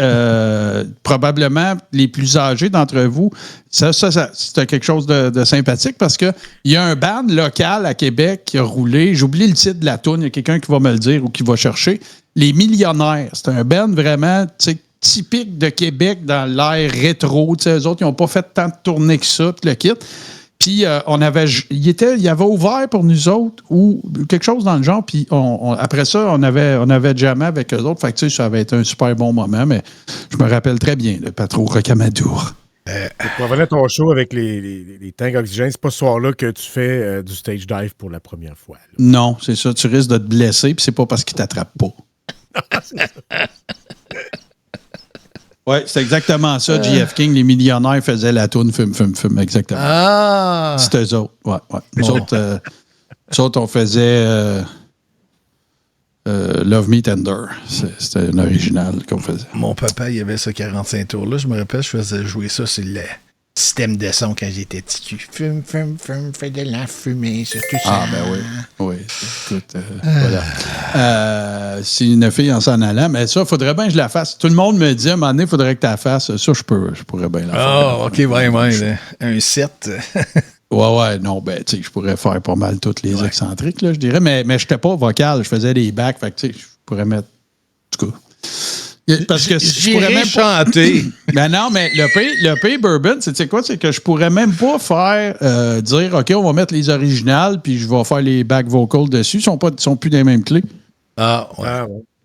probablement les plus âgés d'entre vous, ça c'était quelque chose de sympathique parce qu'il y a un band local à Québec qui a roulé. J'oublie le titre de la toune, il y a quelqu'un qui va me le dire ou qui va chercher. Les Millionnaires. C'est un band vraiment typique de Québec dans l'ère rétro. Eux autres, ils n'ont pas fait tant de tournées que ça, puis le kit. Puis, il avait ouvert pour nous autres ou quelque chose dans le genre. Puis, après ça, on avait jamais avec eux autres. Fait que, ça avait été un super bon moment. Mais je me rappelle très bien, le Petro Rocamadour. Pour revenir à ton show avec les tanks d'oxygène, c'est pas ce soir-là que tu fais du stage dive pour la première fois. Là. Non, c'est ça. Tu risques de te blesser, puis c'est pas parce qu'ils t'attrapent pas. Non, c'est ça. Oui, c'est exactement ça. GF King, les Millionnaires faisaient la toune fume, exactement. Ah! C'était eux autres. Ouais. Nous autres, on faisait Love Me Tender. C'était un original qu'on faisait. Mon papa, il avait ce 45 tours-là. Je me rappelle, je faisais jouer ça sur le système de son quand j'étais petit. Fume, fais de la fumée, c'est tout ça. Ah, ben oui. Oui, écoute, voilà. Si une fille en s'en allant, mais ça, il faudrait bien que je la fasse. Tout le monde me dit, à un moment donné, il faudrait que tu la fasses. Ça, je pourrais bien la faire. Ah, OK, vraiment. Un set. Ouais, non, ben, tu sais, je pourrais faire pas mal toutes les excentriques, là, je dirais, mais je n'étais pas vocal, je faisais des backs, fait que, tu sais, je pourrais mettre. En tout cas. Parce que je pourrais même chanter. Ben non, mais le pays bourbon, c'est quoi? C'est que je pourrais même pas faire dire OK, on va mettre les originales, puis je vais faire les back vocals dessus. Ils sont plus des mêmes clés. Ah, ouais.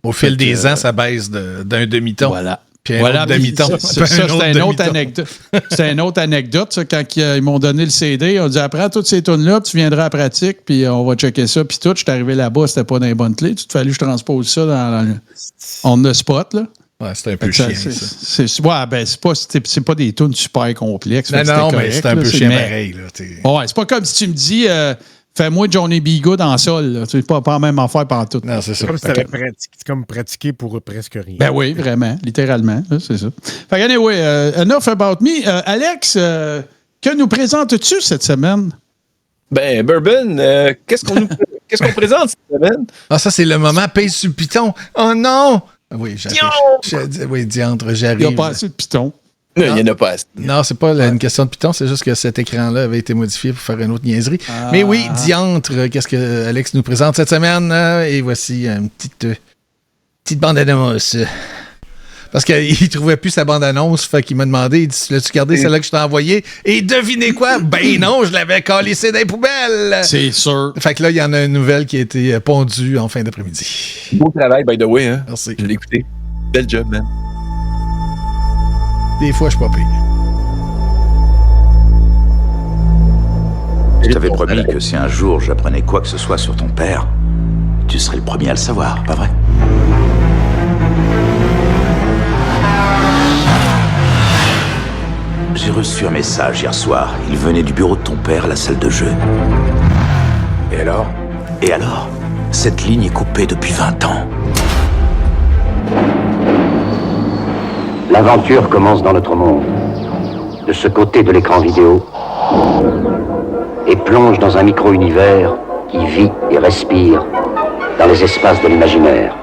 Au fil des ans, ça baisse d'un demi-ton. Voilà. Puis un autre demi-ton. Ça, c'est une autre anecdote. C'est une autre anecdote, ça, quand ils m'ont donné le CD. Ils ont dit, apprends toutes ces tunes-là, tu viendras à la pratique, puis on va checker ça. Puis tout, je suis arrivé là-bas, c'était pas dans les bonnes clés. Tu te fallu que je transpose ça dans le on the spot, là. Ouais, c'est un peu chiant, ça. Ouais, ben, c'est pas des tunes super complexes. Non, mais c'est un peu chiant pareil, là. Ouais, c'est pas comme si tu me dis... fais-moi Johnny B. Good en sol. C'est pas la même affaire pendant tout. Non, c'est ça. C'est comme pratiquer pour presque rien. Ben oui, vraiment, littéralement. Là, c'est ça. Fait que, anyway, enough about me. Alex, que nous présentes-tu cette semaine? Ben, Bourbon, qu'est-ce qu'on présente cette semaine? Ah, ça, c'est le moment pèse sur le piton. Oh non! Oui, oui, diantre, j'arrive. Il n'y a pas assez de piton. Non, il n'y en a pas assez. Non, c'est pas une question de piton, c'est juste que cet écran-là avait été modifié pour faire une autre niaiserie. Mais oui, diantre, qu'est-ce que Alex nous présente cette semaine? Et voici une petite bande-annonce. Parce qu'il trouvait plus sa bande-annonce, fait qu'il m'a demandé, il dit, l'as-tu gardé celle-là que je t'ai envoyée? Et devinez quoi? Ben non, je l'avais calissée dans les poubelles! C'est sûr. Fait que là, il y en a une nouvelle qui a été pondue en fin d'après-midi. Beau travail, by the way, hein? Merci. Je l'ai écouté. Bel job, man. Des fois, je suis pas pire. Je t'avais promis que si un jour j'apprenais quoi que ce soit sur ton père, tu serais le premier à le savoir, pas vrai? J'ai reçu un message hier soir. Il venait du bureau de ton père à la salle de jeu. Et alors? Et alors? Cette ligne est coupée depuis 20 ans. L'aventure commence dans notre monde, de ce côté de l'écran vidéo, et plonge dans un micro-univers qui vit et respire dans les espaces de l'imaginaire.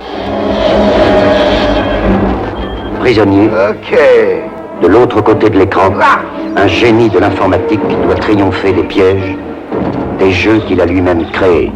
Prisonnier, de l'autre côté de l'écran, un génie de l'informatique qui doit triompher des pièges, des jeux qu'il a lui-même créés.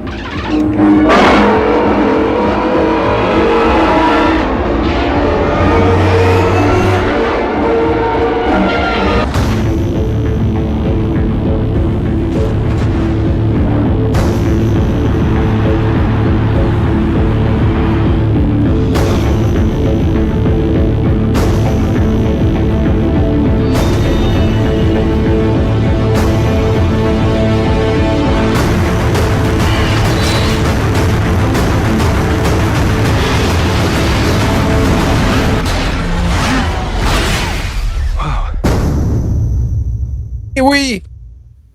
Et oui!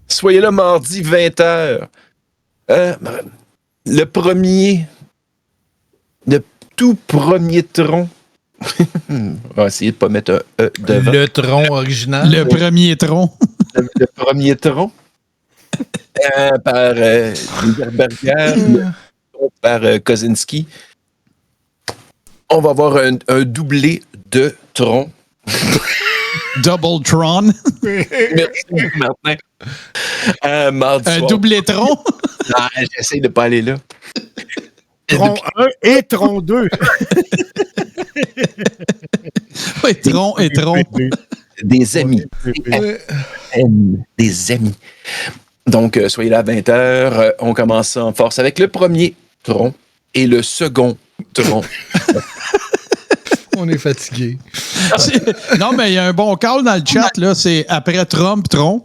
Soyez là mardi 20h. Le tout premier tron. On va essayer de ne pas mettre un E devant. Le tron original. Le premier tron. Le premier tron. Par Lieberberger, par Kosinski. On va avoir un doublé de tron. Double Tron. Merci, Martin. Mardi Un soir. double tron. Ah, j'essaie de ne pas aller là. Tron 1 et Tron 2. Oui, tron et tron. Des amis. Des amis. Donc, soyez là à 20h. On commence en force avec le premier tron et le second tron. On est fatigué. Non, mais il y a un bon call dans le chat, là. C'est après Trump, tron.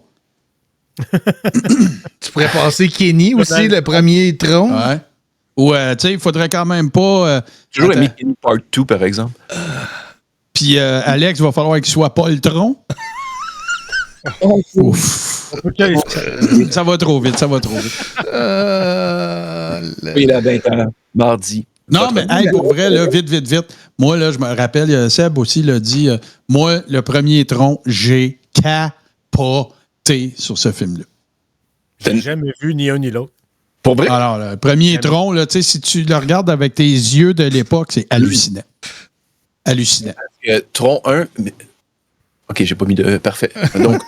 Tu pourrais passer Kenny aussi, le premier tron. Ouais. Ou, tu sais, il faudrait quand même pas... Toujours aimé Kenny Part 2, par exemple. Puis, Alex, il va falloir qu'il soit pas le tron. Ouf. Ça va trop vite, ça va trop vite. Oui, la 20h, mardi. Non, mais hey, pour vrai, là, vite. Moi, là, je me rappelle, Seb aussi l'a dit, moi, le premier tron, j'ai capoté sur ce film-là. J'ai jamais vu ni un ni l'autre. Pour vrai? Alors, le premier tron, là, tu sais, si tu le regardes avec tes yeux de l'époque, c'est hallucinant. Hallucinant. Tron 1... OK, j'ai pas mis de... Parfait. Donc,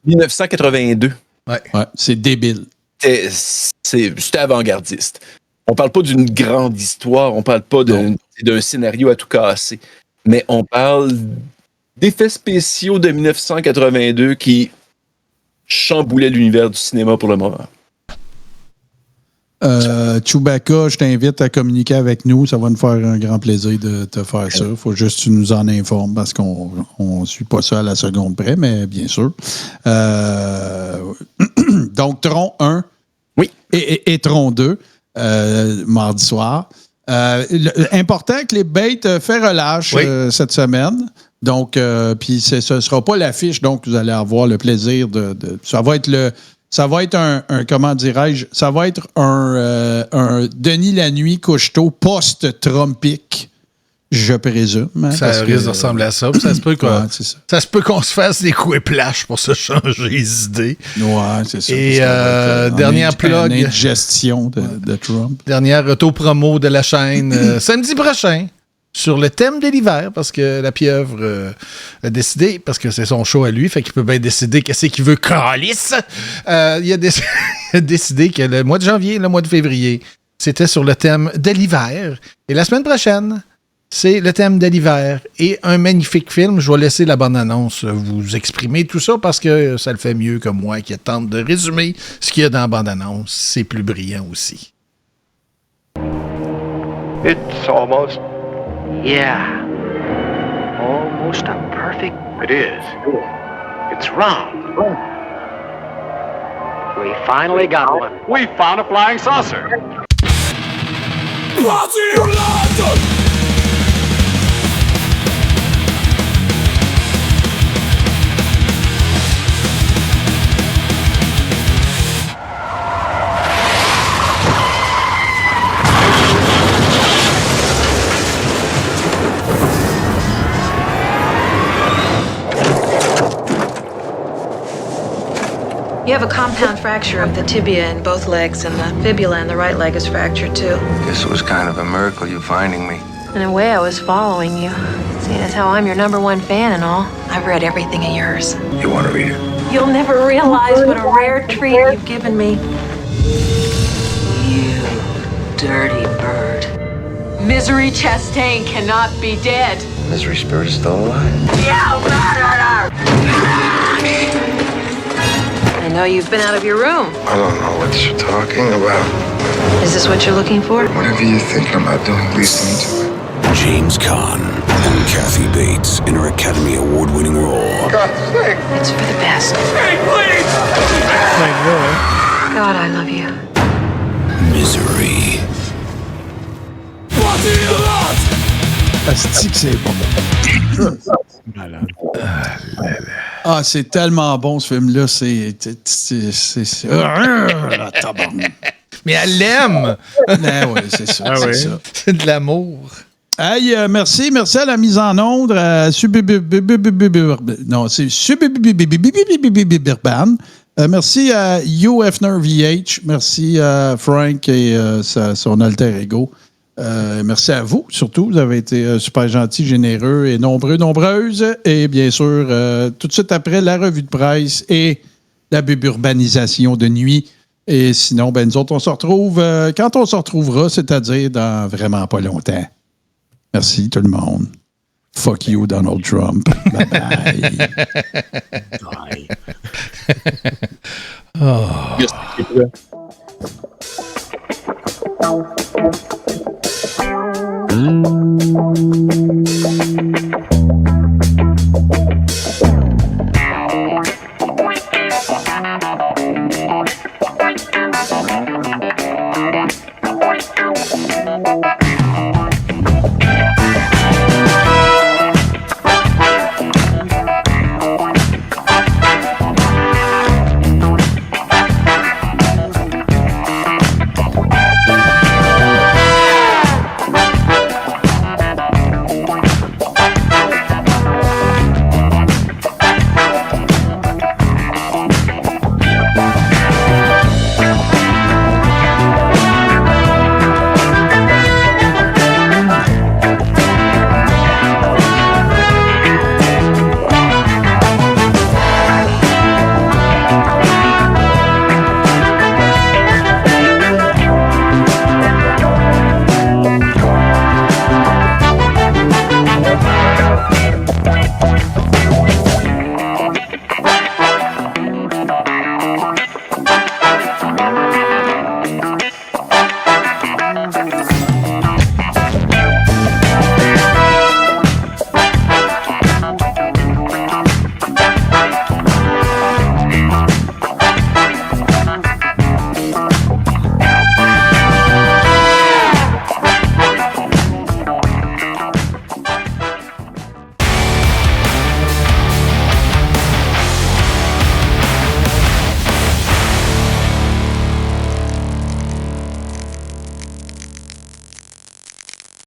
1982. Ouais, c'est débile. C'était avant-gardiste. On parle pas d'une grande histoire, on parle pas d'un scénario à tout casser, mais on parle d'effets spéciaux de 1982 qui chamboulaient l'univers du cinéma pour le moment. Chewbacca, je t'invite à communiquer avec nous. Ça va nous faire un grand plaisir de te faire ça. Il faut juste que tu nous en informes parce qu'on ne suit pas ça à la seconde près, mais bien sûr. Donc, Tron 1 oui. et Tron 2, mardi soir. Important que les Bates fait relâche cette semaine. Donc, puis ce ne sera pas l'affiche, donc vous allez avoir le plaisir de ça va être un comment dirais-je, ça va être un Denis Lanuit couche-tôt post-Trumpique, je présume. Hein, ça risque de ressembler à ça. Ça se peut qu'on se fasse des coups et plages pour se changer les idées. Ouais, c'est ça. Et dernière plug. Une gestion de Trump. Dernière auto-promo de la chaîne samedi prochain. Sur le thème de l'hiver, parce que la pieuvre a décidé, parce que c'est son show à lui, fait qu'il peut bien décider qu'est-ce qu'il veut calice. Il a décidé que le mois de janvier, le mois de février, c'était sur le thème de l'hiver. Et la semaine prochaine, c'est le thème de l'hiver et un magnifique film. Je vais laisser la bande-annonce vous exprimer tout ça parce que ça le fait mieux que moi qui tente de résumer ce qu'il y a dans la bande-annonce. C'est plus brillant aussi. It's almost... Yeah. Almost a perfect... It is. It's round. We finally got one. We found a flying saucer. You have a compound fracture of the tibia in both legs, and the fibula in the right leg is fractured too. Guess it was kind of a miracle you finding me. In a way, I was following you. Seeing as how I'm your #1 fan and all, I've read everything of yours. You want to read it? You'll never realize what a rare treat you've given me. You dirty bird. Misery Chastain cannot be dead. Misery Spirit is still alive. I know you've been out of your room. I don't know what you're talking about. Is this what you're looking for? Whatever you think I'm not doing, please don't do it. James Caan and Kathy Bates in her Academy Award-winning role. God's sake. It's for the best. Hey, please! God, I love you. Misery. Asti que c'est bon. Ah, c'est tellement bon ce film-là. Mais elle l'aime! Ben oui, c'est ça. Ah c'est oui. ça. C'est de l'amour. Hey, merci à la mise en onde. Non, c'est Suburban. Merci à Hugh Hefner VH. Merci à Frank et son alter ego. Merci à vous, surtout. Vous avez été super gentils, généreux et nombreuses. Et bien sûr, tout de suite après, la revue de presse et la buburbanisation de nuit. Et sinon, ben, nous autres, on se retrouve quand on se retrouvera, c'est-à-dire dans vraiment pas longtemps. Merci tout le monde. Fuck you, Donald Trump. Bye-bye. Bye. Oh. Yes,